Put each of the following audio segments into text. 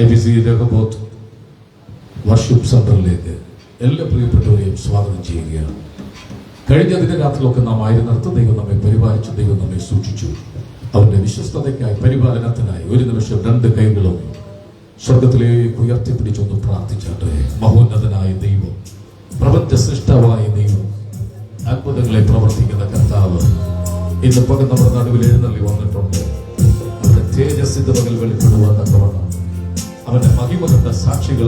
IBC രഹബോത്ത് worship സെന്ററിലേക്ക് എല്ലാ പ്രിയപ്പെട്ടവരെയും സ്വാഗതം ചെയ്യുകയാണ്. കഴിഞ്ഞ ദിനരാത്രിയിലൊക്കെ നാം ആയിരുന്നിടത്ത് ദൈവം നമ്മെ പരിപാലിച്ചു, ദൈവം നമ്മെ സൂക്ഷിച്ചു. അവന്റെ വിശ്വസ്തതയ്ക്കായി, പരിപാലനത്തിനായി ഒരു നിമിഷം രണ്ട് കൈകളും സ്വർഗത്തിലേക്ക് ഉയർത്തിപ്പിടിച്ചൊന്ന് പ്രാർത്ഥിച്ചാട്ടെ. മഹോന്നതനായ ദൈവം, പ്രപഞ്ച സൃഷ്ടാവായ ദൈവം, അത്ഭുതങ്ങളെ പ്രവർത്തിക്കുന്ന കർത്താവ് ഇന്ന് പകൽ നമ്മുടെ നടുവിൽ എഴുന്നള്ളി വന്നിട്ടുണ്ട്. അവന്റെ തേജസ്സിന്റെ പകൽ വെളിപ്പെടുവാൻ തക്കവണ്ണം അവന്റെ മഹിമ കണ്ട സാക്ഷികൾ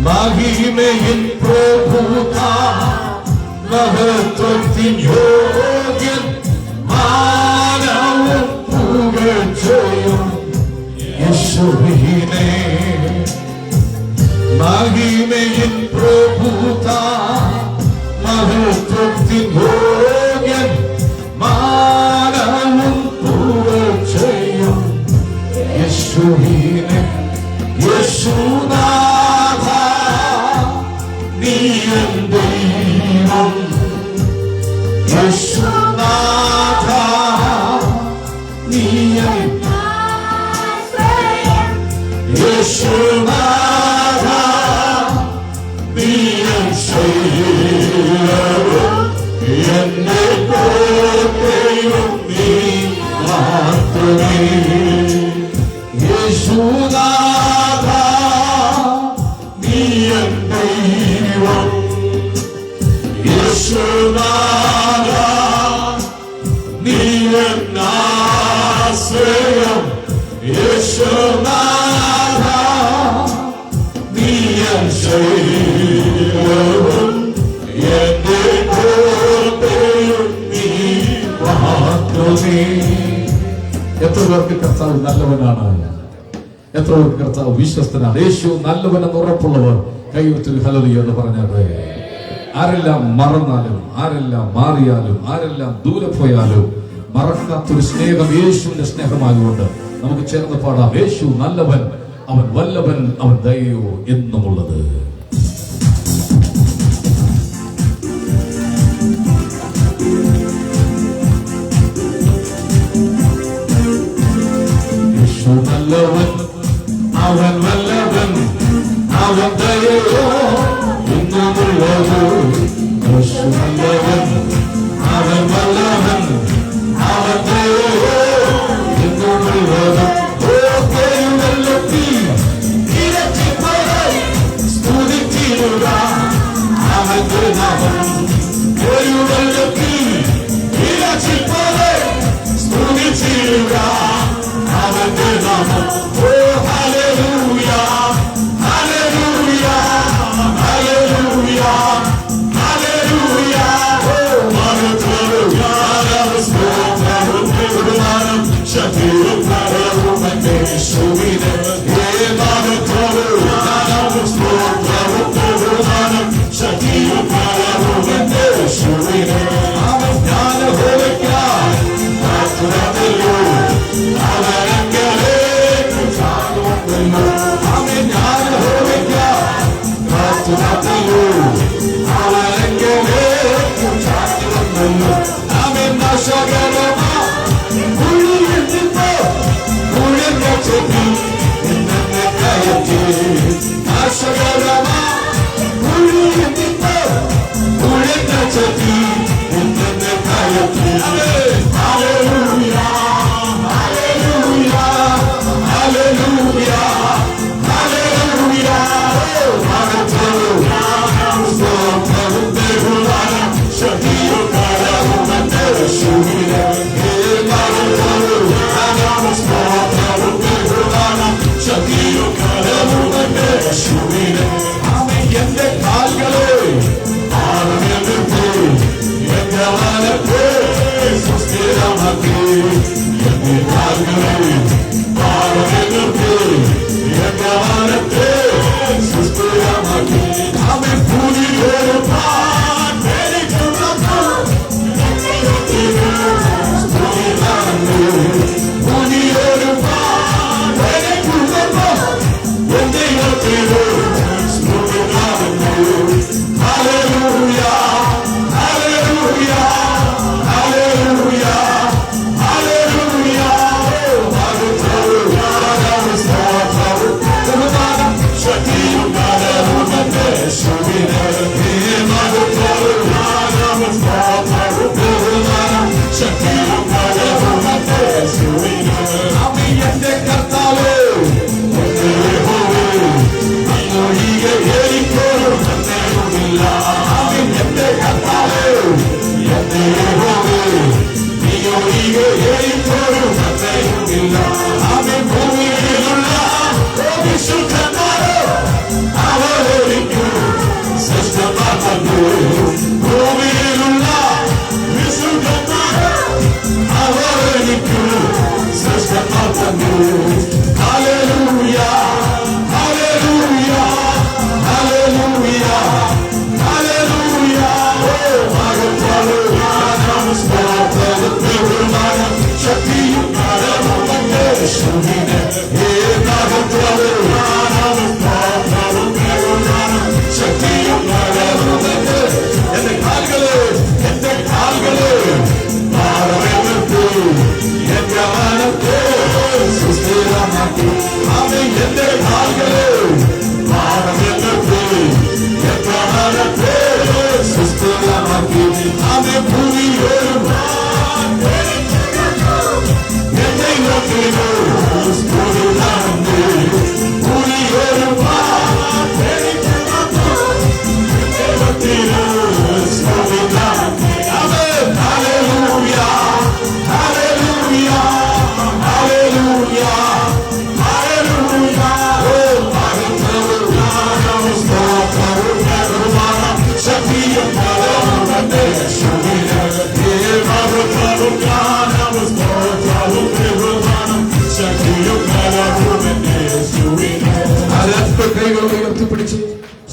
മഹിമയിൽ പ്രഭുതാ മഹത്വത്തിൻ യോഗ്യൻ മാനവും പുകഴ്ചയും യേശുവിനെ. മഹിമയിൽ പ്രഭുതാ മഹത്വത്തിൻ യോഗ്യൻ മാനവും പുകഴ്ചയും യേശുവിനെ. യേശുനാഥ നീ എൻ ദൈവം, യേശുനാഥ നീ എൻ ആശ്രയം, യേശുനാഥ നീ എൻ ശൈലവും എന്റെ കോട്ടയും നീ മാത്രമേ. യേശുനാഥ നീ എൻ ദൈവം, യേശുനാഥ നീ എൻ ആശ്രയം, യേശുനാഥ നീ എൻ ശൈലവും എന്റെ കോട്ടയും നീ മാത്രമേ. എത്ര പേർക്ക് കർത്താവ് നല്ലവനാണ്? എത്ര പേർക്ക് കർത്താവ് വിശ്വസ്തനാണ്? യേശു നല്ലവനെന്ന് ഉറപ്പുള്ളവർ കൈവത്തിൽ ഹല്ലേലൂയ എന്ന് പറഞ്ഞാട്ടെ. ആരെല്ലാം മറന്നാലും, ആരെല്ലാം മാറിയാലും, ആരെല്ലാം ദൂരെ പോയാലും മറക്കാത്തൊരു സ്നേഹം യേശുവിന്റെ സ്നേഹമായതുകൊണ്ട് നമുക്ക് ചേർന്ന് പാടാം. യേശു നല്ലവൻ, അവൻ വല്ലവൻ, അവൻ ദയയോ എന്നുമുള്ളത്. യേശു നല്ലവൻ, അവൻ വല്ലവൻ, അവൻ ദയയോ എന്നുമുള്ളത്. യേശു നല്ലവൻ, അവൻ വല്ലവൻ, അവൻ ദയയോ എന്നുമുള്ളത്. സ്തുതിച്ചിടുക അവന്റെ നാമം, ഒരു വെള്ളത്തിൽ ഇരച്ചിപ്പോലെ സ്തുതിച്ചിടുക അവന്റെ നാമം. ഓ ഹല്ലേലൂയ, ഹല്ലേലൂയ, ഹല്ലേലൂയ, ഹല്ലേലൂയ. ഓ മഹത്വവും ജ്ഞാനവും സ്തോത്രവും ബഹുമാനം ശക്തിയും ബലവും യേശുവിനെ. മഹത്വവും ജ്ഞാനവും സ്തോത്രവും ബഹുമാനം ശക്തിയും ബലവും യേശുവിനെ. അവൻ ജ്ഞാനഹോമയ്ക്കായി കാത്തുനിന്നല്ലോ, അവനെങ്കിലേക്ക് ചാടുവല്ലോ. അവൻ ജ്ഞാനഹോമയ്ക്കായി കാത്തുനിന്നല്ലോ, അവനെങ്കിലേക്ക് ചാടുവല്ലോ. അവൻ നാശകരമാ കുഴിയിൽ നിന്ന് കുഴിഞ്ഞ ചെടി എന്നെ കയറ്റി നാശകരമാ കുഴിയിൽ ബലവുമെന്റെ യേശുവിന്. ആമേൻ. എന്റെ കാലുകളെ എന്റെ വലത്തെ സുസ്ഥിരമാക്കി. എന്റെ കാലുകളെ എന്റെ വലത്തെ സുസ്ഥിരമാക്കി. ആമേൻ. പുതിയൊരു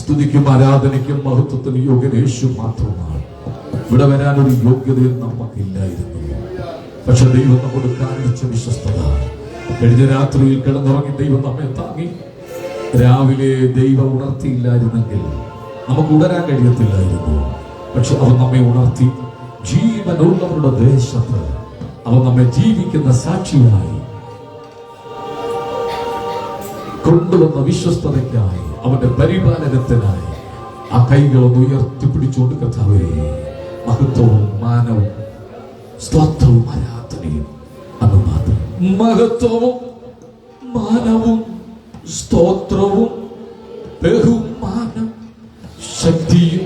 സ്തുതിക്കും ആരാധനയ്ക്കും മഹത്വത്തിന് യോഗ്യൻ യേശു മാത്രമാണ്. ഇവിടെ വരാനൊരു യോഗ്യതയും നമുക്കില്ലായിരുന്നു. പക്ഷെ ദൈവം നമ്മോട് കാണിച്ച വിശ്വസ്തത. കഴിഞ്ഞ രാത്രിയിൽ കിടന്നുറങ്ങി ദൈവം നമ്മെ താങ്ങി. രാവിലെ ദൈവം ഉണർത്തിയില്ലായിരുന്നെങ്കിൽ നമുക്ക് ഉണരാൻ കഴിയത്തില്ലായിരുന്നു. പക്ഷെ അവൻ നമ്മെ ഉണർത്തി ജീവനുള്ളവരുടെ ദേശത്ത് അവൻ നമ്മെ ജീവിക്കുന്ന സാക്ഷിയായി കൊണ്ടുവന്ന വിശ്വസ്തതയ്ക്കായി, അവന്റെ പരിപാലനത്തിനായി ആ കൈകളൊന്ന് ഉയർത്തിപ്പിടിച്ചുകൊണ്ട് കർത്താവേ, മഹത്വവും മാനവും സ്തോത്രവും ആരാധനയും അത് മാത്രം. മഹത്വവും മാനവും സ്തോത്രവും ബഹുമാനം ശക്തിയും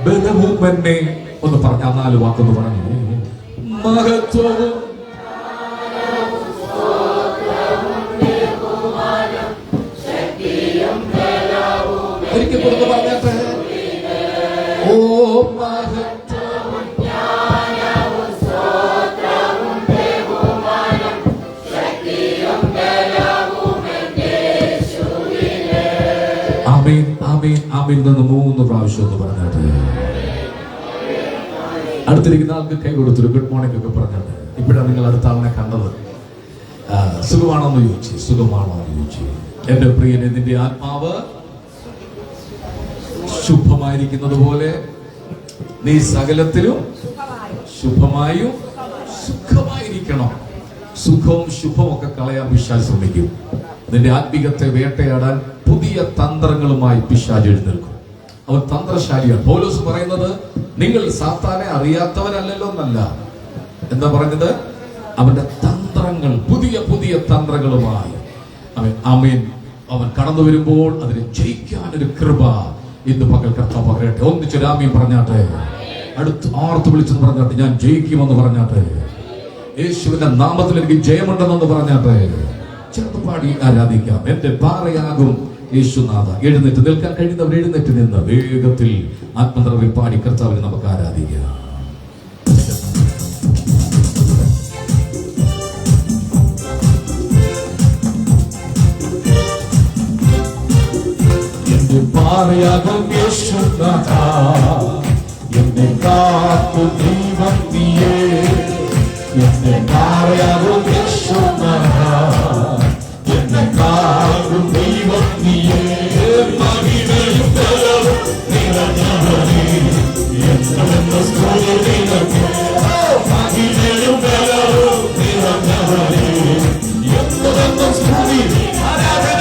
ബലവും എന്നെ ഒന്ന് പറഞ്ഞ 4 വാക്കൊന്ന് പറഞ്ഞു. മഹത്വവും ഒരിക്കൽ കൊടുത്ത് പറഞ്ഞാട്ടെ. ഓ മഹത്വവും ജ്ഞാനവും സ്തോത്രവും ബഹുമാനം ശക്തിയും ബലവും യേശുവിനെ. ആമേൻ ആമേൻ ആമേൻ എന്ന് 3 പ്രാവശ്യം ഒന്ന് പറഞ്ഞാട്ടെ. അടുത്തിരിക്കുന്ന ആൾക്ക് കൈ കൊടുത്തൊരു ഗുഡ് മോർണിംഗ് ഒക്കെ പറഞ്ഞാട്ടെ. ഇപ്പോഴാണ് നിങ്ങൾ അടുത്ത ആളിനെ കണ്ടത്. സുഖമാണോന്ന് ചോദിച്ചു. സുഖമാണോ എന്ന് ചോദിച്ചു. എന്റെ പ്രിയനെ, നിന്റെ ആത്മാവ് ശുഭമായിരിക്കുന്നത് പോലെ നീ സകലത്തിലും ശുഭമായും സുഖമായിരിക്കണം. സുഖവും ശുഭവും ഒക്കെ കളയാൻ പിശാച് ശ്രമിക്കും. നിന്റെ ആത്മീകത്തെ വേട്ടയാടാൻ പുതിയ തന്ത്രങ്ങളുമായി പിശാച് എഴുന്നേൽക്കും. അവൻ തന്ത്രശാലിയാണ്. പൗലോസ് പറയുന്നത് നിങ്ങൾ സാത്താനെ അറിയാത്തവരല്ലല്ലോ എന്നല്ല. എന്താ പറഞ്ഞത്? അവന്റെ തന്ത്രങ്ങൾ, പുതിയ പുതിയ തന്ത്രങ്ങളുമായി അവൻ കടന്നു വരുമ്പോൾ അതിനെ ജയിക്കാനൊരു കൃപ ഇന്ന് പകൽ കർത്താവ് പകരട്ടെ. ഒന്നിച്ചൊരു ആമീൻ പറഞ്ഞാട്ടെ. അടുത്ത് ആർത്ത് വിളിച്ചെന്ന് പറഞ്ഞാട്ടെ. ഞാൻ ജയിക്കുമെന്ന് പറഞ്ഞാട്ടെ. യേശുവിന്റെ നാമത്തിൽ എനിക്ക് ജയമുണ്ടെന്ന് പറഞ്ഞാട്ടെ. ചേർത്ത് പാടി ആരാധിക്കാം. എന്റെ പാറയാകും യേശുനാഥ. എഴുന്നേറ്റ് നിൽക്കാൻ കഴിയുന്നവർ എഴുന്നേറ്റ് നിന്ന് വേഗത്തിൽ ആത്മനിറവിൽ പാടി കർത്താവിനെ നമുക്ക് ആരാധിക്കാം. എന്റെ പാറയാകും യേശുനാഥ, എന്നെ കാത്തു ദൈവം നീയേ. എന്റെ പാറയാകും യേശുനാഥ, എന്നെ കാക്കും ദൈവം നീയേ. മഹിമയും ബലവും നിറഞ്ഞവനേ, എന്നുമെന്ന സ്തുതി നിനക്കേ. മഹിമയും ബലവും നിറഞ്ഞവനേ, എന്നുമെന്ന സ്തുതി. ആരാധന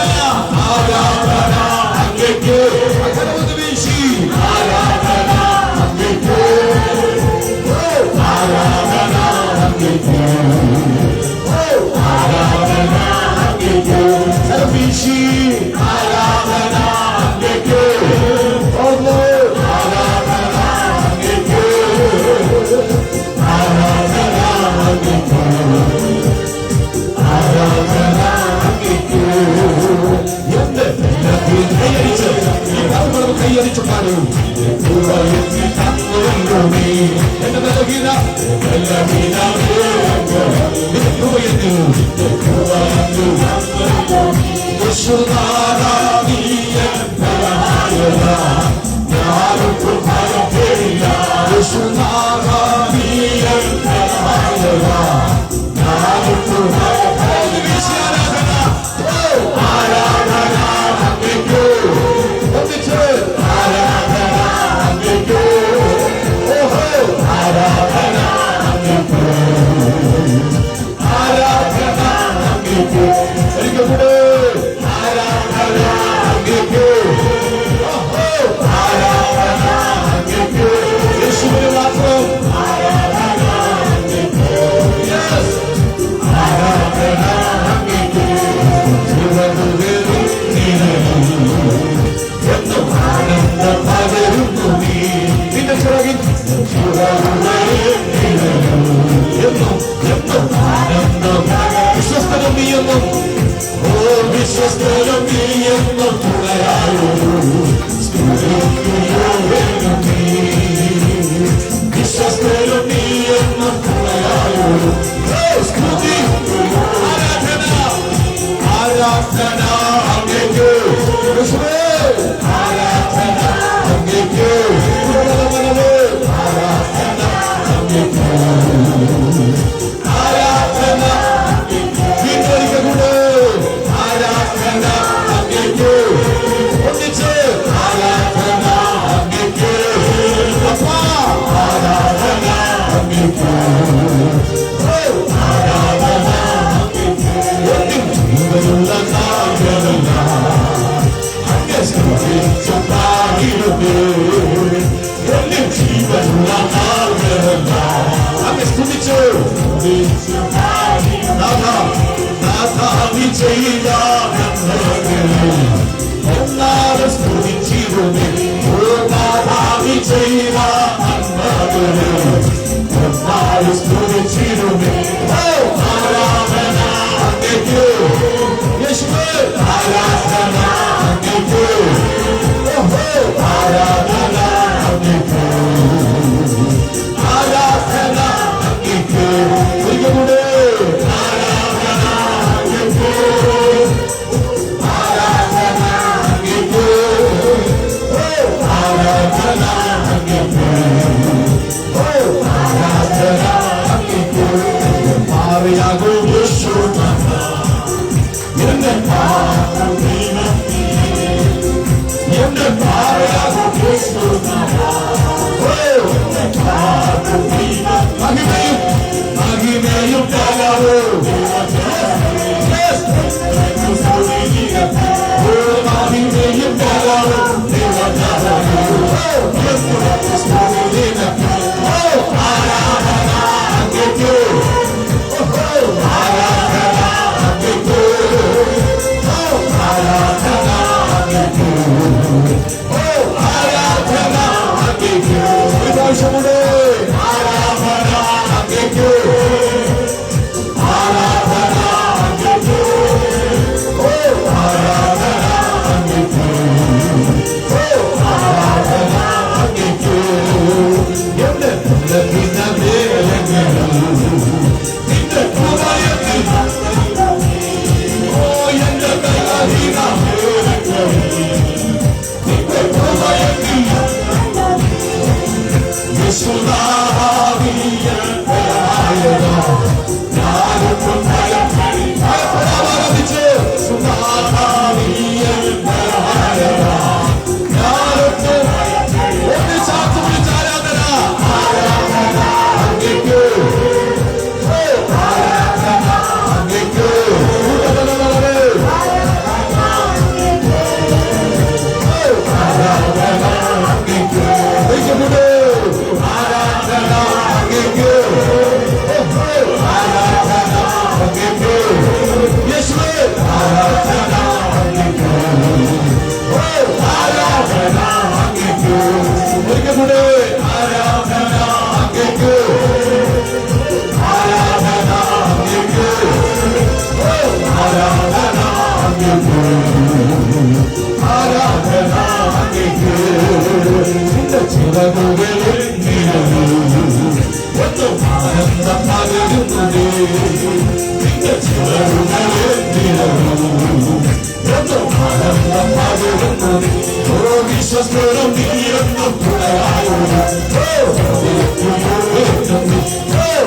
ആരാധന അങ്ങേക്ക്. അകരമൊന്ന് വീശി ആരാധന അങ്ങേക്ക്, ആരാധന അങ്ങേക്ക്, ആരാധന അങ്ങേക്ക്. വീശി ആരാധന അങ്ങേക്ക്, ആരാധന അങ്ങേക്ക്, ആരാധന അങ്ങേക്ക്, ആരാധന അങ്ങേക്ക്. എന്റെ കൈയടിച്ച് കൈയടിച്ചു പാടും. എന്റെ ബലഹീന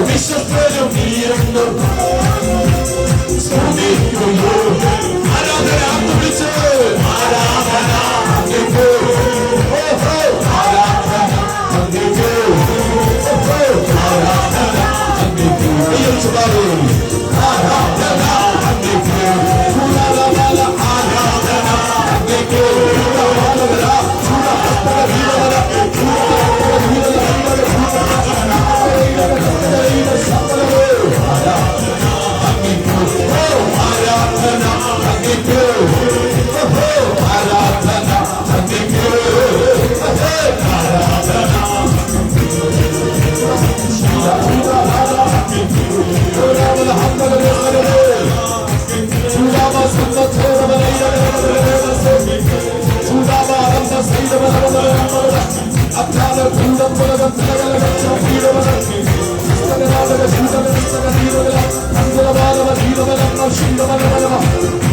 വിശ്വസ്തനും നീയെന്നും സ്തുതിക്കുന്നു. ആരാധന വിളിച്ച് ആരാധന അങ്ങേക്ക്. ആരാധന അങ്ങേക്ക്. ആരാധന അങ്ങേക്ക്. ആരാധന അങ്ങേക്ക്. ആരാധന അങ്ങേക്ക്.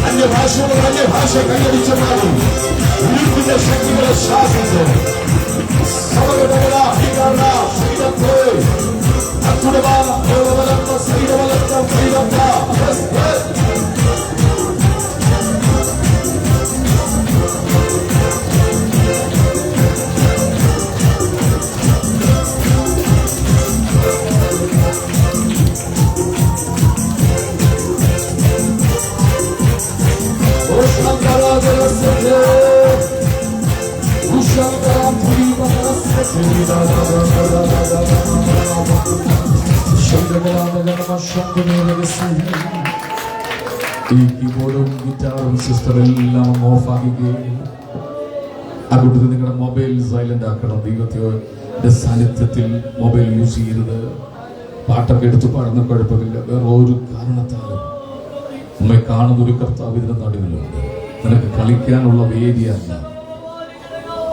അന്യഭാഷ കൈയടിച്ചമാരും ഉരുപ്പിന്റെ ശക്തികളെ ശാസിച്ച് ഈ കീബോർഡും ഗിറ്റാറും സിസ്റ്ററെല്ലാം ഓഫാക്കുകയും ആ കൂട്ടത്തിൽ നിങ്ങളുടെ മൊബൈൽ സൈലന്റ് ആക്കണം. ദൈവത്തിന്റെ സാന്നിധ്യത്തിൽ മൊബൈൽ യൂസ് ചെയ്യരുത്. പാട്ടൊക്കെ എടുത്ത് പാടുന്ന കുഴപ്പമില്ല. വേറെ ഒരു കാരണത്താലും നമ്മെ കാണുന്ന ഒരു കർത്താവ് ഇതിന്റെ നടുവിലുണ്ട്. നിനക്ക് കളിക്കാനുള്ള വേദിയല്ല.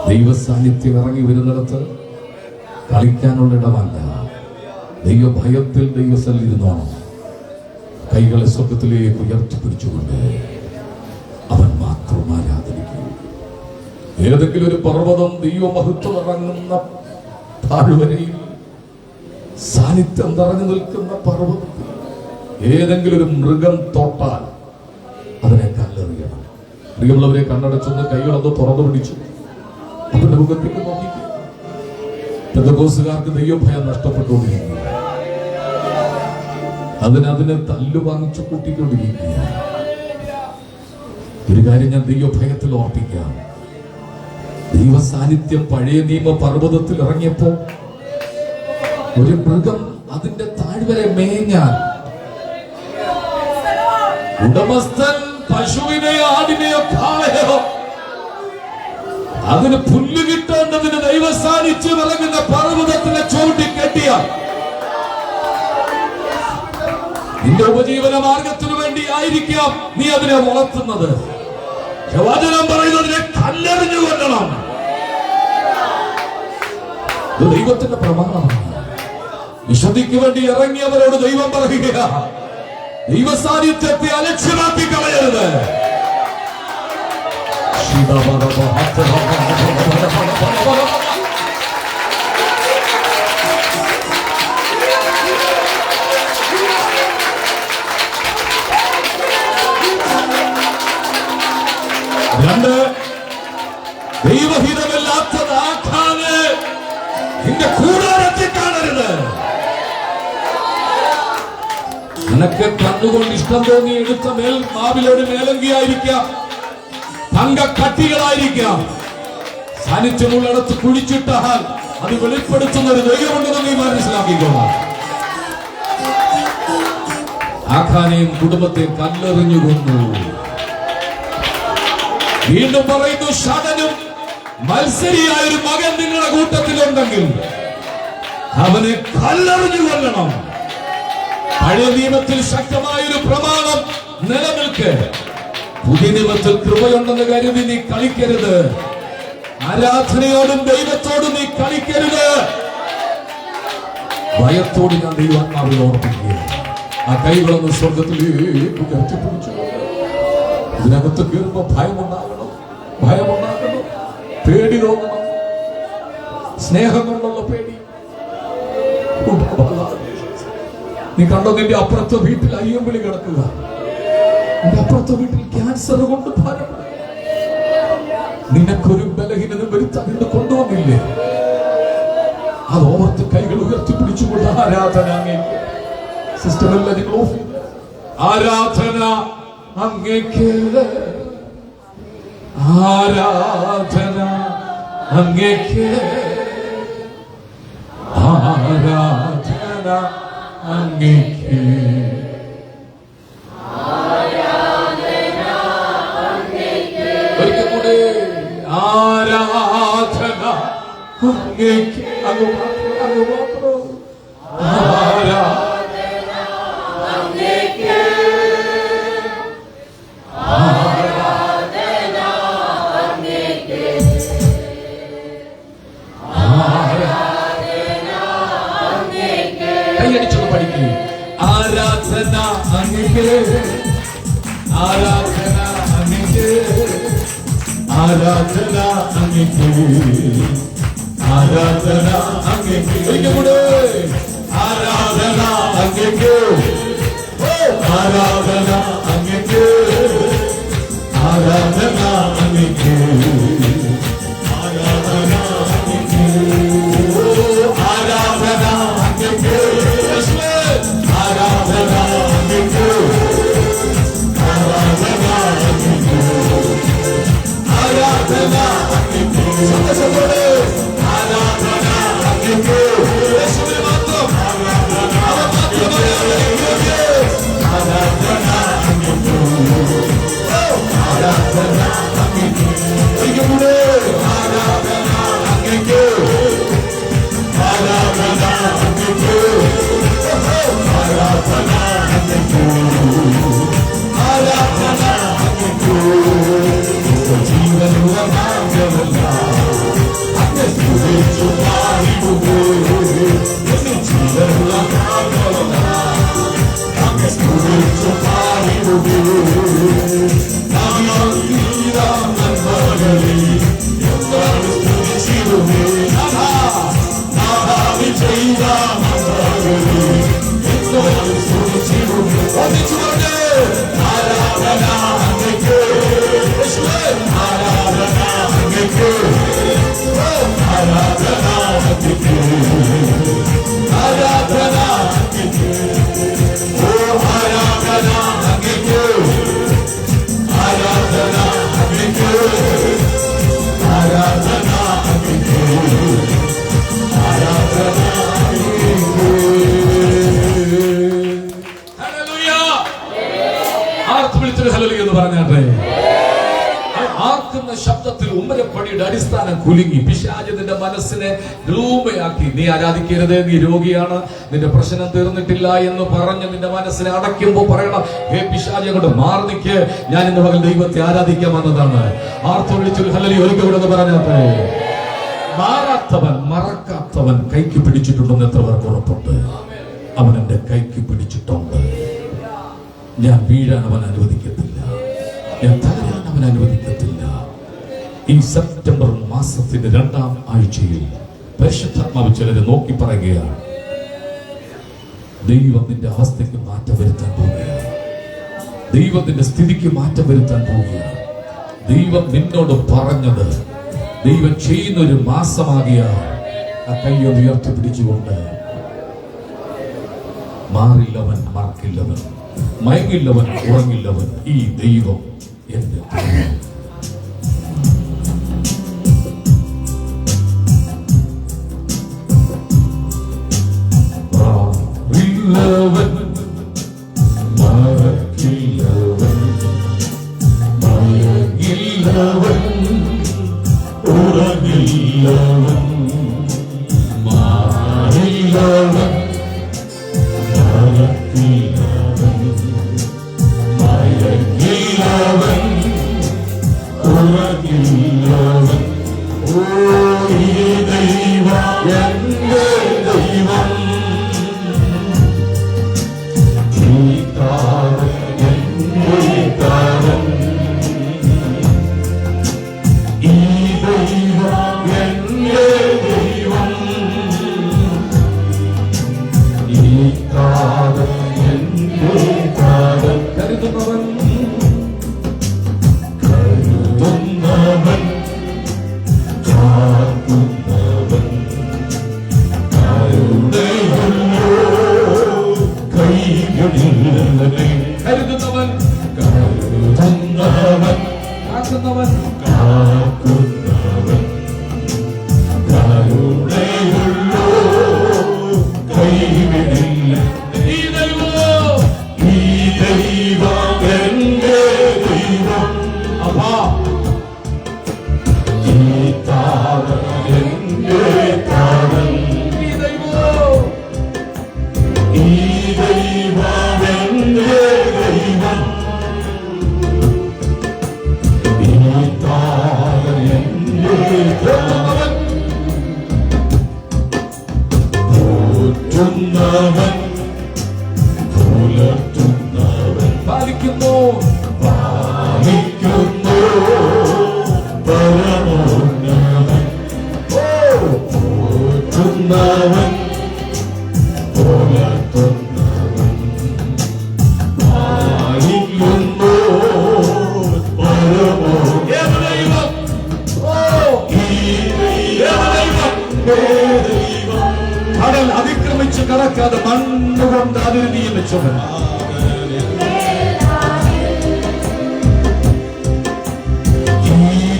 ദൈവ സാന്നിധ്യം ഇറങ്ങി വരുന്നിടത്ത് കളിക്കാനുള്ള ഇടമല്ല. ദൈവഭയത്തിൽ ദൈവസ്ഥലിൽ ഇരുന്നോണം. കൈകളെ സ്വർഗത്തിലേക്ക് ഉയർത്തിപ്പിടിച്ചുകൊണ്ട് അവൻ മാത്രം ആരാധനിക്കും. ഏതെങ്കിലും ഒരു പർവ്വതം ദൈവമഹത്വം ഇറങ്ങുന്ന താഴ്വരയിൽ സാന്നിധ്യം നിറഞ്ഞു നിൽക്കുന്ന പർവ്വതത്തിൽ ഏതെങ്കിലും ഒരു മൃഗം തൊട്ടാൽ അതിനെ കല്ലെറിയണം. പ്രിയമുള്ളവരെ, കണ്ണടച്ചൊന്ന് കൈകളൊന്ന് തുറന്നു പിടിച്ചു അവന്റെ മുഖത്തേക്ക് നോക്കി. പെന്തക്കോസ്തുകാർക്ക് ദൈവഭയം നഷ്ടപ്പെട്ടുകൊണ്ടിരിക്കുക. അതിനെ തല്ലു വാങ്ങിച്ചു കൂട്ടിക്കൊണ്ടിരിക്കുകയാണ്. ഒരു കാര്യം ഞാൻ ദൈവഭയത്തിൽ ഓർപ്പിക്കാം. ദൈവ സാന്നിധ്യം പഴയ നിയമ പർവ്വതത്തിൽ ഇറങ്ങിയപ്പോ ഒരു മൃഗം അതിന്റെ താഴ്വരെ മേഞ്ഞാൽ ഉടമസ്ഥൻ പശുവിനെ ആടിനെയോ കാളയോ അതിന് പുല്ല് കിട്ടേണ്ടതിന് ദൈവ സാന്നിധ്യം ഇറങ്ങുന്ന പർവ്വതത്തിനെ ചവിട്ടി കെട്ടിയാൽ നിന്റെ ഉപജീവന മാർഗത്തിനു വേണ്ടി ആയിരിക്കാം നീ അതിനെ വളർത്തുന്നത്. വചനം പറയുന്നതിനെ കല്ലെറിഞ്ഞു കൊല്ലണം. ഇത് ദൈവത്തിന്റെ പ്രമാണമാണ്. വിശുദ്ധിക്ക് വേണ്ടി ഇറങ്ങിയവരോട് ദൈവം പറയുക, ദൈവ സാന്നിധ്യത്തെ അലക്ഷ്യമാക്കി കളയരുത്. രണ്ട്, ദൈവഹിതമില്ലാത്തതാക്കാതെ നിന്റെ കൂടാരത്തിൽ കാണരുത്. നിനക്ക് കണ്ണുകൊണ്ട് ഇഷ്ടം തോന്നി എടുത്ത നാവിലൊരു മേലങ്കിയായിരിക്കാം, തങ്കക്കട്ടികളായിരിക്കാം. സാന്നിധ്യമുള്ളിടത്ത് കുഴിച്ചിട്ടാൽ അത് വെളിപ്പെടുത്തുന്ന ഒരു ദൈവമുണ്ടെന്ന് നീ മനസ്സിലാക്കിക്കോളാം. ആഖാനെയും കുടുംബത്തെയും കല്ലെറിഞ്ഞു കൊന്നു. വീണ്ടും പറയുന്നു, ശതനും മത്സരിയായൊരു മകൻ നിങ്ങളുടെ കൂട്ടത്തിലുണ്ടെങ്കിൽ അവനെ കല്ലെറിഞ്ഞു കൊല്ലണം. പഴയ നിയമത്തിൽ ശക്തമായൊരു പ്രമാണം നിലനിൽക്കെ പുതിയ നിയമത്തിൽ കൃപയുണ്ടെന്ന് കരുതി നീ കളിക്കരുത്. ആരാധനയോടും ദൈവത്തോടും നീ കളിക്കരുത്. ഭയത്തോട് ഞാൻ ദൈവാത്മാവിൽ ഓർപ്പിക്കുക. ആ കൈകളൊന്ന് സ്വർഗത്തിലേക്ക് ഉയർത്തിപ്പിടിച്ചു. ഇതിനകത്ത് കയറുമ്പോ ഭയമുണ്ടാകണം, പേടി തോന്നണം. സ്നേഹം കൊണ്ടുള്ള പേടി, നീ കണ്ടോ, നിന്റെ അപ്പുറത്തെ വീട്ടിൽ അയ്യമ്പിളി കിടക്കുക, നിന്റെ അപ്പുറത്തെ വീട്ടിൽ ക്യാൻസർ കൊണ്ട് ഭാരപ്പെടുക. നിനക്കൊരു ബലഹീനത വരുത്താൻ നിന്ന് കൊണ്ടുവന്നില്ലേ? അത് ഓർത്ത് കൈകൾ ഉയർത്തിപ്പിടിച്ചുകൊണ്ട് ആരാധന അങ്ങേക്ക്. സിസ്റ്ററല്ല, നിങ്ങൾ ഓഫ് ചെയ്ത് ആരാധന അങ്ങേക്ക്, ആരാധന അങ്ങേക്ക്, ആരാധന അങ്ങേക്ക്, ഒരിക്കൽ കൂടെ ആരാധന അങ്ങേക്ക്. അങ്ങ് മാത്രം ആരാധന അങ്ങേക്ക്, ആരാധന അങ്ങേക്ക്, ആരാധന അങ്ങേക്ക്. കൈയടിച്ചൊന്ന് പഠിക്കൂ. ആരാധന അങ്ങേക്ക്, ആരാധന അങ്ങേക്ക്, ആരാധന അങ്ങേക്ക്, ആരാധന അങ്ങേക്ക്. ഒരിക്കൽ കൂടെ ആരാധന അങ്ങേക്ക്, ആരാധന അങ്ങേക്ക്, ആരാധന അങ്ങേക്ക്, ആരാധന അങ്ങേക്ക്, ആരാധന അങ്ങേക്ക്, ആരാധന അങ്ങേക്ക്, ആരാധന അങ്ങേക്ക്, ആരാധന അങ്ങേക്ക്. സന്തോഷത്തോടെ ആരാധന അങ്ങേക്ക്, യേശുവിനെ മാത്രം, അവൻ മാത്രമേ ആരാധന അങ്ങേക്ക്, ആരാധന അങ്ങേക്ക്. ഒരിക്കൽ കൂടെ ആരാധന അങ്ങേക്ക്, ആരാധന അങ്ങേക്ക്, ആരാധന അങ്ങേക്ക്, ആരാധന അങ്ങേക്ക്. ജീവനുള്ള ഭാഗ്യമല്ല അങ്ങ് സ്തുതിച്ചു പാടിടുകേ, ജീവനുള്ള ഭാഗ്യമല്ല അങ്ങ് സ്തുതിച്ചു പാടിടുകേ. എന്താണ് സ്തുതിച്ചിടുകേ, ചെയ്ത എന്താണ് സ്തുതിച്ചിടുകേ. ഒന്നിച്ചുകൊണ്ട് ആരാധന അങ്ങേക്ക്, ആരാധന അങ്ങേക്ക്, ആരാധന അങ്ങേക്ക്, ആരാധന അങ്ങേക്ക്, ഓ ആരാധന അങ്ങേക്ക്, ആരാധന അങ്ങേക്ക്, ആരാധന അങ്ങേക്ക്, ആരാധന അങ്ങേക്ക്. ഹല്ലേലൂയ. ആർത്ത് വിളിച്ചൊരു ഹല്ലേലൂയ എന്ന് പറഞ്ഞാട്ടെ. ആർക്കുന്ന ശബ്ദത്തിൽ ഉമ്മരപ്പടിയുടെ അടിസ്ഥാനം കുലുങ്ങി. പിശാച് നിന്റെ മനസ്സിനെ ഗ്ലൂമയാക്കി. നീ ആരാധിക്കരുത്, നീ രോഗിയാണ്, നിന്റെ പ്രശ്നം തീർന്നിട്ടില്ല എന്ന് പറഞ്ഞ് നിന്റെ മനസ്സിനെ അടയ്ക്കുമ്പോൾ പറയണം, ഹേ പിശാച് അങ്ങോട്ട് മാറി നിൽക്ക്, ഞാൻ ഇന്ന് പകൽ ദൈവത്തെ ആരാധിക്കാൻ വന്നതാണ്. ആർത്ത് വിളിച്ചൊരു ഹല്ലേലൂയ ഒരിക്കൽ കൂടെ പറഞ്ഞാട്ടെ. മാറാത്തവൻ മറക്കാത്തവൻ കൈക്ക് പിടിച്ചിട്ടുണ്ടെന്ന് എത്ര പേർക്ക് ഉറപ്പുണ്ട്? അവൻ എന്റെ കൈക്ക് പിടിച്ചിട്ടുണ്ട്. ഞാൻ വീഴാൻ അവൻ അനുവദിക്കത്തില്ല, ഞാൻ തകരാൻ അവൻ അനുവദിക്കത്തില്ല. ഈ സെപ്റ്റംബർ മാസത്തിന്റെ 2ാം ആഴ്ചയിൽ പരിശുദ്ധാത്മാവ് ചിലരെ നോക്കി പറയുകയാണ്, ദൈവത്തിന്റെ അവസ്ഥയ്ക്ക് മാറ്റം വരുത്താൻ പോവുകയാണ്, ദൈവത്തിന്റെ സ്ഥിതിക്ക് മാറ്റം വരുത്താൻ പോവുകയാണ്. ദൈവം നിന്നോട് പറഞ്ഞത് ദൈവം ചെയ്യുന്ന ഒരു മാസമാകിയ ആ കയ്യൊന്ന് ഉയർത്തി പിടിച്ചുകൊണ്ട്, മാറില്ലവൻ മറക്കില്ലവൻ, മയങ്ങില്ലവൻ ഉറങ്ങില്ലവൻ, ഈ ദൈവം എന്റെ ദൈവം. മാറില്ലവൻ മറക്കില്ലവൻ, മയങ്ങില്ലവൻ ഉറങ്ങില്ലവൻ, മാറില്ലവൻ മറക്കില്ലവൻ, മയങ്ങില്ലവൻ ഉറങ്ങില്ലവൻ. ഓ ഈ ദൈവം എന്റെ ദൈവം, ഈ താരൻ എന്റെ താരൻ, ഈ ദൈവം എന്റെ പരമോന്നതൻ പോറ്റുന്നവൻ പുലർത്തുന്നവൻ ആയിരിക്കുന്നു പരമോ ദൈവം. ഈ ദൈവം കടൽ അതിക്രമിച്ച് കടക്കാതെ മണ്ണുകൊണ്ട് അതിന് നിയമിച്ചവൻ. ഈ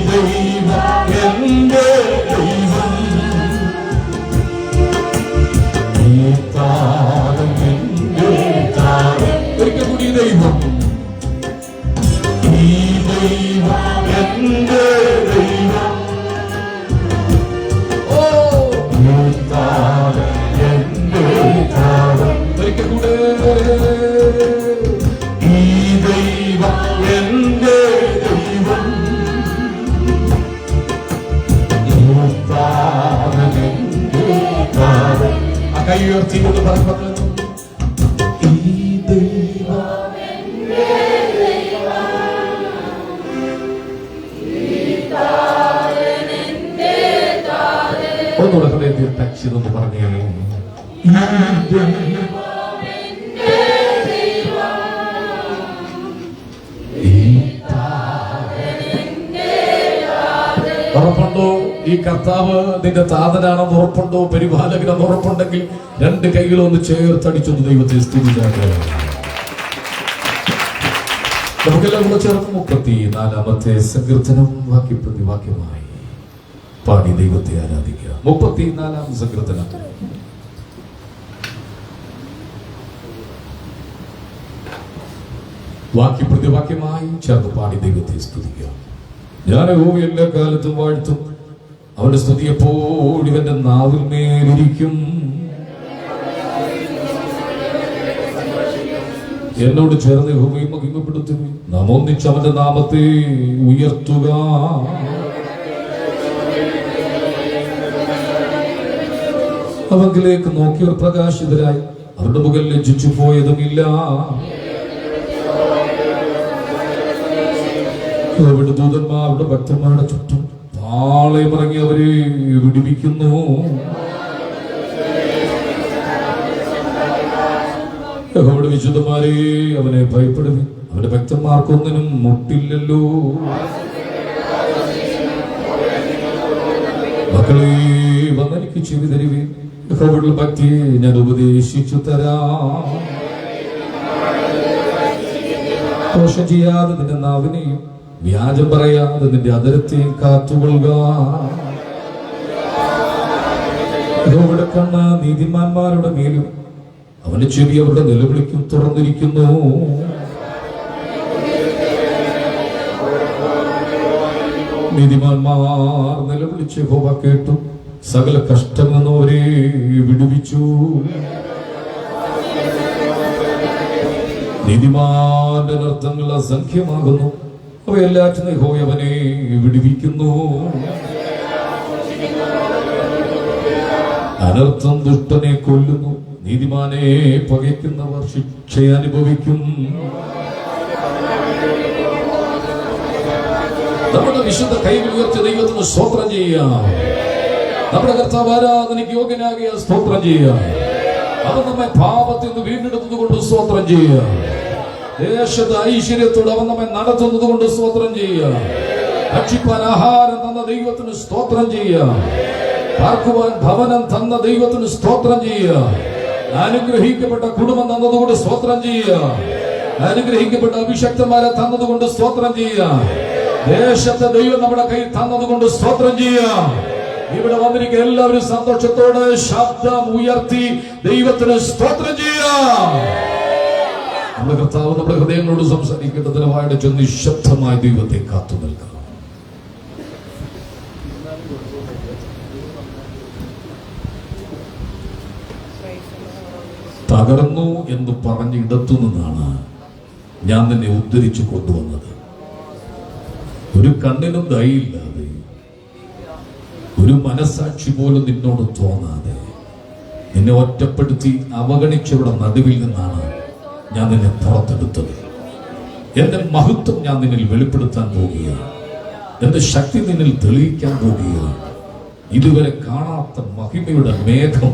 ദൈവം എന്റെ ദൈവം, ഈ താരം എന്റെ താരം. ഒരിക്കൽ കൂടി ദൈവം, ഈ ദൈവം എന്റെ ദൈവം, ഒരിക്കൽ കൂടെ ഈ ദൈവം എന്റെ ദൈവം, ആ കൈ ഉയർത്തിക്കൊണ്ട് പറഞ്ഞു ഈ ദൈവം എന്റെ ദൈവം, ഒന്നുകൂടെ ഹൃദയത്തിൽ ടച്ച് ചെയ്തെന്ന് പറഞ്ഞേ ഉറപ്പുണ്ടോ? ഈ കർത്താവ് നിന്റെ താതനാണെന്ന് ഉറപ്പുണ്ടോ? പരിപാലകനെന്ന് ഉറപ്പുണ്ടെങ്കിൽ രണ്ട് കൈകളൊന്ന് ചേർത്തടിച്ചൊന്ന് ദൈവത്തെ സ്തുതിച്ചാണ്. നമുക്കെല്ലാം കൂടെ ചേർന്ന് 34-ാമത്തെ സങ്കീർത്തനം വാക്യപ്രതിവാക്യമായി പാടി ദൈവത്തെ ആരാധിക്കുക. 34-ാം സങ്കീർത്തനം വാക്യപ്രതിവാക്യമായി ചേർന്ന് പാടി ദൈവത്തെ സ്തുതിക്കുക. ഞാൻ യഹോവയെ എല്ലാ കാലത്തും വാഴ്ത്തും, അവന്റെ സ്തുതി എപ്പോഴും ഇവന്റെ നാവിൽ മേലിരിക്കും. എന്നോട് ചേർന്ന് യഹോവയെ മഹിമപ്പെടുത്തുക, നാം ഒന്നിച്ച് അവന്റെ നാമത്തെ ഉയർത്തുക. അവങ്കിലേക്ക് നോക്കിയവർ പ്രകാശിതരായി, അവരുടെ മുഖം ലജ്ജിച്ചു പോയതുമില്ല. അവിടെ ദൂതന്മാരുടെ ഭക്തന്മാരുടെ ചുറ്റും പാളയമിറങ്ങി അവരെ വിടിവിക്കുന്നു. യഹോവയുടെ വിശുദ്ധന്മാരെ അവനെ ഭയപ്പെടുവി, അവന്റെ ഭക്തന്മാർക്കൊന്നിനും മുട്ടില്ലല്ലോ. മക്കളെ വന്നെനിക്ക് ചെവി തരുവി, യഹോവയുടെ ഭക്തിയെ ഞാൻ ഉപദേശിച്ചു തരാം. ദോഷം ചെയ്യാതെ നിന്റെ നാവിനെയും വ്യാജം പറയാതെ നിന്റെ അതിരത്തെയും കാത്തുകൊള്ളുക. യഹോവയുടെ കണ്ണ് നീതിമാന്മാരുടെ മേലും അവന്റെ ചെവി അവരുടെ നിലവിളിക്കും തുറന്നിരിക്കുന്നു. നീതിമാന്മാർ നിലവിളിച്ച് യഹോവ കേട്ടു, സകല കഷ്ടം നിന്നവരെ വിടുവിച്ചു. നീതിമാന്റെ നൃത്തങ്ങൾ അസംഖ്യമാകുന്നു, അവയെല്ലാറ്റിനും യഹോവ അവനെ വിടുവിക്കുന്നു. അനർത്ഥം ദുഷ്ടനെ കൊല്ലുന്നു, നീതിമാനെ പകയ്ക്കുന്നവർ ശിക്ഷ അനുഭവിക്കും. നമ്മുടെ വിശുദ്ധ കൈകൾ ഉയർത്തി ദൈവത്തിന് സ്തോത്രം ചെയ്യാം. നമ്മുടെ കർത്താവ് ആരാധനയ്ക്ക് യോഗ്യനാകിയ സ്തോത്രം ചെയ്യാം. അവൻ നമ്മെ പാപത്തിൽ നിന്ന് വീണ്ടെടുത്തത് കൊണ്ട് സ്തോത്രം ചെയ്യുക. ദേശത്ത് ഐശ്വര്യത്തോട് അവൻ നമ്മെ നടത്തുന്നത് കൊണ്ട് സ്തോത്രം ചെയ്യുക. ഭക്ഷിപ്പാൻ ആഹാരം തന്ന ദൈവത്തിന് സ്തോത്രം ചെയ്യുക. പാർക്കുവാൻ ഭവനം തന്ന ദൈവത്തിന് സ്തോത്രം ചെയ്യുക. അനുഗ്രഹിക്കപ്പെട്ട കുടുംബം തന്നതുകൊണ്ട് സ്തോത്രം ചെയ്യുക. അനുഗ്രഹിക്കപ്പെട്ട അഭിഷക്തന്മാരെ തന്നതുകൊണ്ട് സ്തോത്രം ചെയ്യുക. ദേശത്തെ ദൈവം നമ്മുടെ കയ്യിൽ തന്നതുകൊണ്ട് സ്തോത്രം ചെയ്യുക. ഇവിടെ വന്നിരിക്കുന്ന എല്ലാവരും സന്തോഷത്തോടെ ശബ്ദം ഉയർത്തി ദൈവത്തിന് സ്തോത്രം ചെയ്യുക. നമ്മുടെ കർത്താവ് നമ്മുടെ ഹൃദയങ്ങളോട് സംസാരിക്കേണ്ടതിന് വായുടെ ചെന്ന് നിശബ്ദമായി ദൈവത്തെ കാത്തു നിൽക്കണം. തകർന്നു എന്ന് പറഞ്ഞ് ഇടത്തു നിന്നാണ് ഞാൻ നിന്നെ ഉദ്ധരിച്ചു കൊണ്ടുവന്നത്. ഒരു കണ്ണിനും ദയയില്ലാതെ, ഒരു മനസാക്ഷി പോലും നിന്നോട് തോന്നാതെ, നിന്നെ ഒറ്റപ്പെടുത്തി അവഗണിച്ചവരുടെ നടുവിൽ നിന്നാണ് ഞാൻ നിന്നെ പുറത്തെടുത്തത്. എന്റെ മഹത്വം ഞാൻ നിന്നിൽ വെളിപ്പെടുത്താൻ പോവുകയാണ്. എന്റെ ശക്തി നിന്നിൽ തെളിയിക്കാൻ പോകുകയാണ്. ഇതുവരെ കാണാത്ത മഹിമയുടെ മേഘം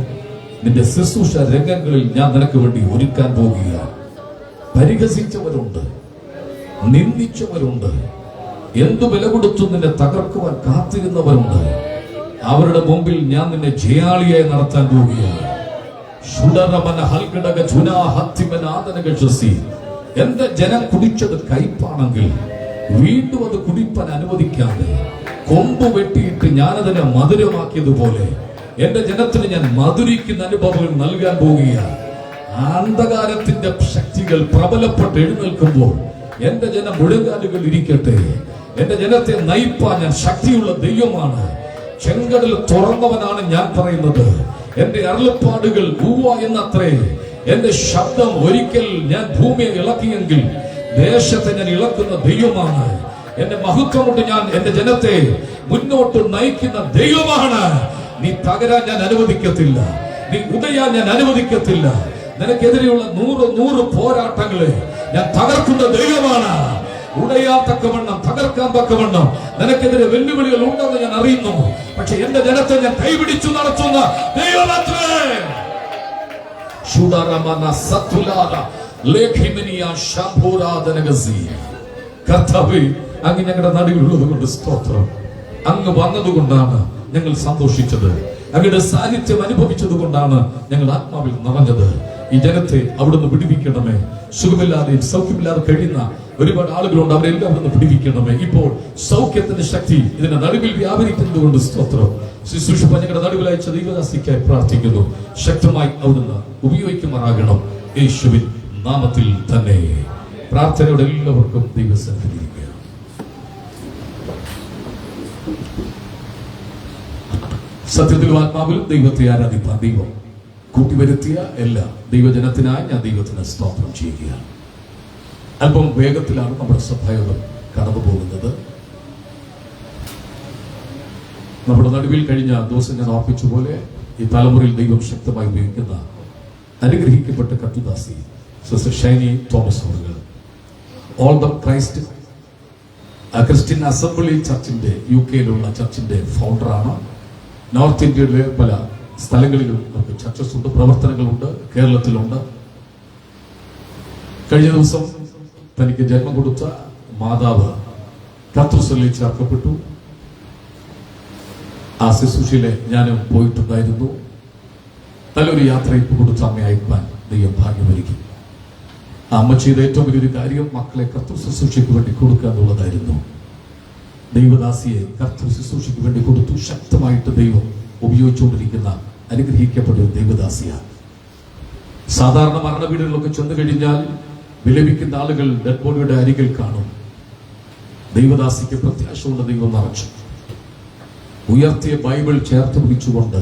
നിന്റെ ശുശ്രൂഷ രംഗങ്ങളിൽ ഞാൻ നിനക്ക് വേണ്ടി ഒരുക്കാൻ പോകുകയാണ്. പരിഹസിച്ചവരുണ്ട്, നിന്ദിച്ചവരുണ്ട്, എന്തു വില കൊടുത്തു നിന്നെ തകർക്കുവാൻ കാത്തിരുന്നവരുണ്ട്. അവരുടെ മുമ്പിൽ ഞാൻ നിന്നെ ജയാളിയായി നടത്താൻ പോവുകയാണ്. എന്റെ ജനം കുടിച്ചത് കയ്പാണെങ്കിൽ വീണ്ടും അത് കുടിപ്പാൻ അനുവദിക്കാതെ കൊമ്പ് വെട്ടിയിട്ട് ഞാനതിനെ മധുരമാക്കിയതുപോലെ എന്റെ ജനത്തിന് ഞാൻ മധുരിക്കുന്ന അനുഭവങ്ങൾ നൽകാൻ പോവുകയാണ്. അന്ധകാരത്തിന്റെ ശക്തികൾ പ്രബലപ്പെട്ട് എഴുന്നേൽക്കുമ്പോൾ എന്റെ ജനം മുഴങ്കാലുകൾ ഇരിക്കട്ടെ. എന്റെ ജനത്തെ നയിപ്പാൻ ഞാൻ ശക്തിയുള്ള ദൈവമാണ്. ചെങ്കടൽ തുറന്നവനാണ് ഞാൻ പറയുന്നത്. എന്റെ അരുളപ്പാടുകൾ ഊവ എന്നത്രേ. എന്റെ ശബ്ദം ഒരിക്കൽ ഞാൻ ഭൂമിയെ ഇളക്കിയെങ്കിൽ ദേശത്തെ ഞാൻ ഇളക്കുന്ന ദൈവമാണ്. എന്റെ മഹത്വം കൊണ്ട് ഞാൻ എന്റെ ജനത്തെ മുന്നോട്ട് നയിക്കുന്ന ദൈവമാണ്. നീ തകരാൻ ഞാൻ അനുവദിക്കത്തില്ല, നീ ഉടയാൻ ഞാൻ അനുവദിക്കത്തില്ല. നിനക്കെതിരെയുള്ള 100 പോരാട്ടങ്ങളെ ഞാൻ തകർക്കുന്ന ദൈവമാണ്. ഉടയാൻ തക്കവണ്ണം, തകർക്കാൻ തക്കവണ്ണം നിനക്കെതിരെ വെല്ലുവിളികൾ ഉണ്ടെന്ന് ഞാൻ അറിയുന്നു. പക്ഷെ എന്റെ ജനത്തെ ഞാൻ കൈപിടിച്ചു നടത്തുന്ന ദൈവമത്രേ. കർത്താവേ, അങ്ങ് ഞങ്ങളുടെ നടുവിലുള്ളത് കൊണ്ട് സ്തോത്രം. അങ്ങ് വന്നതുകൊണ്ടാണ് ഞങ്ങൾ സന്തോഷിച്ചത്. അങ്ങയുടെ സാന്നിധ്യം അനുഭവിച്ചത് കൊണ്ടാണ് ഞങ്ങൾ ആത്മാവിൽ നിറഞ്ഞത്. ഈ ജനത്തെ അവിടുന്ന് വിടുവിക്കണമേ. സുഖമില്ലാതെയും സൗഖ്യമില്ലാതെ കഴിയുന്ന ഒരുപാട് ആളുകളുണ്ട്, അവരെല്ലാം അവിടുന്ന് വിടുവിക്കണമേ. ഇപ്പോൾ സൗഖ്യത്തിന്റെ ശക്തി ഇതിന്റെ നടുവിൽ വ്യാപരിക്കുന്നത് കൊണ്ട് സ്തോത്രം. ശുശ്രൂഷ ഞങ്ങളുടെ നടുവിൽ അയച്ച ദൈവദാസിക്കായി പ്രാർത്ഥിക്കുന്നു. ശക്തമായി അവിടുന്ന് ഉപയോഗിക്കുമാറാകണം, യേശുവിൻ നാമത്തിൽ തന്നെ. പ്രാർത്ഥനയോടെ എല്ലാവർക്കും ദൈവസന്നിധിയിൽ സത്യത്തിലും ആത്മാവിലും ദൈവത്തെ ആരാധിപ്പാൻ ദൈവം കൂട്ടിവരുത്തിയ എല്ലാ ദൈവജനത്തിനായി ഞാൻ ദൈവത്തിന് സ്തോത്രം ചെയ്യുകയാണ്. അല്പം വേഗത്തിലാണ് നമ്മുടെ സഭായോഗം കടന്നു പോകുന്നത്. നമ്മുടെ നടുവിൽ കഴിഞ്ഞ ദിവസം ഞാൻ ഓർപ്പിച്ച പോലെ ഈ തലമുറയിൽ ദൈവം ശക്തമായി ഉപയോഗിക്കുന്ന അനുഗ്രഹിക്കപ്പെട്ട കത്തുദാസി സിസ്റ്റർ ഷൈനി തോമസ് അവர்கள் all the Christ Christian assembly ചർച്ചിന്റെ UK-യിലുള്ള ചർച്ചിന്റെ ഫൗണ്ടറാണ്. നോർത്ത് ഇന്ത്യയിലെ പല സ്ഥലങ്ങളിലും നമുക്ക് ചർച്ചസ് ഉണ്ട്, പ്രവർത്തനങ്ങളുണ്ട്, കേരളത്തിലുണ്ട്. കഴിഞ്ഞ ദിവസം തനിക്ക് ജന്മം കൊടുത്ത മാതാവ് കർത്തൃസഭയിൽ ചേർക്കപ്പെട്ടു. ആ ശുശ്രൂഷയിലെ ഞാനും പോയിട്ടുണ്ടായിരുന്നു. നല്ലൊരു യാത്രയിൽ കൊടുത്ത അമ്മയെ അയക്കാൻ ദൈവം ഭാഗ്യമൊരുക്കി. ആ അമ്മ ചെയ്ത ഏറ്റവും വലിയൊരു കാര്യം മക്കളെ കർത്തൃ ശുശ്രൂഷയ്ക്ക് വേണ്ടി കൊടുക്കുക എന്നുള്ളതായിരുന്നു. ദൈവദാസിയെ കർത്തൃ ശുശ്രൂഷയ്ക്ക് വേണ്ടി കൊടുത്തു. ശക്തമായിട്ട് ദൈവം ഉപയോഗിച്ചുകൊണ്ടിരിക്കുന്ന അനുഗ്രഹിക്കപ്പെട്ട ഒരു ദൈവദാസിയാണ്. സാധാരണ മരണ വീടുകളിലൊക്കെ ചെന്നു കഴിഞ്ഞാൽ വിലപിക്കുന്ന ആളുകൾ ഡെഡ് ബോഡിയുടെ അരികിൽ കാണും. ദൈവദാസിക്ക് പ്രത്യാശയുള്ള ദൈവം നിറച്ചു. ഉയർത്തിയ ബൈബിൾ ചേർത്ത് പിടിച്ചുകൊണ്ട്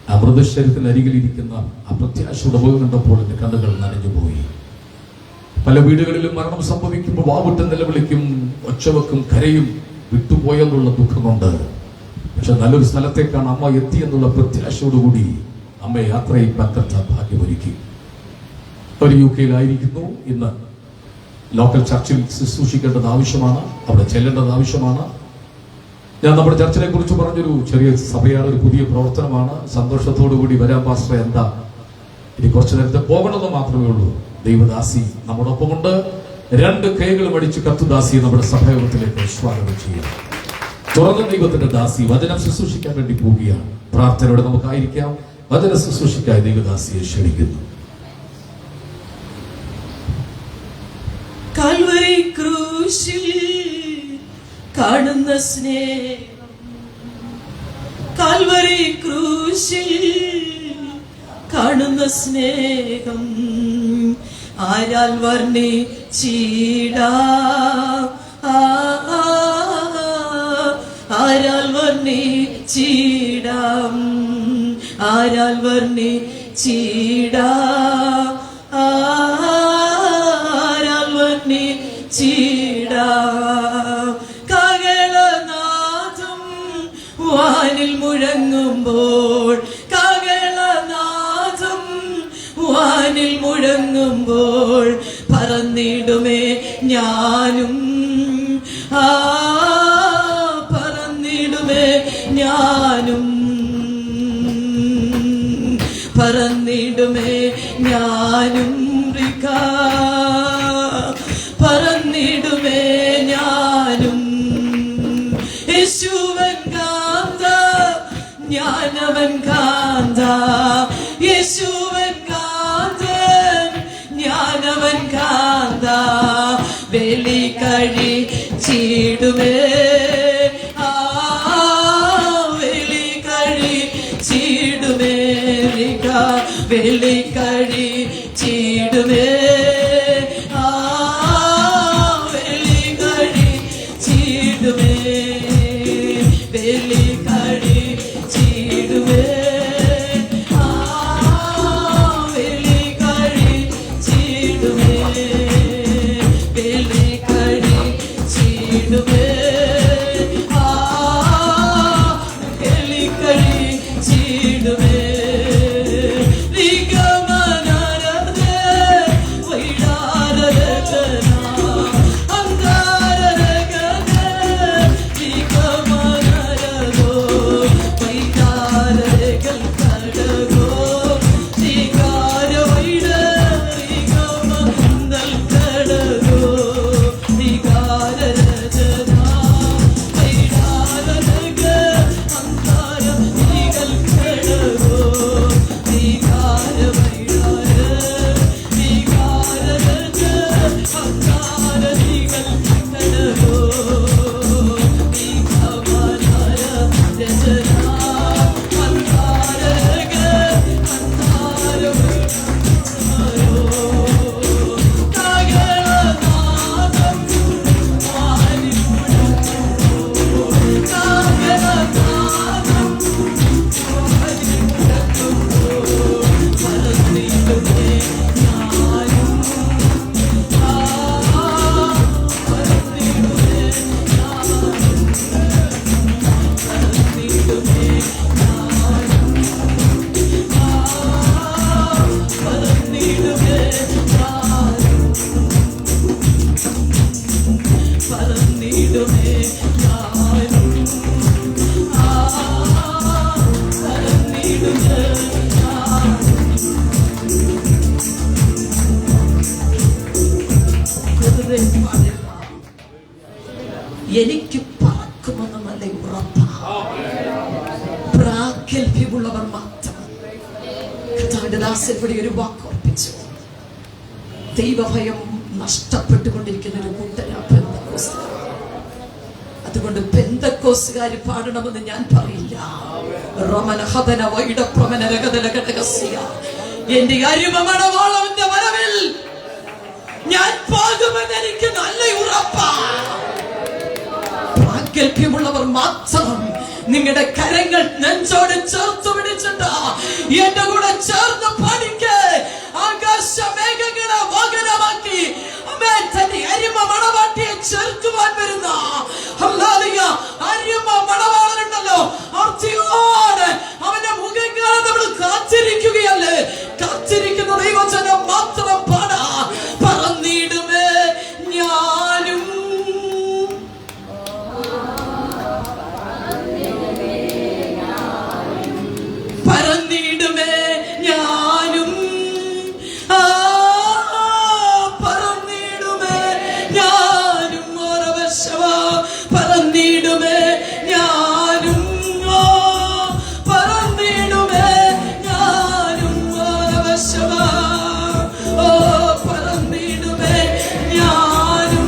ആ മൃതശരീരത്തിന് അരികിലിരിക്കുന്ന ആ പ്രത്യാശയുടെ മുഖം കണ്ടപ്പോൾ എന്റെ കണ്ണുകൾ നനഞ്ഞുപോയി. പല വീടുകളിലും മരണം സംഭവിക്കുമ്പോൾ വാവിട്ട് നിലവിളിക്കും, ഒച്ചവെക്കും, കരയും, വിട്ടുപോയെന്നുള്ള ദുഃഖമുണ്ട്. പക്ഷെ നല്ലൊരു സ്ഥലത്തേക്കാണ് അമ്മ എത്തിയെന്നുള്ള പ്രത്യാശയോടുകൂടി അമ്മ യാത്രയിൽ പറ്റത്ത ഭാഗ്യമൊരുക്കി. അവർ UK-യിലായിരിക്കുന്നു. ഇന്ന് ലോക്കൽ ചർച്ചിൽ ശുശ്രൂഷിക്കേണ്ടത് ആവശ്യമാണ്, അവിടെ ചെല്ലേണ്ടത് ആവശ്യമാണ്. ഞാൻ നമ്മുടെ ചർച്ചിനെ കുറിച്ച് പറഞ്ഞൊരു ചെറിയ സഭയാണ്, ഒരു പുതിയ പ്രവർത്തനമാണ്. സന്തോഷത്തോടു കൂടി വരാൻ പാസ്റ്റർ, എന്താ ഇനി കുറച്ചു നേരത്തെ പോകണമെന്ന് മാത്രമേ ഉള്ളൂ. ദൈവദാസി നമ്മോടൊപ്പമുണ്ട്. 2 കൈകളും അടിച്ച് കത്തുദാസിയെ നമ്മുടെ സഭായോഗത്തിലേക്ക് സ്വാഗതം ചെയ്യാം. തുറന്ന ദൈവത്തിന്റെ ദാസി വചനം ശുശ്രൂഷിക്കാൻ വേണ്ടി പോവുകയാണ്. പ്രാർത്ഥനയോടെ നമുക്കായിരിക്കാം. വചന ശുശ്രൂഷിക്കായി ദൈവദാസിയെ ക്ഷണിക്കുന്നു. കാൽവരി ക്രൂശിൽ കാണുന്ന സ്നേഹം, കാൽവരി ക്രൂശിൽ കാണുന്ന സ്നേഹം ആരാൽ വർണ്ണിച്ചിടാം, ആരാൽ വർണ്ണിച്ചിടാം, ആരാൽ വർണ്ണിച്ചിടാം, ആരാൽ വർണ്ണിച്ചിടാം. കാഹളനാദം വാനിൽ മുഴങ്ങുമ്പോൾ, കാഹളനാദം വാനിൽ മുഴങ്ങുമ്പോൾ പറന്നിടുമേ ഞാനും. ഞാനും പറന്നിടുമേ ഞാനും. യേശുവൻ കാന്ത ഞാനവൻ കാന്ത, യേശുവൻ കാന്തൻ ഞാനവൻ കാന്ത. വെളി കഴിച്ചിടുമേ വെളി കഴിച്ചിടുമേ വെളി കഴിച്ചിടുമേ വെളി കഴിച്ചിടുമേ വെളി കഴിച്ചിടുമേ വെളി കഴിച്ചിടുമേ വെളി കഴിച്ചിടുമേ വെളി കഴിച്ചിടുമേ. എനിക്ക് പറക്കുമെന്ന് നല്ല പ്രാഗൽഭ്യമുള്ളവർ മാത്രം. കർത്താവിന്റെ ദാസൻ ഇവിടെ ഒരു വാക്ക് ഓർപ്പിച്ചു. ദൈവഭയം നഷ്ടപ്പെട്ടുകൊണ്ടിരിക്കുന്ന ഒരു കൂട്ടരാ പെന്തക്കോസ്തുകാർ. അതുകൊണ്ട് പെന്തക്കോസ്തുകാർ പാടണമെന്ന് ഞാൻ പറയില്ല. എന്റെ അരിമണവാളവന്റെ വരവിൽ ഞാൻ പോകുമെന്ന് എനിക്ക് നല്ല ഉറപ്പാ. പ്രാഗൽഭ്യമുള്ളവർ മാത്രം നിങ്ങളുടെ കരങ്ങൾ നെഞ്ചോട് ചേർത്ത് പിടിച്ചിട്ട് എന്റെ കൂടെ ചേർന്ന് പാടിക്ക്. ആകാശമേഘങ്ങളെ വാഹനമാക്കി തന്റെ അരിമ മണവാട്ടിയെ ചേർക്കുവാൻ വരുന്ന അരിമ മണവാളനുണ്ടല്ലോ, അവന്റെ മുഖങ്ങളെ നമ്മൾ കാത്തിരിക്കുകയല്ലേ. കാത്തിരിക്കുന്ന ദൈവജനം മാത്രം പാടാ. പറന്നിടുമേ ഞാനും പറന്നിടുമേ ഞാനും പറന്നിടുമേ ഞാനും ഓരവശവ പറന്നിടുമേ ഞാനും പറന്നിടുമേ ഞാനും ഓരവശവ പറന്നിടുമേ ഞാനും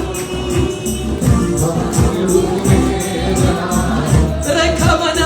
രഖമന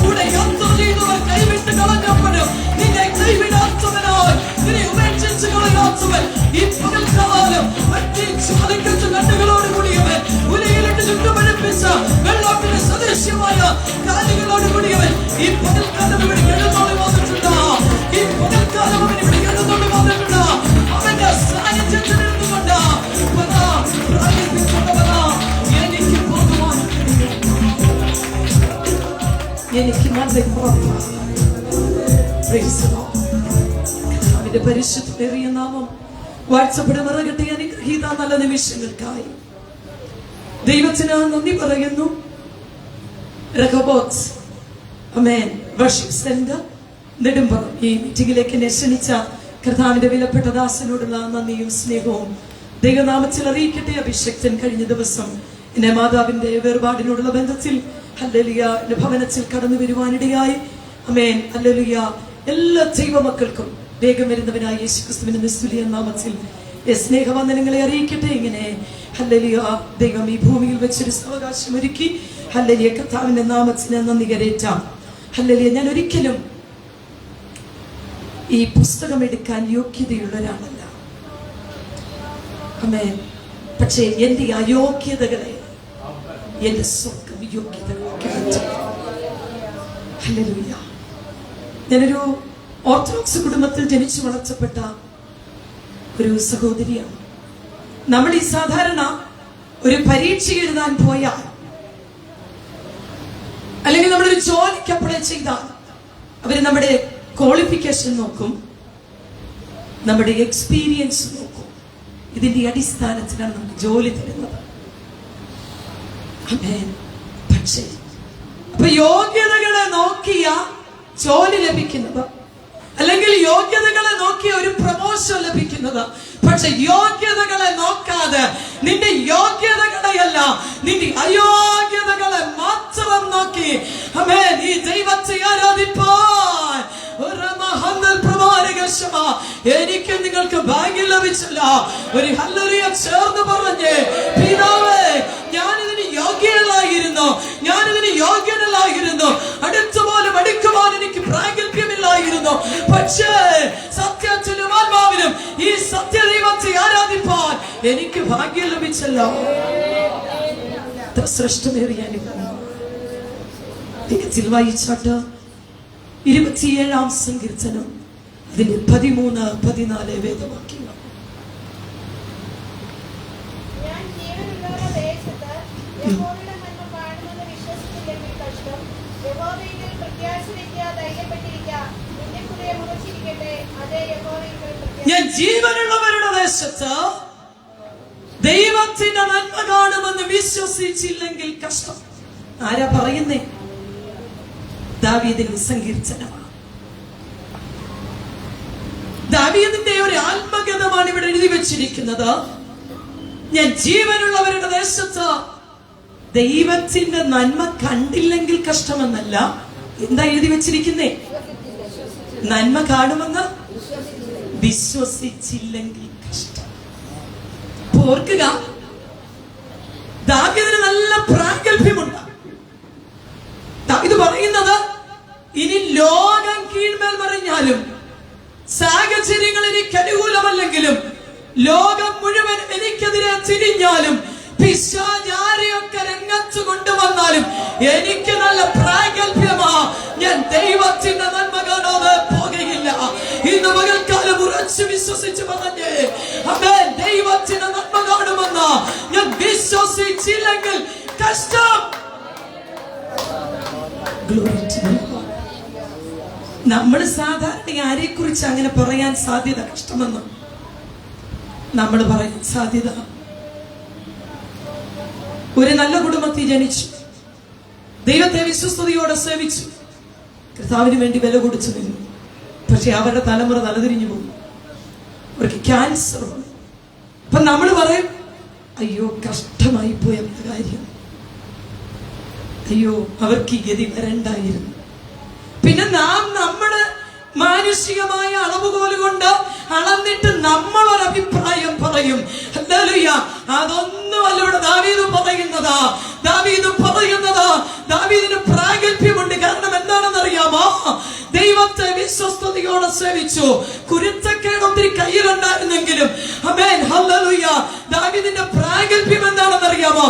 കൂടെ യാത്ര ചെയ്തവർ കൈവിട്ട് കളഞ്ഞപ്പോഴും നിന്നെ കൈവിടാത്തവനായി നിന്നെ ഉപേക്ഷിച്ച് പിടിച്ച വെള്ളത്തിന് സദൃശ്യമായ കാലുകളോട് കൂടിയവൻ ഈ പകൽക്കാലം ഇവിടെ എഴുന്നള്ളി വന്നിട്ടുണ്ട്. ഈ പകൽക്കാലം അവൻ ഇവിടെ എഴുന്നള്ളി വന്നിട്ടുണ്ട്. അവന്റെ സാന്നിധ്യത്തിൽ ഇരുന്നുകൊണ്ട് എനിക്ക് പോകുവാൻ എനിക്ക് നല്ല ഉറപ്പാണ്. അവന്റെ പരിശുദ്ധമേറിയ നാമം വാഴ്ചപ്പെടുമാറാകട്ടെ. അനുഗ്രഹീത നല്ല നിമിഷങ്ങൾക്കായി ദൈവത്തിന് നന്ദി പറയുന്നു. റഹോബോത്ത് ആമേൻ വർഷിപ്പ് സെന്റർ നെടുമ്പറം ഈ മീറ്റിംഗിലേക്ക് എന്നെ ക്ഷണിച്ച കർത്താവിന്റെ വിലപ്പെട്ട ദാസനോടുള്ള നന്ദിയും സ്നേഹവും ദൈവനാമത്തിൽ അറിയിക്കട്ടെ. അഭിഷേക്തൻ കഴിഞ്ഞ ദിവസം എന്നെ മാതാവിന്റെ വേർപാടിനോടുള്ള ബന്ധത്തിൽ ഹല്ലേലൂയ എന്റെ ഭവനത്തിൽ കടന്നു വരുവാനിടയായി. Amen hallelujah. എല്ലാ ദൈവമക്കൾക്കും വേഗം വരുന്നവനായ യേശുക്രിസ്തുവിന്റെ നിസ്തുല്യ നാമത്തിൽ സ്നേഹവന്ദനങ്ങളെ അറിയിക്കട്ടെ. ഇങ്ങനെ ഹല്ലേലൂയ ദൈവം ഈ ഭൂമിയിൽ വെച്ചൊരു അവകാശം ഒരുക്കി. ഹല്ലേലൂയ കർത്താവിന്റെ നാമത്തിന് നന്ദി കരേറ്റാം. ഹല്ലേലൂയ. ഞാൻ ഒരിക്കലും ഈ പുസ്തകം എടുക്കാൻ യോഗ്യതയുള്ള ഒരാളല്ല. ആമേൻ. പക്ഷേ എന്റെ അയോഗ്യതകളെ എന്റെ സ്വന്തം യോഗ്യതകളൊക്കെ മാറ്റി. ഹല്ലേലൂയ. ഞാനൊരു ഓർത്തഡോക്സ് കുടുംബത്തിൽ ജനിച്ചു വളർത്തപ്പെട്ട ഒരു സഹോദരിയാണ്. നമ്മൾ ഈ സാധാരണ ഒരു പരീക്ഷ എഴുതാൻ പോയാൽ അല്ലെങ്കിൽ നമ്മളൊരു ജോലിക്ക് അപ്ലൈ ചെയ്താൽ അവര് നമ്മുടെ ക്വാളിഫിക്കേഷൻ നോക്കും, നമ്മുടെ എക്സ്പീരിയൻസ് നോക്കും. ഇതിന്റെ അടിസ്ഥാനത്തിലാണ് നമുക്ക് ജോലി തരുന്നത്. പക്ഷേ അപ്പൊ യോഗ്യതകളെ നോക്കിയ ജോലി ലഭിക്കുന്നത്, അല്ലെങ്കിൽ യോഗ്യതകളെ നോക്കിയ ഒരു പ്രമോഷൻ ലഭിക്കുന്നത്. പക്ഷെ യോഗ്യതകളെ നോക്കാതെ നിന്റെ യോഗ്യതകളെയല്ല നിന്റെ അയോഗ്യതകളെ മാത്രം നോക്കി ആമേൻ ഈ ദൈവത്തെ ആരാധിപ്പാൻ എനിക്ക് നിങ്ങൾക്ക് ഭാഗ്യം ലഭിച്ചില്ല. ഒരു ഹല്ലേലൂയ ചേർന്ന് പറഞ്ഞ് പിതാവേ ഞാനിതിന് യോഗ്യനായിരുന്നു, ഞാനിതിന് യോഗ്യനല്ലായിരുന്നു, അടുത്തുപോലും അടുക്കുവാൻ എനിക്ക് പ്രാഗൽഭ്യമില്ലായിരുന്നു. പക്ഷേ സത്യത്തിലും ആത്മാവിലും ഈ സത്യദൈവത്തെ ആരാധിപ്പാൻ എനിക്ക് ഭാഗ്യം ലഭിച്ചല്ലോ. ശ്രേഷ്ഠമേറിയ അനുഭവം വായിച്ചാട്ട് 27-ാം സങ്കീർത്തനം അതിന്റെ 13-14 വേദവാക്യങ്ങൾ. ഞാൻ ജീവനുള്ളവരുടെ ദേശത്ത് ദൈവത്തിന്റെ നന്മ കാണുമെന്ന് വിശ്വസിച്ചില്ലെങ്കിൽ കഷ്ടം. ആരാ പറയുന്നേ? ദാവീദിന്റെ സങ്കീർത്തനമാണ്. ദാവീദിന്റെ ഒരു ആത്മഗതമാണ് ഇവിടെ എഴുതി വെച്ചിരിക്കുന്നത്. ഞാൻ ജീവനുള്ളവരുടെ ദേശത്ത് ദൈവത്തിന്റെ നന്മ കണ്ടില്ലെങ്കിൽ കഷ്ടമെന്നല്ല. എന്താ എഴുതി വെച്ചിരിക്കുന്നേ? നന്മ കാണുമെന്ന് വിശ്വസിച്ചില്ലെങ്കിൽ കഷ്ടം. ഓർക്കുക, ദാവീദിന് നല്ല പ്രാഗൽഭ്യമുണ്ട്. ദാവീദ് പറയുന്നത് ഇനി ലോകം കീഴ്മേൽ മറിഞ്ഞാലും സാഹചര്യങ്ങൾ എനിക്ക് അനുകൂലമല്ലെങ്കിലും ലോകം മുഴുവൻ എനിക്കെതിരെ തിരിഞ്ഞാലും പിശാചാരെയൊക്കെ രംഗത്ത് കൊണ്ടുവന്നാലും എനിക്ക് നല്ല പ്രാഗൽഭ്യമാ. ഞാൻ ദൈവത്തിന്റെ നന്മ കാണാതെ പോകുകയില്ല. ഇന്ന് പകൽക്കാലം ഉറച്ചു വിശ്വസിച്ച് പറഞ്ഞേ ആമേൻ. ദൈവത്തിന്റെ നന്മ കാണുമെന്ന് ഞാൻ വിശ്വസിച്ചില്ലെങ്കിൽ കഷ്ടം. നമ്മൾ സാധാരണ ആരെ കുറിച്ച് അങ്ങനെ പറയാൻ സാധ്യത കഷ്ടമെന്ന് നമ്മൾ പറയാൻ സാധ്യത. ഒരു നല്ല കുടുംബത്തിൽ ജനിച്ചു, ദൈവത്തെ വിശ്വസ്തയോടെ സേവിച്ചു, കർത്താവിന് വേണ്ടി വില കൊടുത്തു നിന്നു. പക്ഷെ അവരുടെ തലമുറ തലതിരിഞ്ഞു പോകും. അവർക്ക് ക്യാൻസർ വന്നു. അപ്പൊ നമ്മൾ പറയും അയ്യോ കഷ്ടമായി പോയ കാര്യം, അയ്യോ അവർക്ക് ഈ ഗതി വരണ്ടായിരുന്നു. പിന്നെ നാം നമ്മുടെ മാനുഷികമായ അളവുകോല് കൊണ്ട് അളന്നിട്ട് നമ്മൾ ഒരു അഭിപ്രായം പറയും. ഹല്ലേലൂയ. അതൊന്നുമല്ല ഇവിടെ ദാവീദ് പറയുന്നത്. ദാവീദിന് പ്രാഗൽഭ്യമുണ്ട്. കാരണം എന്താണെന്ന് അറിയാമോ? ദൈവത്തെ വിശ്വസ്തയോടെ സേവിച്ചു. കുരുത്തക്കേട് സേനയുടെ ഒത്തിരി കയ്യിലുണ്ടായിരുന്നെങ്കിലും ആമേൻ ഹല്ലേലൂയ ദാവീദിന്റെ പ്രാഗൽഭ്യം എന്താണെന്ന് അറിയാമോ?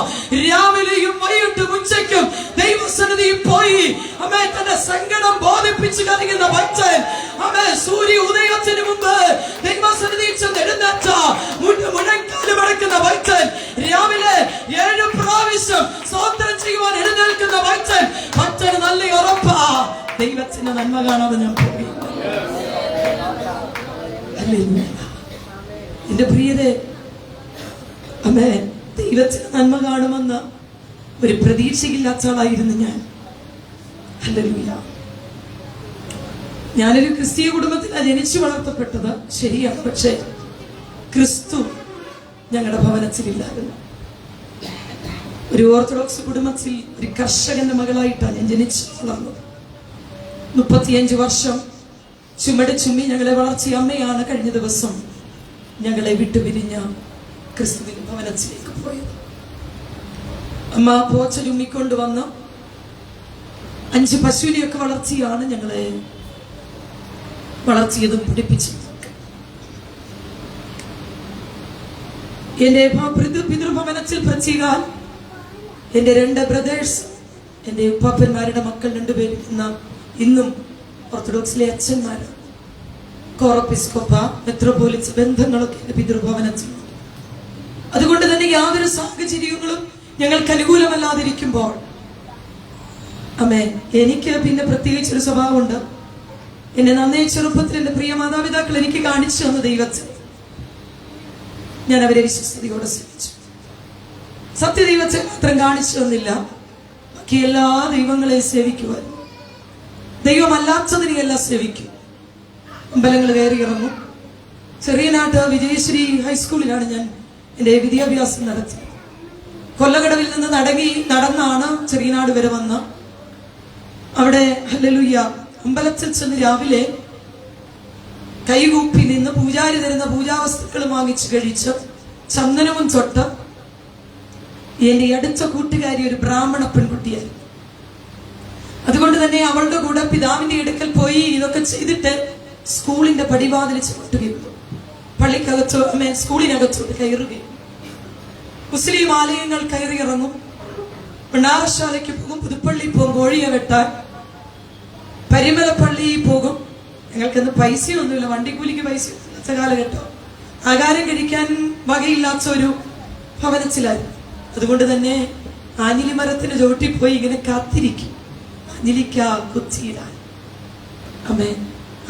രാവിലെയും വൈകിട്ടും ഉച്ചയ്ക്കും ദൈവസന്നിധിയിൽ പോയി ആമേൻ തന്റെ സങ്കടം ബോധിപ്പിച്ചു കരയുന്ന ഭക്തൻ. ആമേൻ സൂര്യ ഉദയത്തിന് മുമ്പ് ദൈവസന്നിധിയിൽ ചെന്ന് എഴുന്നേറ്റ മുഴങ്കാല് മടക്കുന്ന ഭക്തൻ. രാവിലെ 7 പ്രാവശ്യം സ്തോത്രം ചെയ്യുവാൻ എഴുന്നേൽക്കുന്ന ഭക്തൻ. ഭക്തന് നല്ല ഉറപ്പാ, ദൈവത്തിന്റെ നന്മ കാണാതെ ഞാൻ പോയി. എന്റെ പ്രിയരെ, ആമേൻ, ദൈവത്തിന് നന്മ കാണുമെന്ന് ഒരു പ്രതീക്ഷയില്ലാത്ത ആളായിരുന്നു ഞാൻ. ഹല്ലേലൂയ. ഞാനൊരു ക്രിസ്തീയ കുടുംബത്തിലാണ് ജനിച്ചു വളർത്തപ്പെട്ടത്, ശരിയാണ്. പക്ഷേ ക്രിസ്തു ഞങ്ങളുടെ ഭവനത്തിലില്ലായിരുന്നു. ഒരു ഓർത്തഡോക്സ് കുടുംബത്തിൽ ഒരു കർഷകന്റെ മകളായിട്ടാണ് ഞാൻ ജനിച്ചു വളർന്നത്. 35 വർഷം ചുമട് ചുമ്മി ഞങ്ങളെ വളർത്തിയ അമ്മയാണ് കഴിഞ്ഞ ദിവസം ഞങ്ങളെ വിട്ടുപിരിഞ്ഞ ക്രിസ്തുവിന്റെ ഭവനത്തിലേക്ക് പോയത്. അമ്മ പോച്ച ചുമ്മിക്കൊണ്ടുവന്ന് 5 പശുവിനെയൊക്കെ വളർത്തിയാണ് ഞങ്ങളെ വളർത്തിയതും പിടിപ്പിച്ചതും. എന്റെ പിതൃഭവനത്തിൽ പ്രത്യേകാൽ എന്റെ 2 ബ്രദേഴ്സ്, എന്റെ ഉപ്പാപ്പന്മാരുടെ മക്കൾ 2 പേരും ഇന്നും ഓർത്തഡോക്സിലെ അച്ഛന്മാർ, കോറപ്പിസ്കോപ്പ, മെത്രോപോലിസ് ബന്ധങ്ങളൊക്കെ എന്റെ പിതൃഭവനത്തിലുണ്ട്. അതുകൊണ്ട് തന്നെ യാതൊരു സാഹചര്യങ്ങളും ഞങ്ങൾക്ക് അനുകൂലമല്ലാതിരിക്കുമ്പോൾ അമ്മേ, എനിക്ക് പിന്നെ പ്രത്യേകിച്ചൊരു സ്വഭാവമുണ്ട്. എന്നെ നന്നേ ചെറുപ്പത്തിൽ എന്റെ പ്രിയ മാതാപിതാക്കൾ എനിക്ക് കാണിച്ചു തന്ന ദൈവത്തെ ഞാൻ അവരെ വിശ്വസ്തയോടെ സേവിച്ചു. സത്യദൈവത്തെ മാത്രം കാണിച്ചു തന്നില്ല, ബാക്കി എല്ലാ ദൈവങ്ങളെയും സേവിക്കുവാൻ. ദൈവമല്ലാത്തതിനെയെല്ലാം സേവിക്കും. അമ്പലങ്ങൾ കയറി ഇറങ്ങും. ചെറിയനാട്ട് വിജയശ്രീ ഹൈസ്കൂളിലാണ് ഞാൻ എൻ്റെ വിദ്യാഭ്യാസം നടത്തിയത്. കൊല്ലകടവിൽ നിന്ന് നടന്നാണ് ചെറിയനാട് വരെ വന്ന അവിടെ ഹല്ലേലൂയ അമ്പലത്തിൽ ചെന്ന് രാവിലെ കൈകൂപ്പി നിന്ന് പൂജാരി തരുന്ന പൂജാവസ്തുക്കൾ വാങ്ങിച്ചു കഴിച്ച് ചന്ദനവും തൊട്ട് എന്റെ അടുത്ത കൂട്ടുകാരി ഒരു ബ്രാഹ്മണ പെൺകുട്ടിയായിരുന്നു. അതുകൊണ്ട് തന്നെ അവളുടെ കൂടെ പിതാവിന്റെ അടുക്കൽ പോയി ഇതൊക്കെ ചെയ്തിട്ട് സ്കൂളിന്റെ പടിവാതിൽ ചവിട്ടുകയും പള്ളിക്കകത്ത് സ്കൂളിനകത്തോട്ട് കയറുകയും മുസ്ലിം ആലയങ്ങൾ കയറി ഇറങ്ങും. പിണ്ണാറശാലയ്ക്ക് പോകും, പുതുപ്പള്ളി പോകും, കോഴിയെ വെട്ടാൻ, പരിമലപ്പള്ളിയിൽ പോകും. ഞങ്ങൾക്കൊന്നും പൈസയൊന്നുമില്ല, വണ്ടിക്കൂലിക്ക് പൈസ ഇല്ലാത്ത കാലഘട്ടം. ആഹാരം കഴിക്കാൻ വകയില്ലാത്ത ഒരു ഭവനത്തിലായിരുന്നു. അതുകൊണ്ട് തന്നെ ആഞ്ഞിലി മരത്തിന് ചോട്ടിൽ പോയി ഇങ്ങനെ കാത്തിരിക്കും ആഞ്ഞിലിക്ക കുത്തിയിടാൻ. അമ്മേ,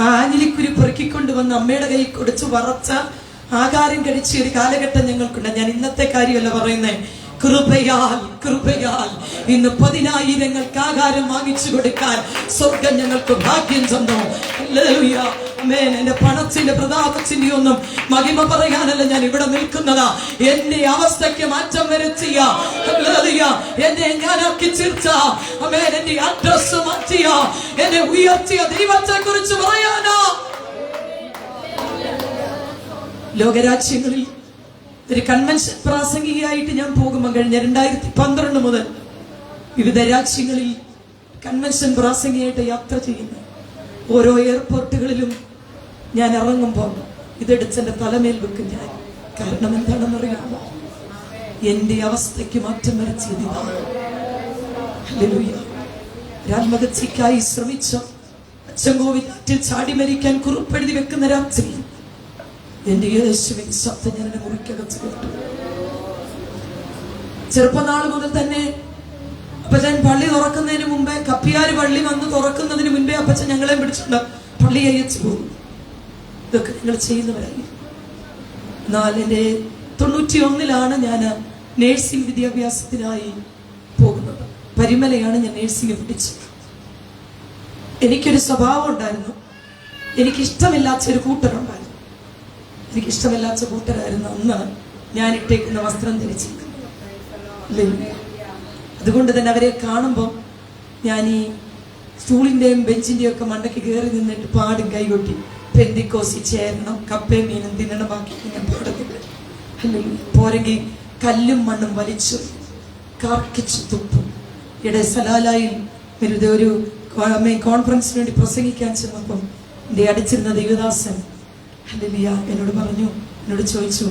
ആ ആഞ്ഞിലിക്കുരി പെറുക്കിക്കൊണ്ടുവന്ന് അമ്മയുടെ കൈ കൊടുത്ത് വറച്ച ആഹാരം കഴിച്ച ഒരു കാലഘട്ടം ഞങ്ങൾക്കുണ്ട്. ഞാൻ ഇന്നത്തെ കാര്യമല്ല പറയുന്നേ. കൃപയാൽ ഇന്ന് 10,000 ആഹാരം വാങ്ങിച്ചു കൊടുക്കാൻ സ്വർഗം ഞങ്ങൾക്ക് ഭാഗ്യം തന്നു. ഹല്ലേലൂയ. ആമേൻ. എന്റെ പണത്തിന്റെ പ്രതാപത്തിന്റെ ഒന്നും മഹിമ പറയാനല്ല ഞാൻ ഇവിടെ നിൽക്കുന്നതാ. എന്റെ അവസ്ഥയ്ക്ക് മാറ്റം വരുത്തിയ, ഹല്ലേലൂയ, എന്നെ ഞാനാക്കി തീർച്ച, ആമേൻ, എന്റെ അഡ്രസ് മാറ്റിയ, എന്നെ ഉയർത്തിയ ദൈവത്തെ കുറിച്ച് പറയാനാ. ലോകരാജ്യങ്ങളിൽ ഒരു കൺവെൻഷൻ പ്രാസംഗികയായിട്ട് ഞാൻ പോകുമ്പോൾ കഴിഞ്ഞ 2012 മുതൽ വിവിധ രാജ്യങ്ങളിൽ കൺവെൻഷൻ പ്രാസംഗികയായിട്ട് യാത്ര ചെയ്യുന്നു. ഓരോ എയർപോർട്ടുകളിലും ഞാൻ ഇറങ്ങുമ്പോൾ ഇതെടുത്ത് എൻ്റെ തലമേൽ വെക്കും ഞാൻ. കാരണം എന്താണെന്നറിയാമോ? എന്റെ അവസ്ഥയ്ക്ക് മാറ്റം വരുത്തിയത് ഇതാണ്. ഹല്ലേലൂയ. ആത്മഹത്യക്കായി ശ്രമിച്ച അച്ചൻകോവിലാറ്റിൽ ചാടി മരിക്കാൻ കുറിപ്പെഴുതി വെക്കുന്ന രാത്രി എന്റെ യേശുവിൻ ശബ്ദം ഞാൻ എന്റെ മുറിക്കകത്ത് കേട്ടു. ചെറുപ്പനാൾ മുതൽ തന്നെ അപ്പച്ചൻ പള്ളി തുറക്കുന്നതിന് മുമ്പേ, കപ്പിയാര് പള്ളി വന്ന് തുറക്കുന്നതിന് മുൻപേ അപ്പച്ചൻ ഞങ്ങളെ പിടിച്ചിട്ടുണ്ട് പള്ളി അയച്ചു പോകും. ഇതൊക്കെ നിങ്ങൾ ചെയ്യുന്നവരായി. എന്നാൽ എന്റെ 91 ഞാൻ നേഴ്സിംഗ് വിദ്യാഭ്യാസത്തിനായി പോകുന്നത്. പരിമലയാണ് ഞാൻ നേഴ്സിംഗ് പഠിച്ചത്. എനിക്കൊരു സ്വഭാവം ഉണ്ടായിരുന്നു. എനിക്കിഷ്ടമില്ലാത്തൊരു കൂട്ടരുണ്ടായിരുന്നു. എനിക്കിഷ്ടമില്ലാത്ത കൂട്ടരായിരുന്നു അന്ന് ഞാൻ ഇട്ടേക്കുന്ന വസ്ത്രം ധരിച്ചിരിക്കുന്നത്. അതുകൊണ്ട് തന്നെ അവരെ കാണുമ്പോൾ ഞാൻ ഈ സ്റ്റൂളിന്റെയും ബെഞ്ചിന്റെയും ഒക്കെ മണ്ടയ്ക്ക് കയറി നിന്നിട്ട് പാടും കൈകൊട്ടി പെന്തിക്കോസി ചേരണം, കപ്പയും മീനും തിന്നണം, ബാക്കി ഞാൻ പാടുന്നില്ല. അല്ലെങ്കിൽ പോരെങ്കിൽ കല്ലും മണ്ണും വലിച്ചു കാർക്കിച്ചു തുപ്പും. ഇവിടെ സലാലായിൽ വെറുതെ ഒരു കോൺഫറൻസിന് വേണ്ടി പ്രസംഗിക്കാൻ ചെന്നപ്പം എൻ്റെ അടിച്ചിരുന്ന ദൈവദാസൻ ഹല്ലേലൂയ. എന്നോട് ചോദിച്ചു,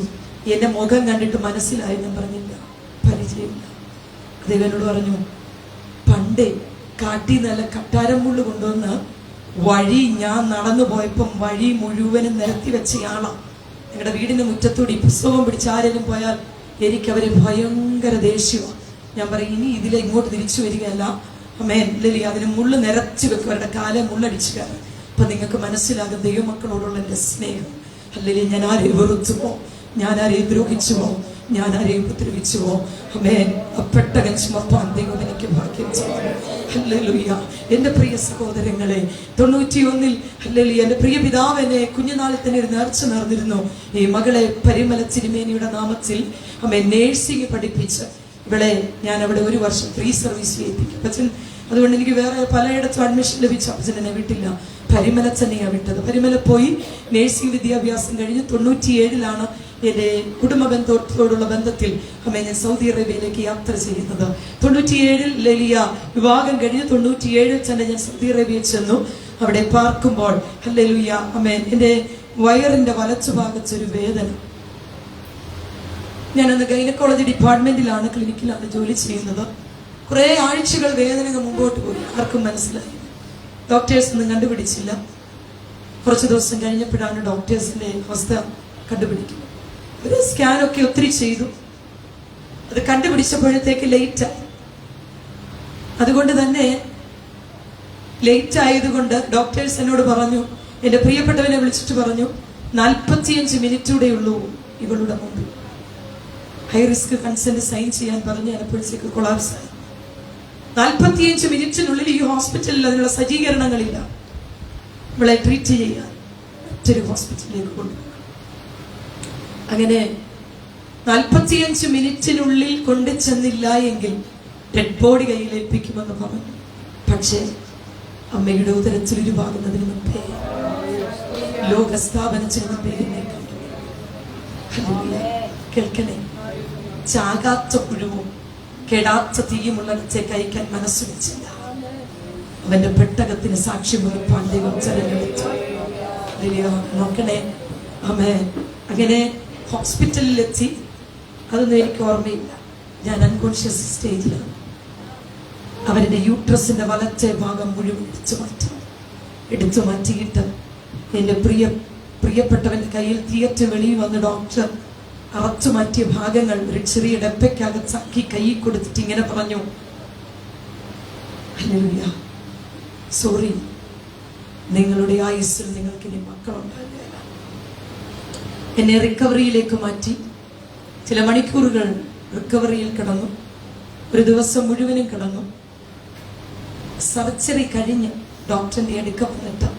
എന്റെ മുഖം കണ്ടിട്ട് മനസ്സിലായി? ഞാൻ പറഞ്ഞില്ല, പരിചയമില്ല. അദ്ദേഹം എന്നോട് പറഞ്ഞു, പണ്ട് കാട്ടി നല്ല കട്ടാരം മുള്ളു കൊണ്ടുവന്ന് വഴി ഞാൻ നടന്നു പോയപ്പം വഴി മുഴുവനും നിരത്തി വെച്ചയാളാ. ഞങ്ങളുടെ വീടിന്റെ മുറ്റത്തൂടി പുസ്തകം പിടിച്ച് ആരെങ്കിലും പോയാൽ എനിക്ക് അവരെ ഭയങ്കര ദേഷ്യമാണ്. ഞാൻ പറയും, ഇനി ഇതിലെ ഇങ്ങോട്ട് തിരിച്ചു വരികയല്ല, അമ്മേൻ ഇല്ലല്ലേ, അതിന് മുള്ളു നിറച്ചു വെക്കും, അവരുടെ കാലം മുള്ളടിച്ചു കയറും. അപ്പൊ നിങ്ങൾക്ക് മനസ്സിലാകും ദൈവമക്കളോടുള്ള എൻ്റെ സ്നേഹം. അല്ലെങ്കിൽ ഞാൻ ആരെയും വെറുത്തുവോ, ഞാൻ ആരെയും ദ്രോഹിച്ചുവോ, ഞാൻ ആരെയും ഉപദ്രവിച്ചുവോ, അമ്മേൻ പെട്ടകൻ ചുമപ്പാൻ ദൈവം എനിക്ക് ഭാഗ്യം ചെയ്തു. ഹല്ലേലൂയ. എൻ്റെ പ്രിയ സഹോദരങ്ങളെ, 91 ഹല്ലേലൂയ, എൻ്റെ പ്രിയ പിതാവ് എന്നെ കുഞ്ഞുനാളിൽ തന്നെ ഒരു നേർച്ച നേർന്നിരുന്നു. ഈ മകളെ പരിമല തിരുമേനിയുടെ നാമത്തിൽ അമ്മ നേഴ്സിംഗ് പഠിപ്പിച്ച് ഇവിടെ ഞാൻ അവിടെ 1 വർഷം ഫ്രീ സർവീസ് ചെയ്യിപ്പിക്കും. അച്ഛൻ അതുകൊണ്ട് എനിക്ക് വേറെ പലയിടത്തും അഡ്മിഷൻ ലഭിച്ചു. അച്ഛൻ എന്നെ വിട്ടില്ല, പരിമല തന്നെയാണ് വിട്ടത്. പരിമല പോയി നേഴ്സിംഗ് വിദ്യാഭ്യാസം കഴിഞ്ഞ് 97 എൻ്റെ കുടുംബ ബന്ധത്തോടുള്ള ബന്ധത്തിൽ അമ്മ ഞാൻ സൗദി അറേബ്യയിലേക്ക് യാത്ര ചെയ്യുന്നത്. 97 ലലിയ വിവാഹം കഴിഞ്ഞ് 97 തന്നെ ഞാൻ സൗദി അറേബ്യയിൽ ചെന്നു. അവിടെ പാർക്കുമ്പോൾ ഹല്ലേലൂയ അമ്മേ, എൻ്റെ വയറിന്റെ വലച്ചു ഭാഗത്തൊരു വേദന. ഞാനന്ന് ഗൈനക്കോളജി ഡിപ്പാർട്ട്മെന്റിലാണ്, ക്ലിനിക്കിലാണ് ജോലി ചെയ്യുന്നത്. കുറെ ആഴ്ചകൾ വേദനകൾ മുമ്പോട്ട് പോയി, ആർക്കും മനസ്സിലായി. ഡോക്ടേഴ്സ് ഒന്നും കണ്ടുപിടിച്ചില്ല. കുറച്ച് ദിവസം കഴിഞ്ഞപ്പോഴാണ് ഡോക്ടേഴ്സിന്റെ അവസ്ഥ കണ്ടുപിടിക്കുന്നത്. ഒരു സ്കാനൊക്കെ ഒത്തിരി ചെയ്തു, അത് കണ്ടുപിടിച്ചപ്പോഴത്തേക്ക് ലേറ്റായി. അതുകൊണ്ട് തന്നെ ലേറ്റ് ആയതുകൊണ്ട് ഡോക്ടേഴ്സ് എന്നോട് പറഞ്ഞു, എൻ്റെ പ്രിയപ്പെട്ടവനെ വിളിച്ചിട്ട് പറഞ്ഞു, 45 മിനിറ്റൂടെ ഉള്ളൂ ഇവളുടെ മുമ്പിൽ. ഹൈ റിസ്ക് കൺസെന്റ് സൈൻ ചെയ്യാൻ പറഞ്ഞ് അപ്പോഴത്തേക്ക് കൊളാപ്സ് ആയി. 45 മിനിറ്റിനുള്ളിൽ ഈ ഹോസ്പിറ്റലിൽ അതിനുള്ള സജ്ജീകരണങ്ങളില്ല. ഇവളെ ട്രീറ്റ് ചെയ്യാൻ മറ്റൊരു ഹോസ്പിറ്റലിലേക്ക് കൊണ്ടുപോകും. അങ്ങനെ 45 മിനിറ്റിനുള്ളിൽ കൊണ്ടു ചെന്നില്ല എങ്കിൽ ഡെഡ് ബോഡി കയ്യിലേൽപ്പിക്കുമെന്ന് പറഞ്ഞു. പക്ഷേ അമ്മയുടെ ഉദരത്തിൽ ഉരുവാകുന്നതിന് മുമ്പേ, ലോകസ്ഥാപനത്തിന് മുമ്പേ കേൾക്കണേ, ചാകാത്ത പുഴുവും കെടാത്ത തീയുമുള്ളിടത്തേക്ക് അയക്കാൻ മനസ്സ് വെച്ചില്ല. അവന്റെ പെട്ടകത്തിന് സാക്ഷ്യം വഹിപ്പാൻ ദൈവം തിരഞ്ഞെടുത്തു. നോക്കണേ അമ്മേ. അങ്ങനെ ഹോസ്പിറ്റലിലെത്തി. അതൊന്നും എനിക്ക് ഓർമ്മയില്ല, ഞാൻ അൺകോൺഷ്യസ് സ്റ്റേജിലാണ്. അവരുടെ യൂട്രസിന്റെ വലത്തെ ഭാഗം മുഴുവൻ എടുത്തു മാറ്റിയിട്ട് എൻ്റെ പ്രിയപ്പെട്ടവന്റെ കയ്യിൽ തിയേറ്റർ വെളിയിൽ വന്ന് ഡോക്ടർ അറച്ചു മാറ്റിയ ഭാഗങ്ങൾ ഒരു ചെറിയ ഡപ്പയ്ക്കകത്താക്കി കൈ കൊടുത്തിട്ട് ഇങ്ങനെ പറഞ്ഞു, ഹല്ലേലൂയ, സോറി, നിങ്ങളുടെ ആയുസ്സിൽ നിങ്ങൾക്ക് ഇനി മക്കളുണ്ടാകില്ല. എന്നെ റിക്കവറിയിലേക്ക് മാറ്റി. ചില മണിക്കൂറുകൾ റിക്കവറിയിൽ കിടന്നു, ഒരു ദിവസം മുഴുവനും കിടന്നു. സർജറി കഴിഞ്ഞ് ഡോക്ടറിന്റെ അടുക്ക വന്നിട്ട്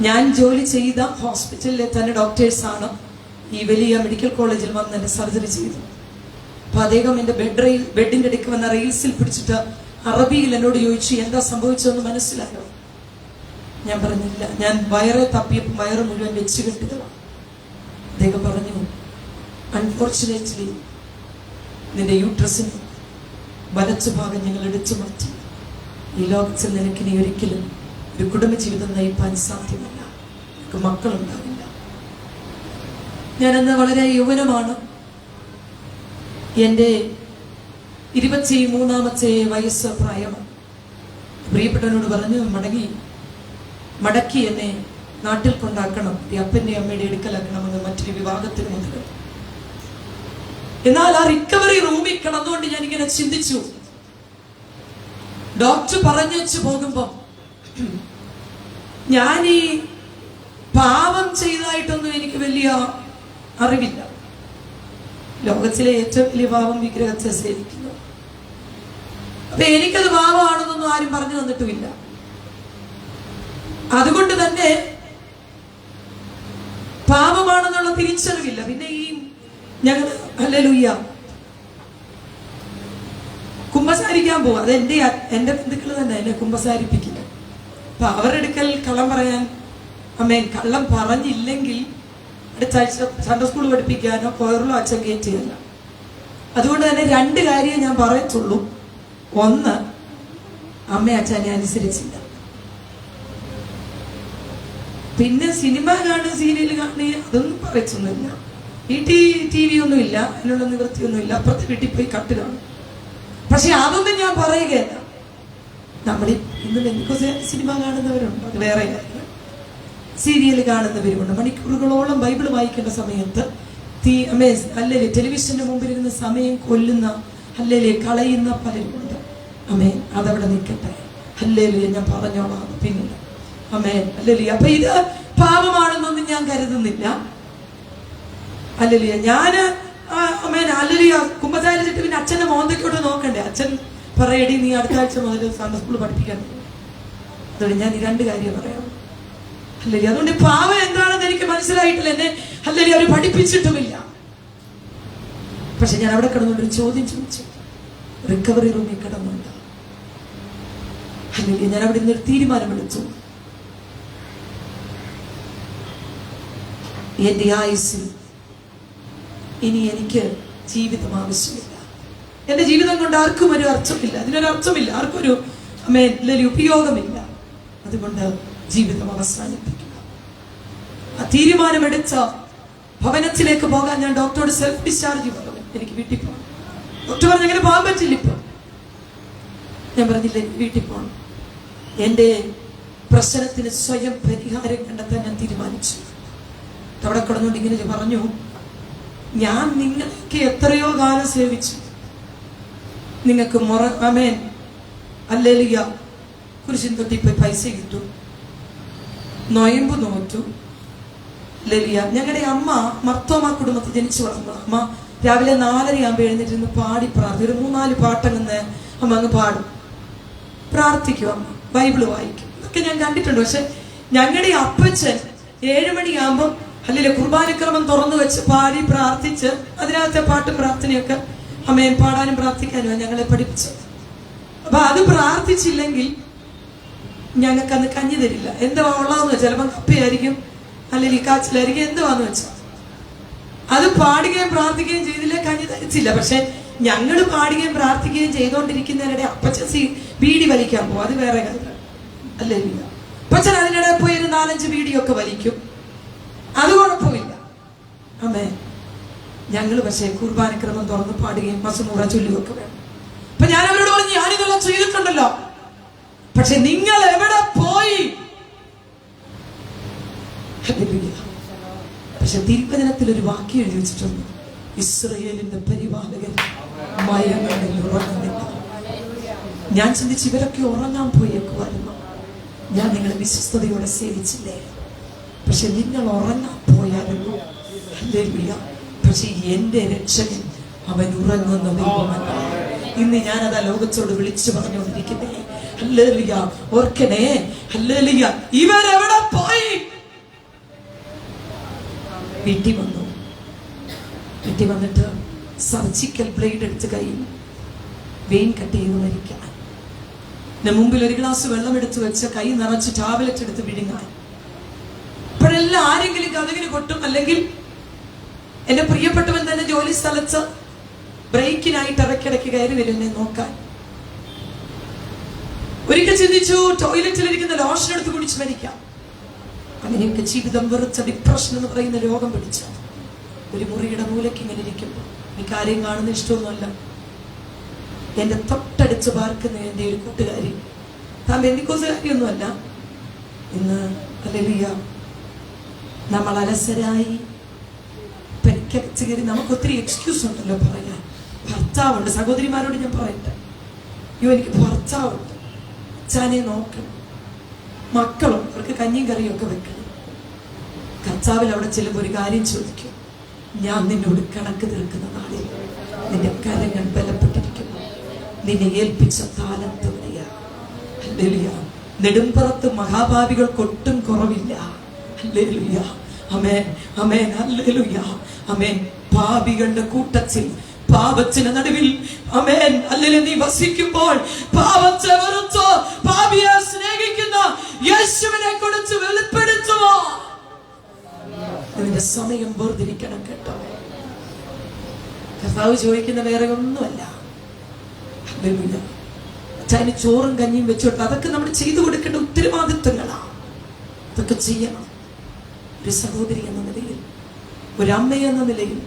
ഞാൻ ജോലി ചെയ്ത ഹോസ്പിറ്റലിലെ തന്നെ ഡോക്ടേഴ്സാണ് ഈ വലിയ മെഡിക്കൽ കോളേജിൽ വന്ന് എന്നെ സർജറി ചെയ്തു. അപ്പൊ അദ്ദേഹം എൻ്റെ ബെഡിന്റെ അടുക്ക് വന്ന റെയിൽസിൽ പിടിച്ചിട്ട് അറബിയിൽ എന്നോട് ചോദിച്ചു, എന്താ സംഭവിച്ചതെന്ന് മനസ്സിലായോ? ഞാൻ പറഞ്ഞില്ല. ഞാൻ വയറെ തപ്പിയപ്പോൾ വയറ് മുഴുവൻ വെച്ച് കെട്ടുകളാണ്. അദ്ദേഹം പറഞ്ഞു, അൺഫോർച്ചുനേറ്റ്ലി നിന്റെ യൂട്രസിന് വലച്ചു ഭാഗം ഞങ്ങൾ എടുത്തു മാറ്റി. ഈ ലോകത്തിൽ നിനക്കിനി ഒരിക്കലും ഒരു കുടുംബജീവിതം നയിപ്പാൻ സാധ്യമല്ല, എനിക്ക് മക്കളുണ്ടാവില്ല. ഞാനന്ന് വളരെ യൗവനമാണ്. എൻ്റെ 23-ാമത്തെ വയസ്സ് പ്രായമാണ്. പ്രിയപ്പെട്ടവനോട് പറഞ്ഞു, മടക്കി എന്നെ നാട്ടിൽ കൊണ്ടാക്കണം, അപ്പൻ്റെ അമ്മയുടെ അടുക്കലാക്കണമെന്ന് മറ്റൊരു വിവാഹത്തിന് മുതൽ. എന്നാൽ ആ റിക്കവറി റൂമിൽ കിടന്നുകൊണ്ട് ഞാൻ ഇങ്ങനെ ചിന്തിച്ചു. ഡോക്ടർ പറഞ്ഞു വെച്ച് പോകുമ്പോ ഞാൻ ഈ പാപം ചെയ്തതായിട്ടൊന്നും എനിക്ക് വലിയ അറിവില്ല. ലോകത്തിലെ ഏറ്റവും വലിയ പാപം വിഗ്രഹത്തെ സേവിക്കുന്നു. അപ്പൊ എനിക്കത് പാപമാണെന്നൊന്നും ആരും പറഞ്ഞു തന്നിട്ടുമില്ല. അതുകൊണ്ട് തന്നെ പാപമാണെന്നുള്ള തിരിച്ചറിവില്ല. പിന്നെ ഈ ഞങ്ങൾ ഹല്ലേലൂയ കുമ്പസാരിക്കാൻ പോകും. അത് എൻ്റെ ബന്ധുക്കൾ തന്നെ എന്നെ കുമ്പസാരിപ്പിക്കില്ല. അപ്പൊ അവരുടെ അടുക്കൽ കള്ളം പറയാൻ, അമ്മേൻ കള്ളം പറഞ്ഞില്ലെങ്കിൽ അടുത്ത ആഴ്ച സൺഡേ സ്കൂൾ പഠിപ്പിക്കാനോ കൊയറിലോ അച്ഛൻ കയറ്റിയല്ല. അതുകൊണ്ട് തന്നെ 2 കാര്യം ഞാൻ പറയത്തുള്ളൂ. ഒന്ന്, അമ്മ അച്ഛനെ അനുസരിച്ചില്ല. പിന്നെ സിനിമ കാണുക, സീരിയൽ കാണുക, അതൊന്നും പറയത്തൊന്നുമില്ല. വീട്ടിൽ TV ഒന്നും ഇല്ല, അതിനുള്ള നിവൃത്തിയൊന്നും ഇല്ല. അപ്പുറത്തെ വീട്ടിൽ പോയി കട്ട് കാണും. പക്ഷെ അതൊന്നും ഞാൻ പറയുകയല്ല. നമ്മൾ ഇന്ന് സിനിമ കാണുന്നവരുണ്ട്, അത് വേറെ കാര്യം. സീരിയൽ കാണുന്നവരുമുണ്ട്. മണിക്കൂറുകളോളം ബൈബിൾ വായിക്കേണ്ട സമയത്ത് അല്ലേ ടെലിവിഷന്റെ മുമ്പിലിരുന്ന് സമയം കൊല്ലുന്ന, അല്ലേ കളയുന്ന പലരുമുണ്ട്. അമേൻ, അതവിടെ നിൽക്കട്ടെ. ഹല്ലേലൂയ, ഞാൻ പറഞ്ഞോളാം പിന്നില്ല. അമേൻ, ഹല്ലേലൂയ. അപ്പൊ ഇത് പാപമാണെന്നൊന്നും ഞാൻ കരുതുന്നില്ല. ഹല്ലേലൂയ. ഞാന് അമേൻ, ഹല്ലേലൂയ. കുമ്പസാരിച്ചിട്ട് പിന്നെ അച്ഛന്റെ മോന്തയ്ക്കോട്ട് നോക്കണ്ടേ? അച്ഛൻ പറയടി, നീ അടുത്ത ആഴ്ച മുതൽ സൺഡേ സ്കൂൾ പഠിപ്പിക്കാൻ. അതുകൊണ്ട് ഞാൻ ഈ 2 കാര്യം പറയാം. ഹല്ലേലൂയ. അതുകൊണ്ട് പാവം എന്താണെന്ന് എനിക്ക് മനസ്സിലായിട്ടില്ല. എന്നെ ഹല്ലേലൂയ അവർ പഠിപ്പിച്ചിട്ടുമില്ല. പക്ഷെ ഞാൻ അവിടെ കിടന്നുകൊണ്ടൊരു ചോദ്യം ചോദിച്ചു. റിക്കവറി റൂമിൽ കിടന്നുണ്ട്. ഹല്ലേലൂയ. ഞാൻ അവിടെ നിന്നൊരു തീരുമാനമെടുത്തു. എന്റെ ആയുസ്സിൽ ഇനി എനിക്ക് ജീവിതം ആവശ്യമില്ല. എന്റെ ജീവിതം കൊണ്ട് ആർക്കും ഒരു അർത്ഥമില്ല, അതിനൊരു അർത്ഥമില്ല, ആർക്കും ഒരു ഉപയോഗമില്ല. അതുകൊണ്ട് ജീവിതം അവസാനിപ്പിക്കുക. ആ തീരുമാനമെടുത്ത ഭവനത്തിലേക്ക് പോകാൻ ഞാൻ ഡോക്ടറോട് സെൽഫ് ഡിസ്ചാർജ് പറഞ്ഞു. എനിക്ക് വീട്ടിൽ പോകണം. ഡോക്ടർ പറഞ്ഞു അങ്ങനെ പോകാൻ പറ്റില്ല ഇപ്പൊ. ഞാൻ പറഞ്ഞില്ല, എനിക്ക് വീട്ടിൽ പോകണം. എന്റെ പ്രശ്നത്തിന് സ്വയം പരിഹാരം കണ്ടെത്താൻ ഞാൻ തീരുമാനിച്ചു. അവിടെ കിടന്നുകൊണ്ട് ഇങ്ങനെ പറഞ്ഞു, ഞാൻ നിങ്ങൾക്ക് എത്രയോ കാലം സേവിച്ചു, നിങ്ങൾക്ക് അമേൻ ഹല്ലേലൂയ കുരിശിൻ തൊട്ടി പോയി പൈസ കിട്ടു, നൊയമ്പ് നോറ്റു. ഹല്ലേലൂയ. ഞങ്ങളുടെ അമ്മ മർത്തോമ കുടുംബത്തിൽ ജനിച്ചു വളർന്ന അമ്മ രാവിലെ 4:30 എഴുന്നേറ്റിരുന്ന് പാടി പ്രാർത്ഥിക്കും. ഒരു 3-4 പാട്ടങ്ങ് അമ്മ അങ്ങ് പാടും, പ്രാർത്ഥിക്കും, അമ്മ ബൈബിള് വായിക്കും. ഇതൊക്കെ ഞാൻ കണ്ടിട്ടുണ്ട്. പക്ഷെ ഞങ്ങളുടെ അപ്പച്ചൻ 7 മണിയാകുമ്പോൾ അല്ലെങ്കിൽ കുർബാനക്രമം തുറന്നു വെച്ച് പാടി പ്രാർത്ഥിച്ച് അതിനകത്തെ പാട്ടും പ്രാർത്ഥനയൊക്കെ അമ്മേൻ പാടാനും പ്രാർത്ഥിക്കാനും ഞങ്ങളെ പഠിപ്പിച്ചത്. അപ്പൊ അത് പ്രാർത്ഥിച്ചില്ലെങ്കിൽ ഞങ്ങൾക്ക് അന്ന് കഞ്ഞി തരില്ല. എന്താ ഉള്ളതെന്ന് വെച്ചാൽ ചിലപ്പോൾ കപ്പയായിരിക്കും, അല്ലെങ്കിൽ കാച്ചിലായിരിക്കും, എന്തുവാന്ന് വെച്ചാൽ അത് പാടുകയും പ്രാർത്ഥിക്കുകയും ചെയ്തില്ല, കഞ്ഞി തരിച്ചില്ല. പക്ഷെ ഞങ്ങൾ പാടുകയും പ്രാർത്ഥിക്കുകയും ചെയ്തുകൊണ്ടിരിക്കുന്നതിനിടെ അപ്പച്ചൻ ബീഡി വലിക്കാൻ പോകും, അത് വേറെ കാര്യം അല്ലേ. അപ്പച്ചൻ അതിനിടെ പോയി ഒരു 4-5 ബീഡിയൊക്കെ വലിക്കും, അത് കുഴപ്പമില്ല. അമ്മേ ഞങ്ങൾ പക്ഷേ കുർബാനക്രമം തുറന്ന് പാടുകയും മസുമൂറ ചൊല്ലുകയൊക്കെ വേണം. അപ്പൊ ഞാൻ അവരോട് പറഞ്ഞു, ഞാനിതെല്ലാം ചെയ്തിട്ടുണ്ടല്ലോ, പക്ഷെ നിങ്ങൾ എവിടെ പോയി? പക്ഷെ തിരുവചനത്തിൽ ഒരു വാക്യം എഴുതി വെച്ചിട്ടുണ്ട്, ഇസ്രായേലിന്റെ പരിപാലകൻ മയങ്ങളിൽ ഉറങ്ങുന്നില്ല. ഞാൻ ചിന്തിച്ച് ഇവരൊക്കെ ഉറങ്ങാൻ പോയേക്കുമായിരുന്നു. ഞാൻ നിങ്ങളെ വിശ്വസ്തയോടെ സേവിച്ചില്ലേ? പക്ഷെ നിങ്ങൾ ഉറങ്ങാൻ പോയായിരുന്നു. ഹല്ലേലൂയ. പക്ഷെ എന്റെ രക്ഷകൻ അവൻ ഉറങ്ങുന്ന ദൈവമല്ല. ഇന്ന് ഞാനതാ ലോകത്തോട് വിളിച്ചു പറഞ്ഞുകൊണ്ടിരിക്കുന്നേ. ഹല്ലേലൂയ. ഓർക്കണേ, ഹല്ലേലൂയ. ഇവരെവിടെ പോയി? വീട്ടിൽ വന്നു. വീട്ടിൽ വന്നിട്ട് സർജിക്കൽ ബ്ലേഡ് എടുത്ത് കയ്യിൽ വെയിൻ കട്ട് ചെയ്ത് മരിക്കാൻ. മുമ്പിൽ ഒരു ഗ്ലാസ് വെള്ളം എടുത്ത് വെച്ച് കൈ നിറച്ച് ടാബ്ലറ്റ് എടുത്ത് വിഴുങ്ങാൻ. അപ്പോഴെല്ലാം ആരെങ്കിലും കഥകിന് കൊട്ടും, അല്ലെങ്കിൽ എന്റെ പ്രിയപ്പെട്ടവൻ തന്നെ ജോലി സ്ഥലത്ത് ബ്രേക്കിനായിട്ട് ഇടയ്ക്കിടയ്ക്ക് കയറി വരും എന്നെ നോക്കാൻ. ഒരിക്കൽ ചിന്തിച്ചു ടോയ്ലറ്റിലിരിക്കുന്ന ലോഷൻ എടുത്ത് കുടിച്ച് മരിക്കാം. അങ്ങനെയൊക്കെ ജീവിതം വെറുച്ച ഡിപ്രഷൻ എന്ന് പറയുന്ന രോഗം പിടിച്ച ഒരു മുറിയുടെ മൂലയ്ക്ക് ഇങ്ങനെ ഇരിക്കുമ്പോൾ എനിക്ക് ആരെയും കാണുന്ന ഇഷ്ടമൊന്നുമല്ല. എന്റെ തൊട്ടടിച്ച് പാർക്കുന്ന എന്റെ ഒരു കൂട്ടുകാരി, താൻ ബെന്തിക്കോസുകാരിയൊന്നുമല്ല. ഇന്ന് ഹല്ലേലൂയ നമ്മൾ അലസരായി പെരിക്കടിച്ച് കയറി. നമുക്ക് ഒത്തിരി എക്സ്ക്യൂസ് ഉണ്ടല്ലോ പറയാൻ. ഭർത്താവുണ്ട്, സഹോദരിമാരോട് ഞാൻ പറയട്ടെ, എനിക്ക് ഭർത്താവുണ്ട്, അച്ഛനെ നോക്കണം, മക്കളുണ്ട്, അവർക്ക് കഞ്ഞിയും കറിയും ഒക്കെ വെക്കണം. കർത്താവിൽ അവിടെ ചെല്ലുമ്പോൾ ഒരു കാര്യം ചോദിക്കും, ഞാൻ നിന്നോട് കണക്ക് തീർക്കുന്ന നാളിൽ നിന്റെ കരങ്ങൾ ബലപ്പെട്ടിരിക്കുന്നു, നിന്നെ ഏൽപ്പിച്ച താലന്ത് എവിടെയാ? ഹല്ലേലൂയ. നെടുമ്പുറത്ത് മഹാഭാവികൾക്കൊട്ടും കുറവില്ല. ഹല്ലേലൂയ. ആമേൻ, ആമേൻ, ഹല്ലേലൂയ, ആമേൻ. പാപികളുടെ കൂട്ടത്തിൽ പാപത്തിന് നടുവിൽ ആമേൻ ഹല്ലേലൂയ നീ വസിക്കുമ്പോൾ പാപത്തെ വെറുത്ത് പാപിയെ സ്നേഹിക്കുന്ന യേശുവിനെ കുറിച്ച് വെളിപ്പെടുത്തുക. ഇതിന്റെ സമയം വേർതിരിക്കണം കേട്ടോ. കർത്താവ് ചോദിക്കുന്ന വേറെ ഒന്നുമല്ല. ഹല്ലേലൂയ. അച്ഛന് ചോറും കഞ്ഞിയും വെച്ചോട്ട് അതൊക്കെ നമ്മൾ ചെയ്തു കൊടുക്കേണ്ട ഉത്തരവാദിത്വങ്ങളാണ്. അതൊക്കെ ചെയ്യണം. ഒരു സഹോദരി എന്ന നിലയിൽ, ഒരു അമ്മ എന്ന നിലയിൽ,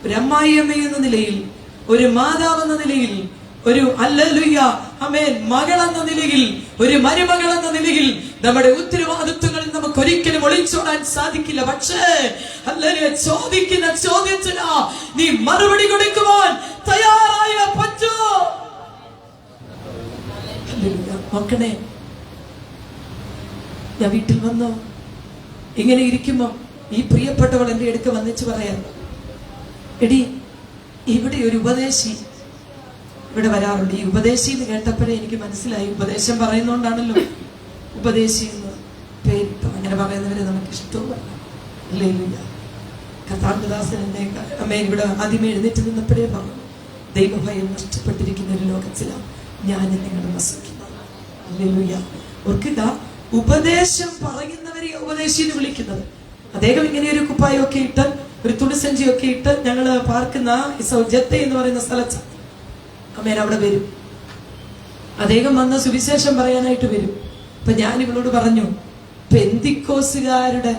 ഒരു അമ്മായിയമ്മ എന്ന നിലയിൽ, ഒരു മാതാവ് എന്ന നിലയിൽ, ഒരു ഹല്ലേലൂയ ആമേൻ മകൾ എന്ന നിലയിൽ, ഒരു മരുമകൾ എന്ന നിലയിൽ നമ്മുടെ ഉത്തരവാദിത്വങ്ങളിൽ നമുക്ക് ഒരിക്കലും ഒളിച്ചോടാൻ സാധിക്കില്ല. പക്ഷേ ഹല്ലേലൂയ ചോദിക്കുന്ന ചോദ്യത്തിന് നീ മറുപടി കൊടുക്കുവാൻ തയ്യാറായ പറ്റൂ. ഹല്ലേലൂയ. നോക്കണേ, ഞാൻ വീട്ടിൽ വന്നു ഇങ്ങനെ ഇരിക്കുമ്പോ ഈ പ്രിയപ്പെട്ടവൾ എന്റെ അടുക്ക് വന്നിച്ച് പറയാം, എടി ഇവിടെ ഒരു ഉപദേശി ഇവിടെ വരാറുണ്ട്. ഈ ഉപദേശി എന്ന് കേട്ടപ്പോഴേ എനിക്ക് മനസ്സിലായി, ഉപദേശം പറയുന്നോണ്ടാണല്ലോ ഉപദേശി എന്ന് പേരിട്ടു. അങ്ങനെ പറയുന്നവരെ നമുക്ക് ഇഷ്ടവുമല്ല. ഹല്ലേലൂയ. കർത്താവിദാസൻ എന്നെ അമ്മ ഇവിടെ ആദ്യമേ എഴുന്നേറ്റ് നിന്നപ്പോഴേ പറഞ്ഞു, ദൈവഭയം നഷ്ടപ്പെട്ടിരിക്കുന്ന ഒരു ലോകത്തിലാണ് ഞാൻ നിങ്ങൾ വസിക്കുന്നത്. ഹല്ലേലൂയ. ഓർക്കുക, ഉപദേശം പറയുന്നവരെ ഉപദേശി എന്ന് വിളിക്കുന്നത്. അദ്ദേഹം ഇങ്ങനെ ഒരു കുപ്പായൊക്കെ ഇട്ട് ഒരു തുണിസഞ്ചിയൊക്കെ ഇട്ട് ഞങ്ങള് പാർക്കുന്ന ജത്തെ എന്ന് പറയുന്ന സ്ഥലത്ത് അമ്മേൻ അവിടെ വരും. അദ്ദേഹം വന്ന് സുവിശേഷം പറയാനായിട്ട് വരും. അപ്പൊ ഞാൻ ഇവളോട് പറഞ്ഞു, പെന്തിക്കോസുകാരുടെ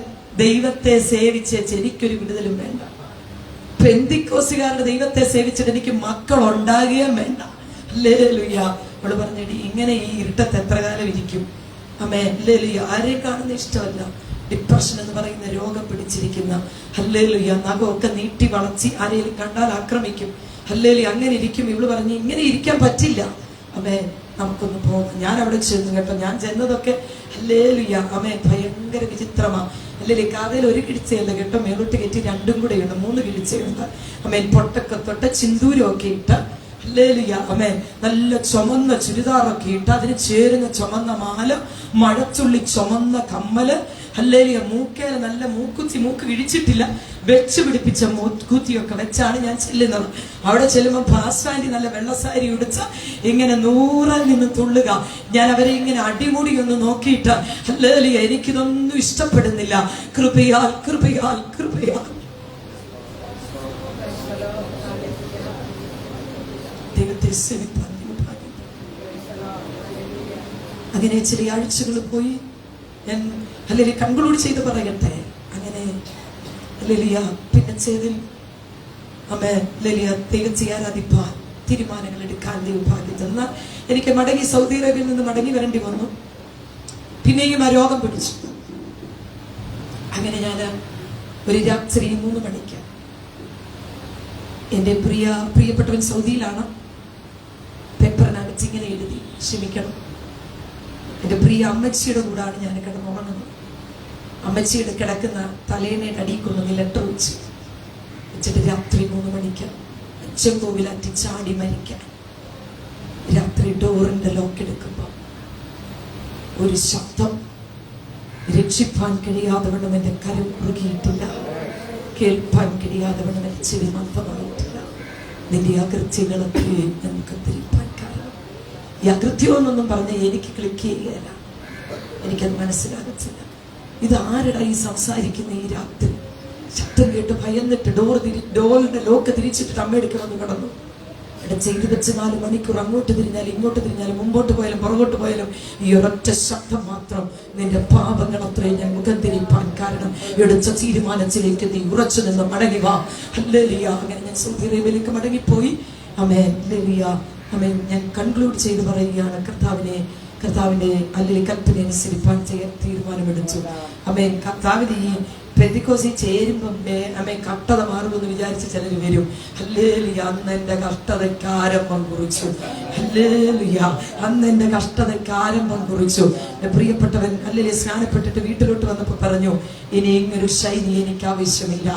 ദൈവത്തെ സേവിച്ച് എനിക്കൊരു വിടുതലും വേണ്ട. പെന്തിക്കോസുകാരുടെ ദൈവത്തെ സേവിച്ചിട്ട് എനിക്ക് മക്കൾ ഉണ്ടാകുകയും വേണ്ട. ഹല്ലേലൂയ. അവള് പറഞ്ഞടി, ഇങ്ങനെ ഈ ഇരുട്ടത്ത് എത്ര കാലം ഇരിക്കും? അമ്മേ ഹല്ലേലൂയ. ആരെയും കാണുന്ന ഇഷ്ടമല്ല. ഡിപ്രഷൻ എന്ന് പറയുന്ന രോഗം പിടിച്ചിരിക്കുന്ന, ഹല്ലേലൂയ, നഖമൊക്കെ നീട്ടി വളച്ച് ആരെയും കണ്ടാൽ ആക്രമിക്കും. ഹല്ലേലൂയ. അങ്ങനെ ഇരിക്കും. ഇവള് പറഞ്ഞു, ഇങ്ങനെ ഇരിക്കാൻ പറ്റില്ല അമ്മേ, നമുക്കൊന്ന് പോകാം. ഞാൻ അവിടെ ചെന്നു കേട്ടോ. ഞാൻ ചെന്നതൊക്കെ ഹല്ലേലൂയ അമ്മേ ഭയങ്കര വിചിത്രമാ. ഹല്ലേലൂയ. കാതയിൽ ഒരു കിഴിച്ചയല്ല കേട്ടോ, മേലോട്ട് കയറ്റി രണ്ടും കൂടെ ഉണ്ട്, 3 കിഴിച്ചയുണ്ട്. അമ്മേൻ പൊട്ടൊക്കെ തൊട്ട് ചിന്തൂരമൊക്കെ ഇട്ട്, ഹല്ലേലൂയ അമ്മേ നല്ല ചുമന്ന ചുരിദാറൊക്കെ ഇട്ട് അതിന് ചേരുന്ന ചുമന്ന മാല, മഴച്ചുള്ളി ചുമന്ന കമ്മല്, ഹല്ലേലൂയ. മൂക്കേല നല്ല മൂക്കുത്തി, മൂക്ക് കിഴിച്ചിട്ടില്ല, വെച്ച് പിടിപ്പിച്ച മൂക്കുത്തിയൊക്കെ വെച്ചാണ് ഞാൻ ചെല്ലുന്നത്. അവിടെ ചെല്ലുമ്പോൾ പാസ്വാൻറ്റി നല്ല വെള്ളസാരി ഉടിച്ച ഇങ്ങനെ 100 നിന്ന് തുള്ളുക. ഞാൻ അവരെ ഇങ്ങനെ അടിമുടി ഒന്ന് നോക്കിയിട്ട്, ഹല്ലേലൂയ, എനിക്കിതൊന്നും ഇഷ്ടപ്പെടുന്നില്ല. കൃപയാൽ കൃപയാൽ കൃപയാൽ ദൈവത്തെ സേവിപ്പാൻ അങ്ങനെ ചില ആഴ്ചകൾ പോയി. ഞാൻ ഹല്ലേലൂയ കൺക്ലൂഡ് ചെയ്ത് പറയട്ടെ, അങ്ങനെ ഹല്ലേലൂയ പിന്നെ ചെയ്തിൽ അമ്മേ ഹല്ലേലൂയ ദൈവത്തെ ആരാധിപ്പാൻ തീരുമാനങ്ങൾ എടുക്കാൻ ദൈവം ഭാഗ്യം തന്നാൽ എനിക്ക് മടങ്ങി സൗദി അറേബ്യയിൽ നിന്ന് മടങ്ങി വരേണ്ടി വന്നു. പിന്നെയും ആ രോഗം പിടിച്ചു. അങ്ങനെ ഞാൻ ഒരു രാത്രി 3 മണിക്ക് എൻ്റെ പ്രിയപ്പെട്ടവൻ സൗദിയിലാണ്. പേപ്പറിനകത്ത് ഇങ്ങനെ എഴുതി, ക്ഷമിക്കണം, എൻ്റെ പ്രിയ അമ്മച്ചിയുടെ കൂടാണ് ഞാൻ കിടന്നുറങ്ങുന്നത്. അമ്മച്ചിയുടെ കിടക്കുന്ന തലേണയുടെ അടിയിൽ കൊണ്ടുവന്ന് ലെറ്റർ വെച്ചിട്ട് രാത്രി 3 മണിക്ക് അച്ചൻകോവിലാറ്റി ചാടി മരിക്കാൻ. രാത്രി ഡോറിന്റെ ലോക്ക് എടുക്കുമ്പോൾ ഒരു ശബ്ദം, രക്ഷിപ്പാൻ കഴിയാതെ വണ്ണം എൻ്റെ കരം മുറുകിയിട്ടില്ല, കേൾപ്പാൻ കഴിയാതെ വണ്ണം എൻ്റെ ചെവി മന്ദമായിട്ടില്ല. നിന്റെ അകൃത്യങ്ങളൊക്കെ നമുക്ക് തിരിപ്പാൻ കാരണം. ഈ അകൃത്യമെന്നൊന്നും പറഞ്ഞ് എനിക്ക് ക്ലിക്ക് ചെയ്യുകയല്ല, എനിക്കത് മനസ്സിലാകത്തില്ല. ഇത് ആരുടെ ഈ സംസാരിക്കുന്ന ഈ രാത്രി? ശബ്ദം കേട്ട് ഭയന്നിട്ട് ഡോറിന്റെ ലോക്ക് തിരിച്ചിട്ട് അമ്മയെടുക്കണമെന്ന് കടന്നു. ഇവിടെ ചെയ്തു വെച്ച് 4 മണിക്കൂർ അങ്ങോട്ട് തിരിഞ്ഞാലും ഇങ്ങോട്ട് തിരിഞ്ഞാലും മുമ്പോട്ട് പോയാലും പുറകോട്ട് പോയാലും ഈ ഒരൊറ്റ ശബ്ദം മാത്രം, നിന്റെ പാപങ്ങൾ അത്രയും ഞാൻ മുഖം തിരിപ്പാൻ കാരണം, എടുത്ത തീരുമാനത്തിലേക്ക് നീ ഉറച്ചു നിന്ന് മടങ്ങി വാ. ഹല്ലേലൂയ. അങ്ങനെ ഞാൻ സൗദി അറേബ്യയിലേക്ക് മടങ്ങിപ്പോയി. Amen hallelujah. ആമേൻ. ഞാൻ കൺക്ലൂഡ് ചെയ്ത് പറയുകയാണ്, കർത്താവിന്റെ അല്ലെങ്കിൽ കൽപ്പന അനുസരിപ്പാൻ തീരുമാനമെടുത്തു. ആമേൻ. കർത്താവിന് ഈ പെന്തിക്കോസിൽ ചേരുമ്പം അമ്മേ കഷ്ടത മാറുമെന്ന് വിചാരിച്ച് ചിലർ വരും. ഹല്ലേലൂയ. അന്ന് എൻ്റെ കഷ്ടതയ്ക്ക് ആരംഭം കുറിച്ചു. ഹല്ലേലൂയ. അന്ന് എൻ്റെ കഷ്ടതയ്ക്ക് ആരംഭം കുറിച്ചു. എൻ്റെ പ്രിയപ്പെട്ടവൻ ഹല്ലേലൂയ സ്നാനപ്പെട്ടിട്ട് വീട്ടിലോട്ട് വന്നപ്പോൾ പറഞ്ഞു, ഇനി ഇങ്ങനൊരു ശൈലി എനിക്ക് ആവശ്യമില്ല.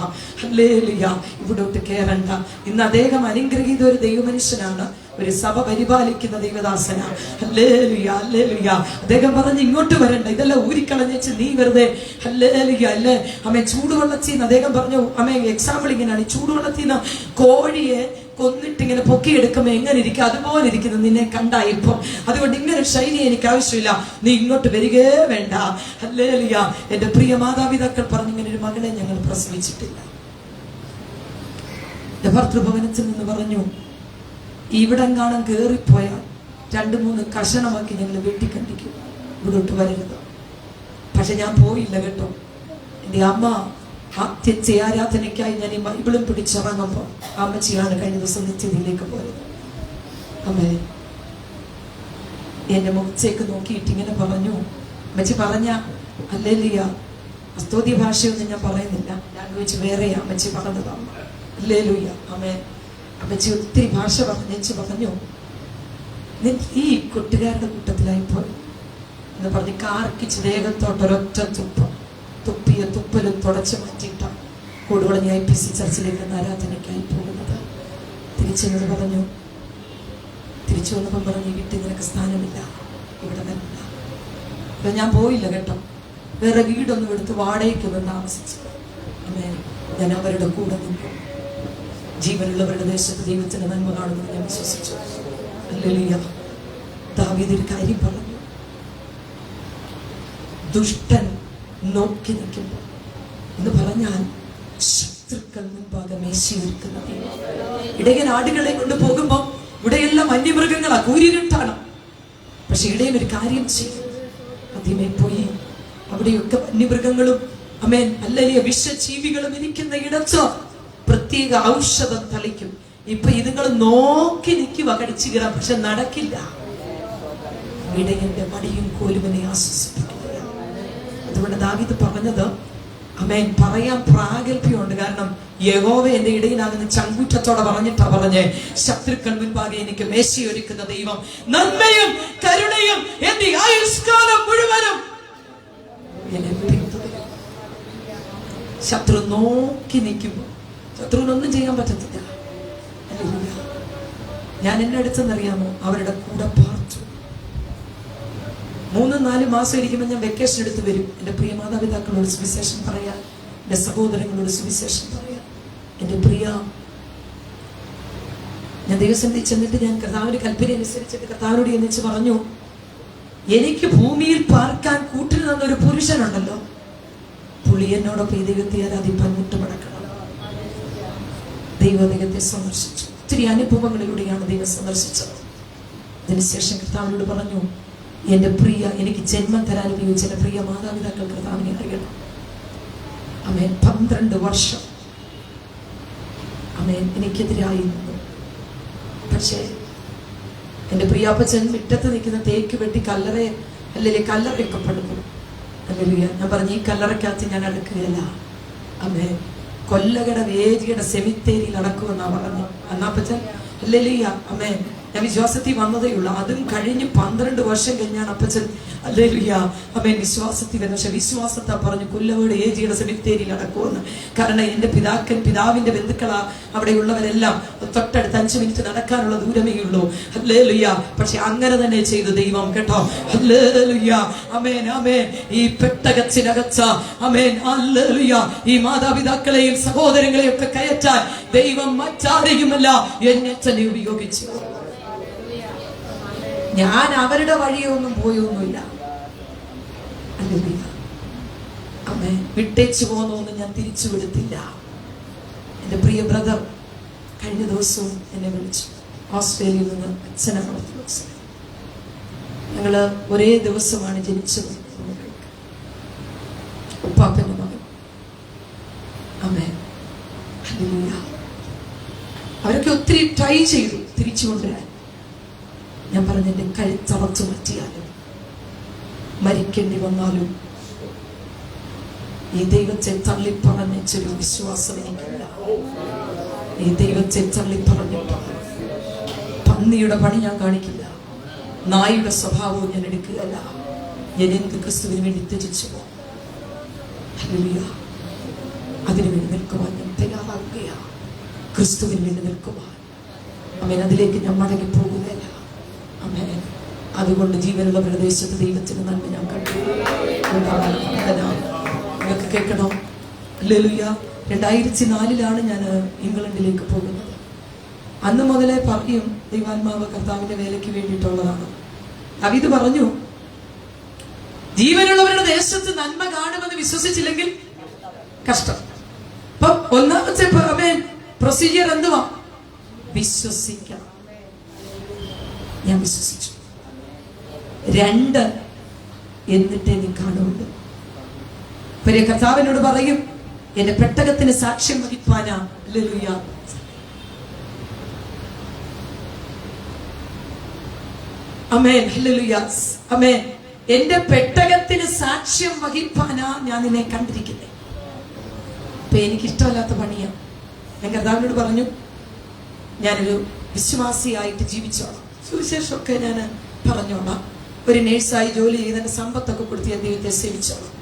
ഹല്ലേലൂയ. ഇവിടോട്ട് കയറണ്ട. ഇന്ന് അദ്ദേഹം അനുഗ്രഹീത ഒരു ദൈവമനുഷ്യനാണ്, ഒരു സഭ പരിപാലിക്കുന്ന ദൈവദാസനാണ്. Hallelujah hallelujah. അദ്ദേഹം പറഞ്ഞു, ഇങ്ങോട്ട് വരണ്ട, ഇതെല്ലാം ഊരിക്കളഞ്ഞേച്ച് നീ വെറുതെ ഹല്ലേലൂയ അല്ലേ അമ്മ ചൂടുവെള്ളത്തിൽ നിന്ന്. അദ്ദേഹം പറഞ്ഞു, അമ്മ എക്സാമ്പിൾ ഇങ്ങനെയാണ്, ഈ ചൂടുവെള്ളത്തിൽ നിന്ന് കോഴിയെ കൊന്നിട്ട് ഇങ്ങനെ പൊക്കിയെടുക്കുമ്പോ എങ്ങനെ ഇരിക്കും, അതുപോലെ ഇരിക്കുന്നു നിന്നെ കണ്ടാ ഇപ്പം. അതുകൊണ്ട് ഇങ്ങനെ ശൈലി എനിക്ക് ആവശ്യമില്ല, നീ ഇങ്ങോട്ട് വരികേ വേണ്ട. ഹല്ലേലൂയ. എന്റെ പ്രിയ മാതാപിതാക്കൾ പറഞ്ഞു, ഇങ്ങനെ ഒരു മകളെ ഞങ്ങൾ പ്രസവിച്ചിട്ടില്ല. എന്റെ ഭർത്തൃഭവനത്തിൽ നിന്ന് പറഞ്ഞു, ഇവിടം കാണാൻ കയറിപ്പോയാൽ 2-3 കഷണമാക്കി ഞങ്ങൾ വെട്ടിക്കണ്ടിക്കും, ഇവിടോട്ട് വരരുത്. പക്ഷെ ഞാൻ പോയില്ല കേട്ടോ. എൻ്റെ അമ്മ ആദ്യത്തെ ആരാധനയ്ക്കായി ഞാൻ ഈ ബൈബിളും പിടിച്ചിറങ്ങുമ്പോൾ അമ്മച്ചിയാണ് കഴിഞ്ഞ ദിവസം നിത്യതയിലേക്ക് പോയത്. അമ്മേ എന്റെ മുഖത്തേക്ക് നോക്കിയിട്ട് ഇങ്ങനെ പറഞ്ഞു, അമ്മച്ചി പറഞ്ഞ ഹല്ലേലൂയ, അസ്തോദ്യ ഭാഷയൊന്നും ഞാൻ പറയുന്നില്ല, ലാംഗ്വേജ് വേറെയാ അമ്മച്ചി പറഞ്ഞതാണ്. ഹല്ലേലൂയ. ആമേൻ. അമ്മച്ചി ഒത്തിരി ഭാഷ പറഞ്ഞു, ഈ കൂട്ടുകാരുടെ കൂട്ടത്തിലായിപ്പോയി എന്ന് പറഞ്ഞ് കാർക്കിച്ച് ദേഹത്തോട്ടൊരൊറ്റ തുപ്പിയ തുപ്പലും തുടച്ചു മാറ്റിയിട്ടാണ് കൂടുകളഞ്ഞ IPC ചർച്ചിലേക്ക് ആരാധനയ്ക്കായി പോകുന്നത്. തിരിച്ചെന്ന് പറഞ്ഞു, തിരിച്ചു വന്നപ്പം പറഞ്ഞു, വീട്ടിൽ നിനക്ക് സ്ഥാനമില്ല, ഇവിടെ വരില്ല. അപ്പൊ ഞാൻ പോയില്ല കേട്ടോ, വേറെ വീടൊന്നും എടുത്ത് വാടകയ്ക്ക് വന്ന് താമസിച്ചു. അമ്മേ, ഞാൻ അവരുടെ കൂടെ നിന്നു. ജീവനുള്ളവരുടെ ദേശത്ത് ദൈവത്തിന്റെ നന്മ കാണുമെന്ന് ഞാൻ വിശ്വസിച്ചു. ഹല്ലേലൂയ. ദാവീദ് ഒരു കാര്യം പറഞ്ഞു, ദുഷ്ടൻ നോക്കി നിൽക്കുമ്പോൾ എന്ന് പറഞ്ഞാൽ ശത്രുക്കൾ മുൻപാകെ മേശയൊരുക്കുന്ന ദൈവം. ഇടയൻ ആടുകളെ കൊണ്ട് പോകുമ്പോൾ ഇവിടെയെല്ലാം വന്യമൃഗങ്ങളാ, കൂരിരുട്ടാണ്. പക്ഷെ ഇടയൻ ഒരു കാര്യം ചെയ്യും, ആദ്യമേ പോയി അവിടെയൊക്കെ വന്യമൃഗങ്ങളും അമേൻ അല്ലലിയ വിഷജീവികളും ഇരിക്കുന്ന ഇടത്ത് പ്രത്യേക ഔഷധം തളിക്കും. ഇപ്പൊ ഇതുങ്ങൾ നോക്കി നിൽക്കുക കടിച്ചു കയറാം, പക്ഷെ നടക്കില്ല. ഇടയന്റെ മടിയും കോലുവിനെ ആശ്വസിപ്പിക്കുക. അതുകൊണ്ട് ദാവീദ് പറഞ്ഞത് അമേൻ പറയാൻ പ്രാഗൽഭ്യമുണ്ട്. കാരണം യഹോവ എന്റെ ഇടയിലാകുന്ന ചങ്കൂറ്റത്തോടെ പറഞ്ഞേ, ശത്രുക്കൾ മുൻപാകെ എനിക്ക് മേശയൊരുക്കുന്ന ദൈവം നന്മയും കരുണയും എന്റെ ആയുഷ്കാലം മുഴുവനും എന്നെ പിന്തുടരും. ശത്രു നോക്കി നിൽക്കുമ്പോൾ ശത്രുവിനൊന്നും ചെയ്യാൻ പറ്റത്തില്ല. ഞാൻ എന്നെ അടുത്തെന്നറിയാമോ, അവരുടെ കൂടെ പാർത്തു. 3-4 മാസം ഇരിക്കുമ്പോൾ ഞാൻ വെക്കേഷൻ എടുത്ത് വരും. എൻ്റെ പ്രിയ മാതാപിതാക്കളോട് സുവിശേഷം പറയാൻ, എൻ്റെ സഹോദരങ്ങളോട് സുവിശേഷം പറയാൻ. എൻ്റെ പ്രിയ, ഞാൻ ദൈവസന്നിധി ചെന്നിട്ട് ഞാൻ കർത്താവിന്റെ കൽപ്പന അനുസരിച്ചിട്ട് കർത്താവിനോട് എന്നിച്ച് പറഞ്ഞു, എനിക്ക് ഭൂമിയിൽ പാർക്കാൻ കൂട്ടിന് തന്നൊരു പുരുഷനുണ്ടല്ലോ, പുള്ളി എന്നോടൊപ്പം ഈ ദൈവത്തെ ആരാധിപ്പാൻ മുട്ടുമടക്കണം. ദൈവം ദൈവത്തെ സന്ദർശിച്ചു. ഒത്തിരി അനുഭവങ്ങളിലൂടെയാണ് ദൈവം സന്ദർശിച്ചത്. അതിനുശേഷം കർത്താവിനോട് പറഞ്ഞു, എന്റെ പ്രിയ, എനിക്ക് ജന്മം തരാൻ ഉപയോഗിച്ച എന്റെ പ്രിയ മാതാപിതാക്കൾ കർത്താവിനെ അറിയണം. അമേൻ. 12 വർഷം അമേൻ എനിക്കെതിരായി നിന്നു. പക്ഷേ എന്റെ പ്രിയാപ്പച്ചൻ മുറ്റത്ത് നിൽക്കുന്ന തേക്ക് വെട്ടി കല്ലറയൊക്കെ പണിതു. ഹല്ലേലൂയ. ഞാൻ പറഞ്ഞു, ഈ കല്ലറയ്ക്കകത്ത് ഞാൻ അടക്കുകയല്ല. അമേൻ. കൊല്ലകട വേദിയുടെ സെമിത്തേരിയിൽ അടക്കുമെന്നാ പറഞ്ഞു അന്നാപ്പച്ചൻ. ഹല്ലേലൂയ. അമേൻ. ഞാൻ വിശ്വാസത്തിൽ വന്നതേ ഉള്ളൂ. അതും കഴിഞ്ഞ് 12 വർഷം കഴിഞ്ഞാണ് അപ്പച്ചൻ ഹല്ലേലൂയ അമേൻ വിശ്വാസത്തിൽ വരുന്നത്. പക്ഷെ വിശ്വാസത്താ പറഞ്ഞു കൊല്ലവോട് ഏജിയുടെ സെമിത്തേരിയിൽ അടക്കുമെന്ന്. കാരണം എന്റെ പിതാവിന്റെ ബന്ധുക്കളാ അവിടെയുള്ളവരെല്ലാം തൊട്ടടുത്ത് 5 മിനിറ്റ് നടക്കാനുള്ള ദൂരമേ ഉള്ളൂ. ഹല്ലേലൂയ. പക്ഷെ അങ്ങനെ തന്നെ ചെയ്തു ദൈവം കേട്ടോ. ഹല്ലേലൂയ. അമേൻ അമേൻ. ഈ പെട്ടകത്തിനകച്ച അമേൻ ഹല്ലേലൂയ ഈ മാതാപിതാക്കളെയും സഹോദരങ്ങളെയും ഒക്കെ കയറ്റാൻ ദൈവം മറ്റാരെയുമല്ല എന്നെ തന്നെ ഉപയോഗിച്ചു. ഞാൻ അവരുടെ വഴിയൊന്നും പോയൊന്നുമില്ല. അമ്മേ, വിട്ടേച്ചു പോന്നൊന്നും ഞാൻ തിരിച്ചു വിടത്തില്ല. എൻ്റെ പ്രിയ ബ്രദർ കഴിഞ്ഞ ദിവസവും എന്നെ വിളിച്ചു. ഓസ്ട്രേലിയയിൽ നിന്ന് അച്ഛനാണ്. ഞങ്ങള് ഒരേ ദിവസമാണ് ജനിച്ചത്. ഉപ്പാപ്പന്റെ മകൻ. അമ്മേ, അവരൊക്കെ ഒത്തിരി ട്രൈ ചെയ്തു തിരിച്ചു കൊണ്ടുവരാൻ. ഞാൻ പറഞ്ഞു, എന്റെ കഴുത്തറച്ചു മാറ്റിയാലും മരിക്കേണ്ടി വന്നാലും ഈ ദൈവത്തെ തള്ളിപ്പറഞ്ഞൊരു വിശ്വാസം എനിക്കില്ല. ഈ ദൈവത്തെ തള്ളിപ്പറഞ്ഞിട്ട് പന്നിയുടെ പണി ഞാൻ കാണിക്കില്ല. നായുടെ സ്വഭാവവും ഞാൻ എടുക്കുകയല്ല. ഞാൻ എന്ത് ക്രിസ്തുവിന് വേണ്ടി ത്യജിച്ചു പോകും. അതിനു വേണ്ടി നിൽക്കുവാൻ ഞാൻ തയ്യാറാവുകയാണ്. ക്രിസ്തുവിന് വേണ്ടി നിൽക്കുവാൻ അമേൻ. അതിലേക്ക് ഞാൻ മടങ്ങി പോകുകയല്ല. അമേൻ. അതുകൊണ്ട് ജീവനുള്ള പ്രദേശത്ത് ദൈവത്തിന് നന്മ ഞാൻ കണ്ടു. നിങ്ങൾക്ക് കേൾക്കണം. ഹല്ലേലൂയ. 2004 ഞാൻ ഇംഗ്ലണ്ടിലേക്ക് പോകുന്നത്. അന്ന് മുതലേ പറയും ദൈവാത്മാവ് കർത്താവിന്റെ വേലയ്ക്ക് വേണ്ടിയിട്ടുള്ളതാണ്. ദാവീദ് പറഞ്ഞു, ജീവനുള്ളവരുടെ ദേശത്ത് നന്മ കാണുമെന്ന് വിശ്വസിച്ചില്ലെങ്കിൽ കഷ്ടം. അപ്പൊ ഒന്നാമത്തെ പ്രൊസീജിയർ എന്തുവാ? വിശ്വസിക്കണം. ഞാൻ വിശ്വസിച്ചു. 2 എന്നിട്ടേ നീ കാണുള്ളൂ. പെരിയ കർത്താവിനോട് പറയും, എന്റെ പെട്ടകത്തിന് സാക്ഷ്യം വഹിപ്പാനാ. ഹല്ലേലൂയ. ആമേൻ. ഹല്ലേലൂയ. ആമേൻ. എന്റെ പെട്ടകത്തിന് സാക്ഷ്യം വഹിപ്പാനാ ഞാൻ നിന്നെ കണ്ടിരിക്കുന്നത്. അപ്പൊ എനിക്ക് ഇഷ്ടമല്ലാത്ത പണിയാ. ഞാൻ കർത്താവിനോട് പറഞ്ഞു, ഞാനൊരു വിശ്വാസിയായിട്ട് ജീവിച്ചോളാം, സുവിശേഷമൊക്കെ ഞാൻ പറഞ്ഞോളാം, ഒരു നേഴ്സായി ജോലി ചെയ്ത് എന്റെ സമ്പത്തൊക്കെ കൊടുത്ത് ഞാൻ ദൈവത്തെ സേവിച്ചോളാം.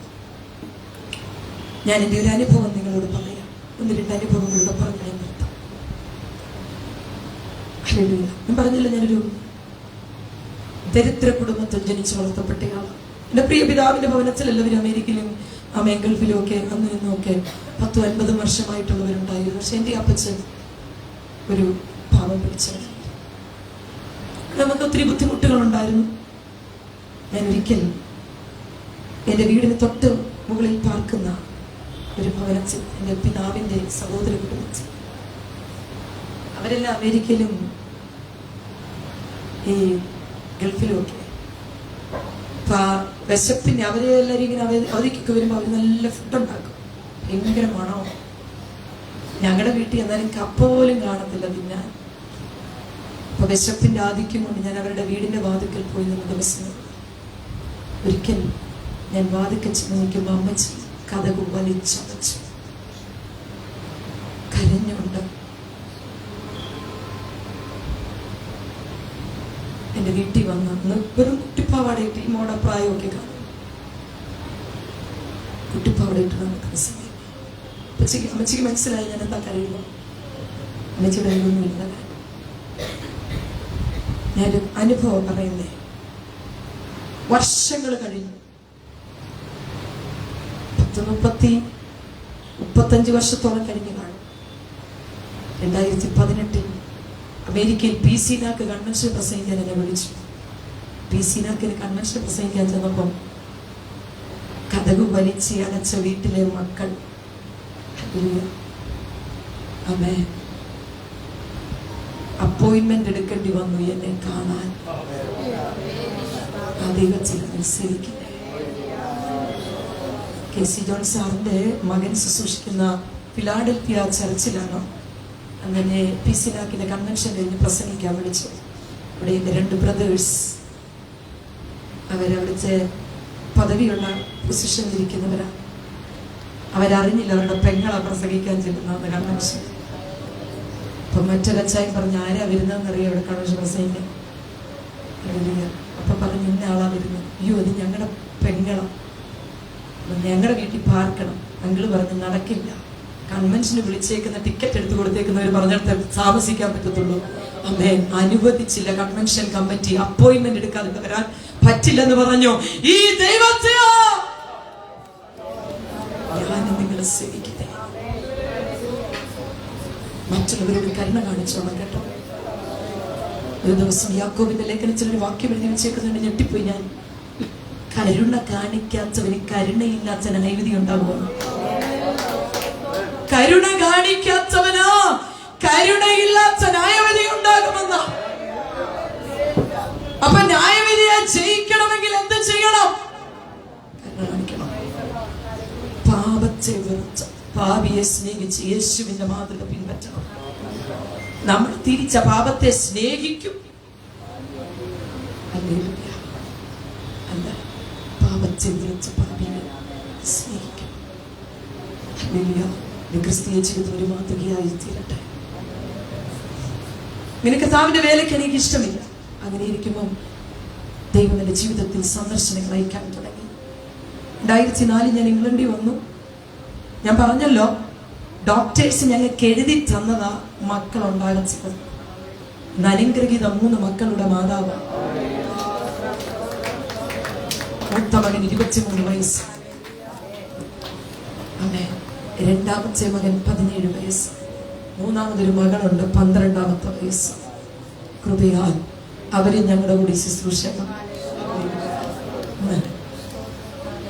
ഞാൻ എൻ്റെ ഒരു അനുഭവം നിങ്ങളോട് പറയാം. 1-2 അനുഭവങ്ങളുടെ പറഞ്ഞു ഞാൻ നിർത്താം. ഹല്ലേലൂയ. ഞാൻ പറഞ്ഞില്ല, ഞാനൊരു ദരിദ്ര കുടുംബത്തിൽ ജനിച്ചു വളർത്തപ്പെട്ടയാളാണ്. എൻ്റെ പ്രിയ പിതാവിന്റെ ഭവനത്തിൽ എല്ലാവരും അമേരിക്കയിലും ഗൾഫിലും ഒക്കെ അന്ന് നിന്നൊക്കെ 10-50 വർഷമായിട്ടുള്ളവരുണ്ടായിരുന്നു. പക്ഷെ എൻ്റെ അപ്പച്ചൻ ഒരു പാവം പിടിച്ചവൻ. നമുക്ക് ഒത്തിരി ബുദ്ധിമുട്ടുകൾ ഉണ്ടായിരുന്നു. ഞാൻ ഒരിക്കൽ എൻ്റെ വീടിന് തൊട്ട് മുകളിൽ പാർക്കുന്ന ഒരു ഭവനത്തിൽ, എൻ്റെ പിതാവിൻ്റെ സഹോദര കുടുംബത്തിൽ, അവരെല്ലാം അമേരിക്കയിലും ഈ ഗൾഫിലും ഒക്കെ. അപ്പൊ ആ വിശപ്പിന് അവരെല്ലാവരും ഇങ്ങനെ അവധിക്കൊക്കെ വരുമ്പോൾ അവർ നല്ല ഫുഡ് ഉണ്ടാക്കും, ഭയങ്കര മണവും. ഞങ്ങളുടെ വീട്ടിൽ എന്നാലും കപ്പ പോലും കാണത്തില്ല തിന്നാൻ. അപ്പൊ വിശപ്പിന്റെ ആധിക്യം കൊണ്ട് ഞാൻ അവരുടെ വീടിന്റെ വാതിക്കൽ പോയി നിന്ന ദിവസം ഒരിക്കൽ ഞാൻ വാതിക്കൽ ചെന്ന് നിൽക്കുമ്പോൾ അമ്മച്ചി കതക് വലിച്ചടച്ചു കരഞ്ഞുകൊണ്ട് എന്റെ വീട്ടിൽ വന്ന് വെറും കുട്ടിപ്പാവാടയിട്ട്, ഈ മോടെ പ്രായമൊക്കെ കാണും, കുട്ടിപ്പാവാടയിട്ട് നടക്കുന്ന സമയം അമ്മച്ചിക്ക് മനസ്സിലായി ഞാൻ എന്താ കഴിയുമോ. അമ്മച്ചിയുടെ ഒന്നുമില്ല. ഞാനൊരു അനുഭവം പറയുന്നേ. വർഷങ്ങൾ കഴിഞ്ഞു, 35 വർഷത്തോളം കഴിഞ്ഞു കാണും. 2018 അമേരിക്കയിൽ PCNAC കൺവെൻഷൻ പ്രസംഗിക്കാൻ എന്നെ വിളിച്ചു. PCNACന് കൺവെൻഷൻ പ്രസംഗിക്കാൻ ചെന്നപ്പം കതക് വലിച്ച് അടച്ച വീട്ടിലെ മക്കൾ അപ്പോയിന്റ്മെന്റ് എടുക്കേണ്ടി വന്നു എന്നെ കാണാൻ. ആ ദൈവത്തിൽ അനുസരിക്കുന്നത്. KC ജോൺ സാറിന്റെ മകൻ ശുശ്രൂഷിക്കുന്ന ഫിലാഡൽഫിയ ചർച്ചിലാണ് അങ്ങനെ PCNACന്റെ കൺവെൻഷൻ കഴിഞ്ഞ് പ്രസംഗിക്കാൻ വിളിച്ചു. അവിടെ എൻ്റെ 2 ബ്രദേഴ്സ്, അവരവിടുത്തെ പദവിയുള്ള പൊസിഷനിലിരിക്കുന്നവരാണ്. അവരറിഞ്ഞില്ല അവരുടെ പെങ്ങളെ പ്രസംഗിക്കാൻ ചെല്ലുന്ന കൺവെൻഷൻ. അപ്പൊ മറ്റൊരച്ചായി പറഞ്ഞ്, ആരാ വരുന്നതെന്നറിയാം ഇവിടെ കൺവെൻഷൻ പ്രസംഗിക്കാൻ? അപ്പൊ പറഞ്ഞു, ഇന്ന ആളാ വരുന്നത്. അയ്യോ, അത് ഞങ്ങളുടെ പെങ്ങളാ, ഞങ്ങളുടെ വീട്ടിൽ പാർക്കണം. അങ്കിള് പറഞ്ഞ് നടക്കില്ല, കൺവെൻഷന് വിളിച്ചേക്കുന്ന ടിക്കറ്റ് എടുത്തു കൊടുത്തേക്കുന്നവർ പറഞ്ഞിടത്ത് താമസിക്കാൻ പറ്റത്തുള്ളൂ. അമ്മേ അനുവദിച്ചില്ല. കൺവെൻഷൻ കമ്മിറ്റി അപ്പോയിന്റ്മെന്റ് എടുക്കാതെ വരാൻ പറ്റില്ലെന്ന് പറഞ്ഞു. ഈ ദൈവത്തെയോ ഞാൻ നിങ്ങളെ സേവിക്കട്ടെ. മറ്റുള്ളവരോട് കരുണ കാണിച്ചോളാം കേട്ടോ. ഒരു ദിവസം യാക്കോബിന്റെ ലേഖനത്തിൽ ഒരു വാക്യം എഴുതി വെച്ചേക്കുന്നുണ്ട്. ഞെട്ടിപ്പോയി ഞാൻ. കരുണ കാണിക്കാത്തവന് കരുണയില്ലാത്ത ന്യായവിധി ഉണ്ടാകുമോ? കരുണ കാണിക്കാത്തവന് കരുണയില്ലാത്ത ന്യായവിധി ഉണ്ടാകുമെന്ന. അപ്പൊ ന്യായവിധിയെ ജയിക്കണമെങ്കിൽ എന്ത് ചെയ്യണം? കരുണ കാണിക്കണം. പാപത്തെ വെറുത്ത പാപിയെ സ്നേഹിച്ച് യേശുവിന്റെ മാതൃക പിൻപറ്റണം. നമ്മൾ തിരിച്ച പാപത്തെ സ്നേഹിക്കും. അല്ല, പാപത്തെ വെറുത്ത പാപിയെ സ്നേഹിക്കും. ക്രിസ്തീയ ജീവിതം ഒരു മാതൃകയായി തീരട്ടെ. ഇങ്ങനെ കർത്താവിന്റെ വേലയ്ക്ക് എനിക്ക് ഇഷ്ടമില്ല. അങ്ങനെ ഇരിക്കുമ്പോൾ ദൈവം എന്റെ ജീവിതത്തിൽ സന്ദർശനങ്ങൾ അയക്കാൻ തുടങ്ങി. 2004 ഞാൻ ഇംഗ്ലണ്ടിൽ വന്നു. ഞാൻ പറഞ്ഞല്ലോ, ഡോക്ടേഴ്സ് ഞങ്ങൾക്ക് എഴുതി തന്നതാ മക്കളുണ്ടാകാൻ ചിലത്. അനുഗ്രഹീത 3 മക്കളുടെ മാതാവ്. മൂത്ത മകൻ 23 വയസ്സ്. അമ്മേ, രണ്ടാമത്തെ മകൻ 17 വയസ്സ്. മൂന്നാമതൊരു മകളുണ്ട് 12ാമത്തെ വയസ്സ്. കൃപയാൽ അവര് ഞങ്ങളുടെ കൂടി ശുശ്രൂഷ.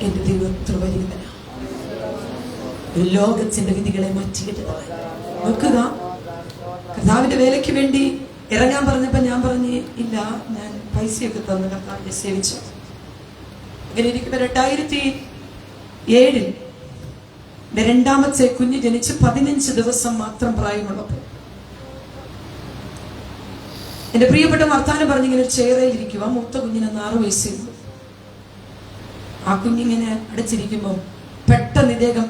എന്റെ ദൈവം എത്ര വലിയവനാ. ലോകത്തിന്റെ വിധികളെ മാറ്റിയിട്ടതായി നോക്കുക. കർത്താവിന്റെ വേലയ്ക്ക് വേണ്ടി ഇറങ്ങാൻ പറഞ്ഞപ്പോ ഞാൻ പറഞ്ഞു, ഇല്ല, ഞാൻ പൈസയൊക്കെ തന്ന് കർത്താവിനെ സേവിച്ചു. അങ്ങനെ ഇരിക്കുമ്പോ 2007 രണ്ടാമത്തെ കുഞ്ഞ് ജനിച്ച് 15 ദിവസം മാത്രം പ്രായമുള്ളപ്പോൾ എന്റെ പ്രിയപ്പെട്ട വർത്താനം പറഞ്ഞിങ്ങനെ ഒരു ചെയറിൽ ഇരിക്കുക. മൂത്ത കുഞ്ഞിന് 6 വയസ്സേ ഉള്ളൂ. ആ കുഞ്ഞിങ്ങനെ അടച്ചിരിക്കുമ്പോൾ പെട്ടെന്ന് ഇദ്ദേഹം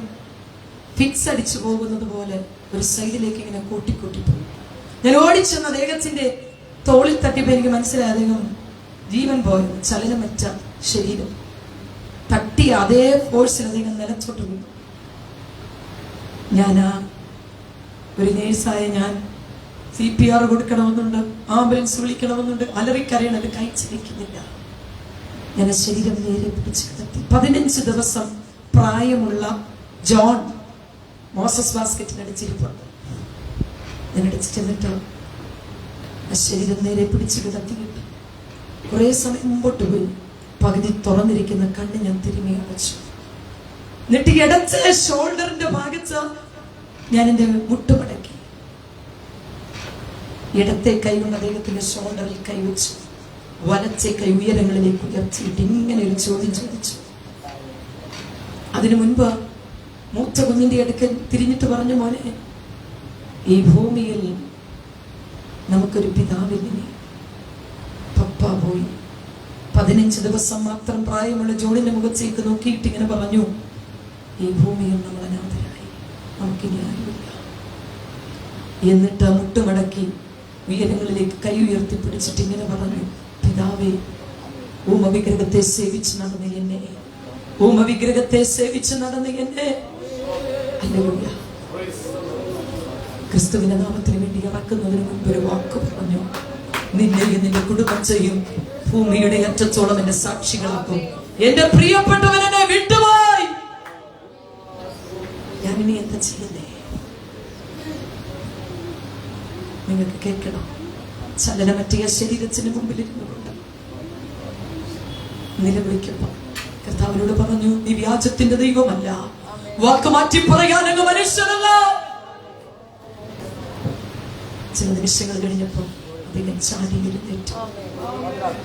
ഫിക്സ് അടിച്ചു പോകുന്നത് പോലെ ഒരു സൈഡിലേക്ക് ഇങ്ങനെ കൂട്ടിക്കൂട്ടിപ്പോയി. ഞാൻ ഓടിച്ചെന്ന് അദ്ദേഹത്തിന്റെ തോളിൽ തട്ടിയപ്പോൾ എനിക്ക് മനസ്സിലായി അദ്ദേഹം ജീവൻ പോയത്. ചലനമറ്റ ശരീരം തട്ടിയ അതേ ഫോഴ്സിൽ അദ്ദേഹം നിലച്ചോട്ട് വീണു. ഞാൻ ഒരു നേഴ്സായ ഞാൻ CPR കൊടുക്കണമെന്നുണ്ട്, ആംബുലൻസ് വിളിക്കണമെന്നുണ്ട്, അലറിക്കരയണത് കൈ ചലിക്കുന്നില്ല. ഞാൻ ശരീരം നേരെ പിടിച്ച് കിടത്തി. 15 ദിവസം പ്രായമുള്ള ജോൺ മോസസ് ബാസ്കറ്റിനടിച്ചിരിപ്പുണ്ട്. ഞാൻ അടിച്ചു ചെന്നിട്ട് ആ ശരീരം നേരെ പിടിച്ച് കിടത്തിയിട്ട് കുറെ സമയം മുമ്പോട്ട് പോയി. പകുതി തുറന്നിരിക്കുന്ന കണ്ണ് ഞാൻ തിരുമ്മി അടച്ചു. എന്നിട്ട് ഇടത്തെ ഷോൾഡറിന്റെ ഭാഗത്ത് ഞാൻ എന്റെ മുട്ടുമടക്കി. ഇടത്തെ കൈ കൊണ്ട് അദ്ദേഹത്തിന്റെ ഷോൾഡറിൽ കൈവച്ചു. വലത്തെ കൈ ഉയരങ്ങളിലേക്ക് ഉയർത്തിയിട്ട് ഇങ്ങനെ ഒരു ചോദ്യം ചോദിച്ചു. അതിനു മുൻപ് മൂത്ത കുഞ്ഞിന്റെ അടുക്കൽ തിരിഞ്ഞിട്ട് പറഞ്ഞു, മോനെ, ഈ ഭൂമിയിൽ നമുക്കൊരു പിതാവിനെ, പപ്പ പോയി. 15 ദിവസം മാത്രം പ്രായമുള്ള ജോണിന്റെ മുഖത്തേക്ക് നോക്കിയിട്ട് ഇങ്ങനെ പറഞ്ഞു, ഈ ഭൂമിയിൽ നമ്മൾ അനാഥരായി, നമുക്കിനി ആരുമില്ല. എന്നിട്ട് മുട്ടുമടക്കി ഉയരങ്ങളിലേക്ക് കൈ ഉയർത്തി പിടിച്ചിട്ട് ഇങ്ങനെ പറഞ്ഞു, പിതാവേ, ഊമവിഗ്രഹത്തെ സേവിച്ച് നടന്ന എന്നെ, ഊമവിഗ്രഹത്തെ സേവിച്ച് നടന്ന എന്നെ, ഹല്ലേലൂയ, ക്രിസ്തുവിന്റെ നാമത്തിന് വേണ്ടി ഇറക്കുന്നതിന് മുൻപ് ഒരു വാക്ക് പറഞ്ഞു, നിന്നെയും നിന്റെ കുടുംബത്തെയും ഭൂമിയുടെ അറ്റത്തോളം എന്റെ സാക്ഷികളാക്കും. എന്റെ പ്രിയപ്പെട്ടവനെ വിട്ടുപോയി. ഞാൻ ഇനി എന്താ ചെയ്യുന്നേ? നിങ്ങൾക്ക് കേൾക്കണം. ചലനമറ്റിയ ശരീരത്തിന് മുമ്പിൽ ഇരുന്നുകൊണ്ട് നിലവിളിക്കുമ്പോൾ കർത്താവിനോട് പറഞ്ഞു, നീ വ്യാജത്തിന്റെ ദൈവമല്ല, വാക്ക് മാറ്റി പറയാനങ്ങ് മനുഷ്യനല്ല. ചില നിമിഷങ്ങൾ കഴിഞ്ഞപ്പോൾ അദ്ദേഹം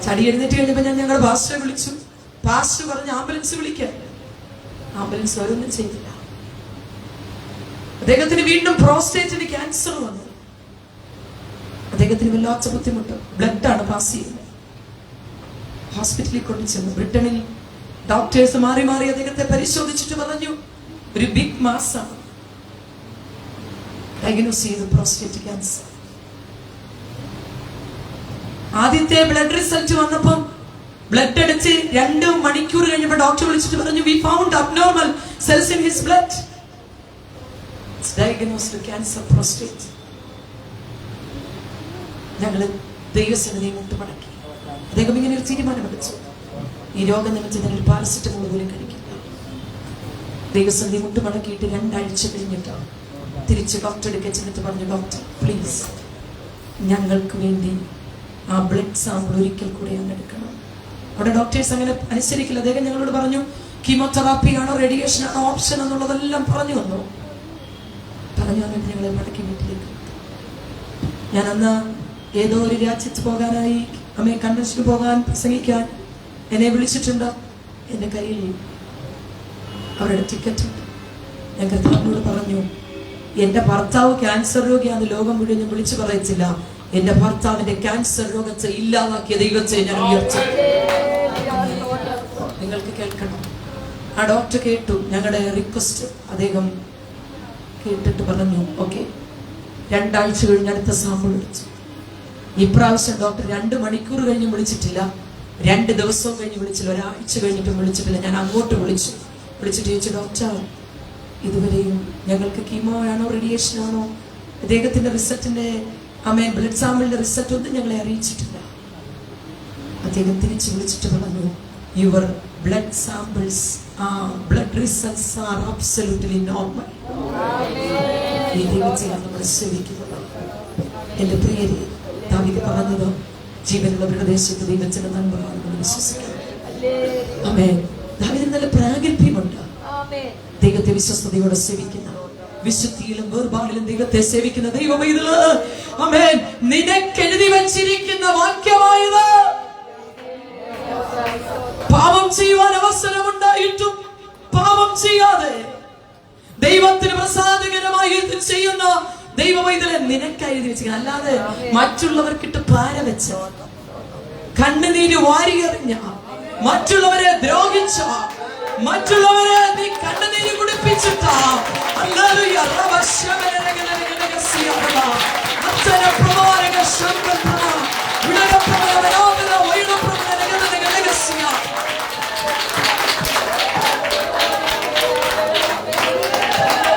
ചാടി എഴുന്നേറ്റ് കഴിഞ്ഞപ്പോൾ ഞാൻ ഞങ്ങളുടെ പാസ്റ്ററെ വിളിച്ചു. പാസ്റ്റർ പറഞ്ഞ് ആംബുലൻസ് വിളിക്കാൻ. ആംബുലൻസ് അവരൊന്നും ചെയ്തില്ല. അദ്ദേഹത്തിന് വീണ്ടും പ്രോസ്റ്റേറ്റിന് ക്യാൻസർ വന്നു. അദ്ദേഹത്തിന് വല്ലാത്ത ബുദ്ധിമുട്ട്. ബ്ലഡാണ് പാസ് ചെയ്യുന്നത്. ഹോസ്പിറ്റലിൽ കൊണ്ടുചെന്നു. ബ്രിട്ടനിൽ ഡോക്ടേഴ്സ് മാറി മാറി അദ്ദേഹത്തെ പരിശോധിച്ചിട്ട് പറഞ്ഞു, ഒരു ബിഗ് മാസാണ്. ഡയഗ്നോസ് ചെയ്തു പ്രോസ്റ്റേറ്റ് ക്യാൻസർ. ആദ്യത്തെ ബ്ലഡ് റിസൾട്ട് വന്നപ്പം ബ്ലഡ് എടുത്ത് 2 മണിക്കൂർ കഴിഞ്ഞപ്പോൾ ഡോക്ടർ വിളിച്ചിട്ട് പറഞ്ഞു, V found abnormal cells in his blood. It's diagnosed cancer prostate. ഞങ്ങൾ ദൈവസന്നിധിയെ മുട്ടുമടക്കി. അദ്ദേഹം ഇങ്ങനെ ഒരു തീരുമാനമെടുത്തു, ഈ രോഗം നിമിത്തം ഞാനൊരു പാരസെറ്റമോൾ പോലും കഴിക്കില്ല. ദൈവസന്നിധി മുട്ടുമടക്കിയിട്ട് 2 ആഴ്ച കഴിഞ്ഞിട്ട് തിരിച്ച് ഡോക്ടറെ അടുക്കൽ ചെന്നിട്ട് പറഞ്ഞു, ഡോക്ടർ പ്ലീസ്, ഞങ്ങൾക്ക് വേണ്ടി ആ ബ്ലഡ് സാമ്പിൾ ഒരിക്കൽ കൂടെ അങ്ങ് എടുക്കണം. അവിടെ ഡോക്ടേഴ്സ് അങ്ങനെ അനുസരിക്കില്ല. അദ്ദേഹം ഞങ്ങളോട് പറഞ്ഞു, കീമോതെറാപ്പി ആണോ റേഡിയേഷൻ ആണോ ഓപ്ഷൻ എന്നുള്ളതെല്ലാം പറഞ്ഞു വന്നു. പറഞ്ഞു വന്നിട്ട് ഞങ്ങളെ മടക്കി വീട്ടിലേക്ക്. ഞാൻ അന്ന് ഏതോ ഒരു രാജ്യത്ത് പോകാനായി, കൺവെൻഷന് പോകാൻ, പ്രസംഗിക്കാൻ എന്നെ വിളിച്ചിട്ടുണ്ട്. എൻ്റെ കയ്യിൽ അവരുടെ ടിക്കറ്റ് ഉണ്ട്. ഞാൻ കർത്താവിനോട് പറഞ്ഞു, എൻ്റെ ഭർത്താവ് ക്യാൻസർ രോഗിയാന്ന് ലോകം മുഴുവൻ വിളിച്ചു പറയത്തില്ല. എന്റെ ഭർത്താവിന്റെ ക്യാൻസർ രോഗത്തെ ഇല്ലാതാക്കിയ ദൈവത്തെ ഞാൻ ഉയർത്തി. നിങ്ങൾക്ക് കേൾക്കണം. ആ ഡോക്ടർ കേട്ടു ഞങ്ങളുടെ റിക്വസ്റ്റ്. അദ്ദേഹം കേട്ടിട്ട് പറഞ്ഞു, ഓക്കെ. 2 ആഴ്ച കഴിഞ്ഞ് അടുത്ത സാമ്പിൾ വിളിച്ചു. ഇപ്രാവശ്യം ഡോക്ടർ 2 മണിക്കൂർ കഴിഞ്ഞ് വിളിച്ചിട്ടില്ല, 2 ദിവസവും കഴിഞ്ഞ് വിളിച്ചില്ല, 1 ആഴ്ച കഴിഞ്ഞിട്ടും വിളിച്ചിട്ടില്ല. ഞാൻ അങ്ങോട്ട് വിളിച്ചിട്ട് ചോദിച്ചു, ഡോക്ടർ, ഇതുവരെയും ഞങ്ങൾക്ക് കീമോ ആണോ റേഡിയേഷൻ ആണോ അദ്ദേഹത്തിന്റെ റിസൾട്ടിന്റെ ബ്ലഡ് സാമ്പിളിന്റെ റിസൾട്ട് ഒന്നും ഞങ്ങളെ അറിയിച്ചിട്ടില്ല. അദ്ദേഹം തിരിച്ചു വിളിച്ചിട്ട് പറഞ്ഞു, your blood samples blood results are absolutely normal. ഈ ദൈവത്തെയാണ് നമ്മൾ സേവിക്കുന്നത്. എന്റെ പ്രിയരെ, ദാവീദ് പറഞ്ഞത്, ജീവനുള്ളവരുടെ ദേശത്ത് ദൈവത്തിന്റെ നന്മ വിശ്വസിക്കണം. ആമേൻ. ദാവീദിന് നല്ല പ്രാഗൽഭ്യമുണ്ട്. ദൈവത്തെ വിശ്വസ്തയോടെ സേവിക്കുന്ന, വിശുദ്ധിയിലും വേർപാടിലും ദൈവത്തെ സേവിക്കുന്ന ദൈവം ഇത്. ആമേൻ. നിനക്കെഴുതി വച്ചിരിക്കുന്ന വാക്യമായത്. പാപം ചെയ്യുവാൻ അവസരമുണ്ടായിട്ടും പാപം ചെയ്യാതെ ദൈവത്തിന് പ്രസാദകരമായി ഇത് ചെയ്യുന്ന ദൈവവൈതലെ നിനക്കായി എഴുതി വെച്ചിരിക്കുക. അല്ലാതെ മറ്റുള്ളവർക്കിട്ട് പാര വെച്ച, കണ്ണുനീര് വാരിയെറിഞ്ഞ, മറ്റുള്ളവരെ ദ്രോഹിച്ച, മറ്റുള്ളവരെ നീ കണ്ണുനീര് കുടിപ്പിച്ചിട്ട,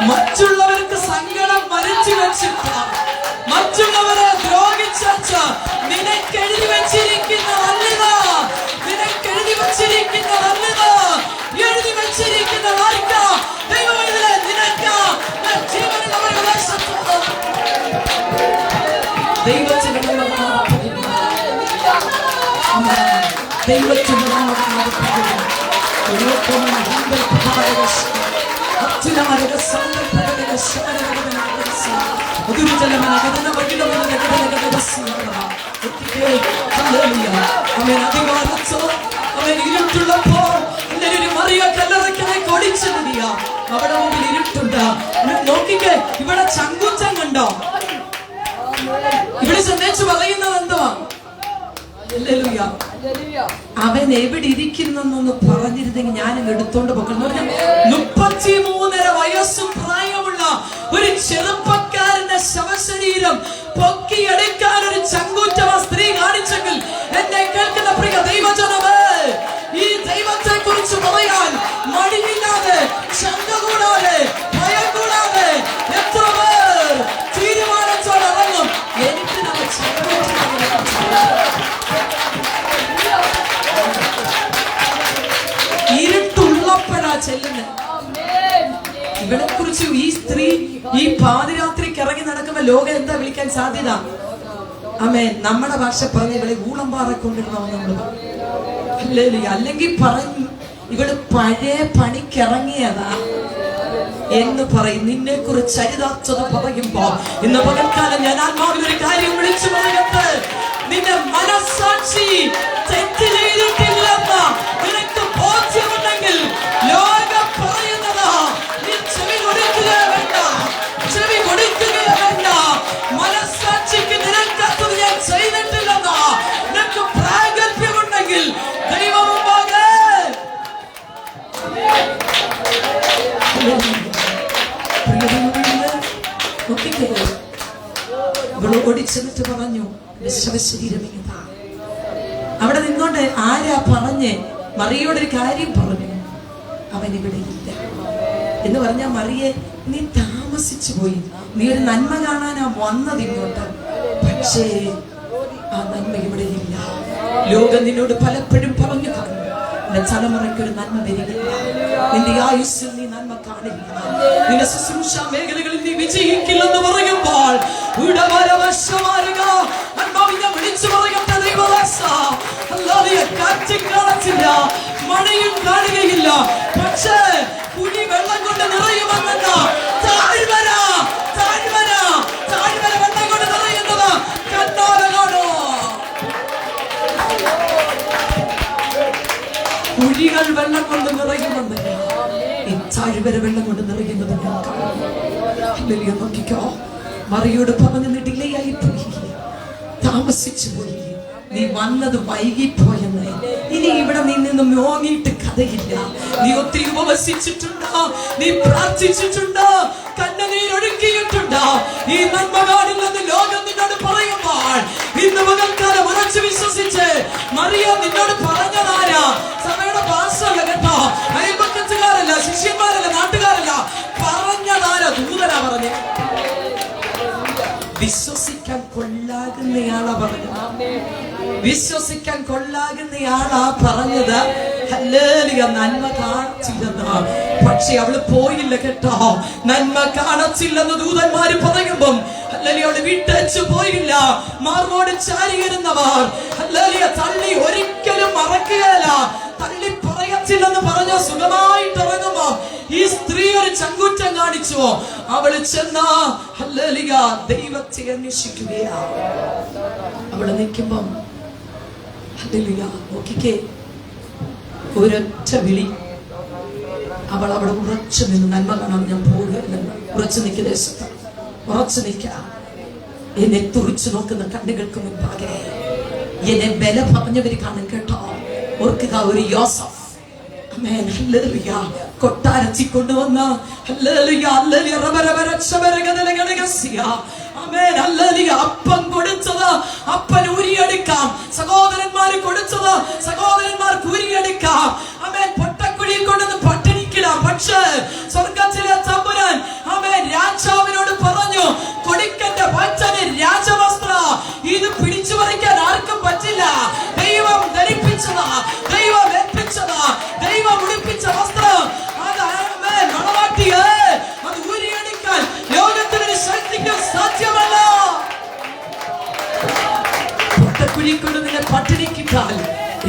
മറ്റുള്ളവർക്ക് സങ്കടം മരിച്ചു വെച്ചിട്ട, മറ്റുള്ളവരെ ദ്രോഹിച്ച, നിനക്കെഴുതി വെച്ചിരിക്കുന്ന വല്യത, നിനക്കെഴുതി വെച്ചിരിക്കുന്ന വല്യത, എഴുതി വെച്ചിരിക്കുന്ന വായിക്ക ദൈവമേ നിനക്ക ജീവനുള്ള ദൈവത്തിന്റെ ഇരുട്ടുള്ളപ്പോൾ മറിയ കല്ലറയ്ക്കനെ കൊടിച്ചു നിടിയ അവിടെ മുമ്പിൽ ഇരുട്ടുണ്ട്. നോക്കിക്കേ, ഇവിടെ ചങ്കൂറ്റം കണ്ടോ? ഇവിടെ ചെന്നേച്ച് പറയുന്നത് എന്തുവാ? അവൻ എവിടെ ഇരിക്കുന്നൊന്ന് പറഞ്ഞിരുന്നെങ്കിൽ ഞാൻ എടുത്തോണ്ട് പോകണം. 33.5 വയസ്സും പ്രായമുള്ള ഒരു ചെറുപ്പക്കാരന്റെ ശവശരീരം പൊക്കിയെടുക്കാൻ ഒരു ചങ്കൂറ്റം ആ സ്ത്രീ കാണിച്ചെങ്കിൽ എന്നെ കേൾക്കുന്ന പ്രിയ ദൈവജനമേ, ഈ ദൈവത്തെ കുറിച്ച് പറയാൻ മടിയില്ലാതെ, ശങ്ക കൂടാതെ, ഭയം കൂടാതെ എത്ര പേർ തീരുമാനത്തോടെ ഇറങ്ങും. എനിക്ക് ഇരുട്ടുള്ളപ്പോഴാ ചെല്ലുന്നത്. ഇവളെ കുറിച്ച് ഈ സ്ത്രീ ഈ പാതിരാത്രിക്ക് ഇറങ്ങി നടക്കുമ്പോ ലോകം എന്താ വിളിക്കാൻ സാധ്യത? ആമേൻ. നമ്മുടെ ഭാഷ പറഞ്ഞ ഇവളെ ഊളംപാറ കൊണ്ടിരുന്ന, അല്ലെങ്കിൽ പറഞ്ഞു ഇവള് പഴയ പണിക്കിറങ്ങിയതാ എന്ന് പറയും. നിന്നെ കുറിച്ച് ചരിതാർത്ഥത പറയുമ്പോ ഇന്ന് പകൽക്കാലം ഞാൻ ആത്മാവിൽ ഒരു കാര്യം വിളിച്ചു പറയട്ടെ. നിന്റെ മനസ്സാക്ഷി തെറ്റ് ചെയ്തിട്ടില്ലെന്ന് നിനക്ക് ബോധ്യമുണ്ടെങ്കിൽ ലോകം പറയുന്നതാ നീ ചെവി കൊടുക്കുക വേണ്ട, ചെവി കൊടുക്കുക വേണ്ട. മനസ്സാക്ഷിക്ക് നിനക്കത്തത് ഞാൻ ചെയ്തിട്ടില്ലെന്ന് നിനക്ക് പ്രാഗൽഭ്യമുണ്ടെങ്കിൽ ദൈവം ഇവള് ഓടിച്ചെന്നിട്ട് പറഞ്ഞു ശവശരീരം ഇങ്ങതാ. അവിടെ നിന്നോണ്ട് ആരാ പറഞ്ഞേ? മറിയോടൊരു കാര്യം പറഞ്ഞു, അവൻ ഇവിടെ ഇല്ല എന്ന് പറഞ്ഞ മറിയെ നീ താമസിച്ചു പോയി, നീ ഒരു നന്മ കാണാനാ വന്നത് ഇങ്ങോട്ട്, പക്ഷേ ആ നന്മ ഇവിടെ ഇല്ല. ലോകം നിന്നോട് പലപ്പോഴും പറഞ്ഞു കാണും നിന്റെ തലമുറയ്ക്ക് ഒരു നന്മ വരികയില്ല, നിന്റെ ആയുസ്സിൽ നീ നന്മ കാണില്ല, നിന്റെ ശുശ്രൂഷ മേഖലകളിൽ നീ വിജയിക്കില്ലെന്ന് പറയുമ്പോൾ വിളിച്ചു പറയട്ടെ ദൈവദാസ, കാറ്റും കാണത്തില്ല, മഴയും കാണുകയില്ല, പക്ഷേ കുഴി വെള്ളം കൊണ്ട് നിറയുമെന്നല്ല. താഴ്വര താഴ്വര താഴ്വര വെള്ളം കൊണ്ട് നിറയുന്നത് കണ്ണാലെ കാണോ. കുഴികൾ വെള്ളം കൊണ്ട് നിറയുമെന്നല്ല, ഈ താഴ്വര വെള്ളം കൊണ്ട് നിറയുന്നത് ഞാൻ കാണും. നോക്കിക്കോ, മറിയോട് പറഞ്ഞു ഡിലേയായി പോയി, താമസിച്ചു പോയി, നീ വന്നത് വൈകിപ്പോയെന്ന്. ഇനി ഇവിടെ നീ നിന്ന് മോങ്ങിയിട്ട് കഥയില്ല. നീ ഒത്തിരി ഉപവസിച്ചിട്ടുണ്ടോ, നീ പ്രാർത്ഥിച്ചിട്ടുണ്ടോ, കണ്ണുനീരൊഴുക്കിയിട്ടുണ്ടോ? ഈ നന്മ കാണില്ലെന്ന് ലോകം നിന്നോട് പറയുമ്പോൾ ഇന്ന് പകൽക്കാലം ഉറച്ചു വിശ്വസിച്ച് മറിയ നിന്നോട് പറഞ്ഞതാരാ? സഭയുടെ പാസ്റ്ററല്ല കേട്ടോ, അയൽപക്കത്തുകാരല്ല, ശിഷ്യന്മാരല്ല, നാട്ടുകാരല്ല, പറഞ്ഞതാരാ? ദൂതനാ പറഞ്ഞേ. വിശ്വസിക്കാൻ കൊള്ളാകുന്നയാളാ പറഞ്ഞത്, വിശ്വസിക്കാൻ കൊള്ളാകുന്നയാളാ പറഞ്ഞത്. നന്മ കാണത്തില്ലെന്ന്, പക്ഷെ അവള് പോയില്ല കേട്ടോ. നന്മ കാണത്തില്ലെന്ന് ദൂതന്മാര് പറയുമ്പം അവള് വിട്ടച്ചു പോയില്ല. മാർവോട് ചാരിയിരുന്നവർ തള്ളി ഒരിക്കലും മറക്കുകയല്ല, തള്ളി പറയത്തില്ലെന്ന് പറഞ്ഞ സുഖമായിട്ട് ഇറങ്ങുമ്പോ ഈ സ്ത്രീ ഒരു ചങ്കൂറ്റം കാണിച്ചു. അവള് ചെന്ന ദൈവത്തെ അന്വേഷിക്കുകയാ. അവള് നിൽക്കുമ്പം നോക്കിക്കേ, ഒരൊറ്റ വിളി. അവൾ അവിടെ ഉറച്ചു നിന്ന് നന്മ കാണാൻ ഞാൻ പോകുകയല്ലെന്ന് ഉറച്ചു നിൽക്ക ദേശത്ത് ഉറച്ചു നിൽക്ക. എന്നെ തുറിച്ചു നോക്കുന്ന കണ്ണുകൾക്ക് മുൻപാകെ എന്നെ ബല പറഞ്ഞവര് കാണും കേട്ടോ. ഓർക്കുക, ഒരു യോസഫ് കൊട്ടാരത്തി കൊണ്ടുവന്ന അപ്പം കൊടുത്തത് അപ്പൻ ഊരിയെടുക്കാം, സഹോദരന്മാര് കൊടുത്തത് സഹോദരന്മാർക്ക് ഊരിയെടുക്കാം. അമേൻ പൊട്ടക്കുഴിയിൽ കൊണ്ടുവന്ന് പട്ടിണിക്കിടാം. പക്ഷേ സ്വർഗത്തിലെ തമ്പുരാൻ രാജാവിനോട് പറഞ്ഞു, കൊടുക്കന്റെ പച്ചന് രാജവസ്ത്ര ഇത് പിടിച്ചു പറിക്കാൻ ആർക്കും പറ്റില്ല. ദൈവം ധരിപ്പിച്ചതാ, ദൈവം ഏൽപ്പിച്ചതാ, ദൈവം ഉടുപ്പിച്ച വസ്ത്രം അത് ഊരിയെടുക്കാൻ ലോകത്തിനൊരു ശക്തിക്ക് സാധ്യമല്ല. പൊട്ടക്കുഴി കൊണ്ട് നിന്നെ പട്ടിണിക്കിട്ടാൽ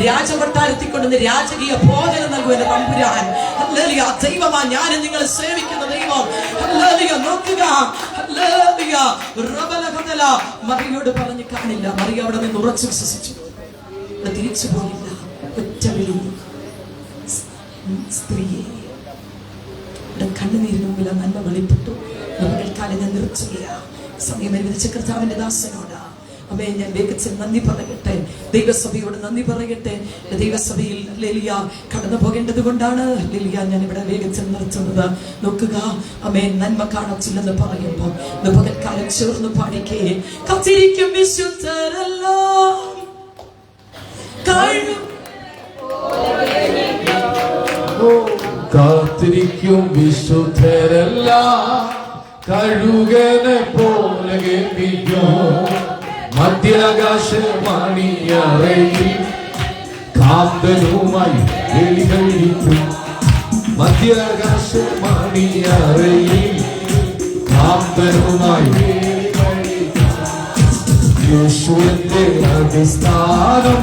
രാജകൊട്ടാരത്തിൽ കൊണ്ടുവന്ന് രാജകീയ ഭോജനം നൽകുമെന്ന് തമ്പുരാൻ. ഹല്ലേലൂയ. ദൈവമാ ഞാനും നിങ്ങൾ സേവിക്കുന്ന ദൈവം. ഹല്ലേലൂയ. നോക്കുക, ഹല്ലേലൂയ. മറിയോട് പറഞ്ഞു കാണില്ല. മറിയ അവിടെ നിന്ന് ഉറച്ചു വിശ്വസിച്ചു, തിരിച്ചു പോയില്ല. ഒറ്റ വിളി, സ്ത്രീയെ കണ്ണുനീരിന് മുമ്പിൽ നന്മ വെളിപ്പെട്ടു. കാലം ഞാൻ നിർത്തുകയാ. സമയം അനുവദിച്ച കർത്താവിന്റെ ദാസനോട് അമ്മേ ഞാൻ വേഗത്തിൽ നന്ദി പറയട്ടെ, ദൈവസഭയോട് നന്ദി പറയട്ടെ. ദൈവസഭയിൽ ലേലിയ കടന്നു പോകേണ്ടത് കൊണ്ടാണ് ലേലിയ ഞാൻ ഇവിടെ വേഗത്തിൽ നിർത്തുന്നത്. നോക്കുക, അമ്മേ നന്മ കാണത്തില്ലെന്ന് പറയുമ്പോൾ പകൽക്കാലം ചേർന്ന് പാടിക്കേ. കാത്തിരിക്കും വിശുദ്ധരെല്ലാം കാത്തിരിക്കും വിശുദ്ധരെല്ലാം കഴുകനെ പോലെ കേൾപ്പിക്കും. മധ്യാകാശമണിയറയിൽ കാന്തനുമായി വെളി കഴിക്കും. മധ്യാകാശമണിയറയിൽ കാന്തനുമായി യേശുവിന്റെ അടിസ്ഥാനം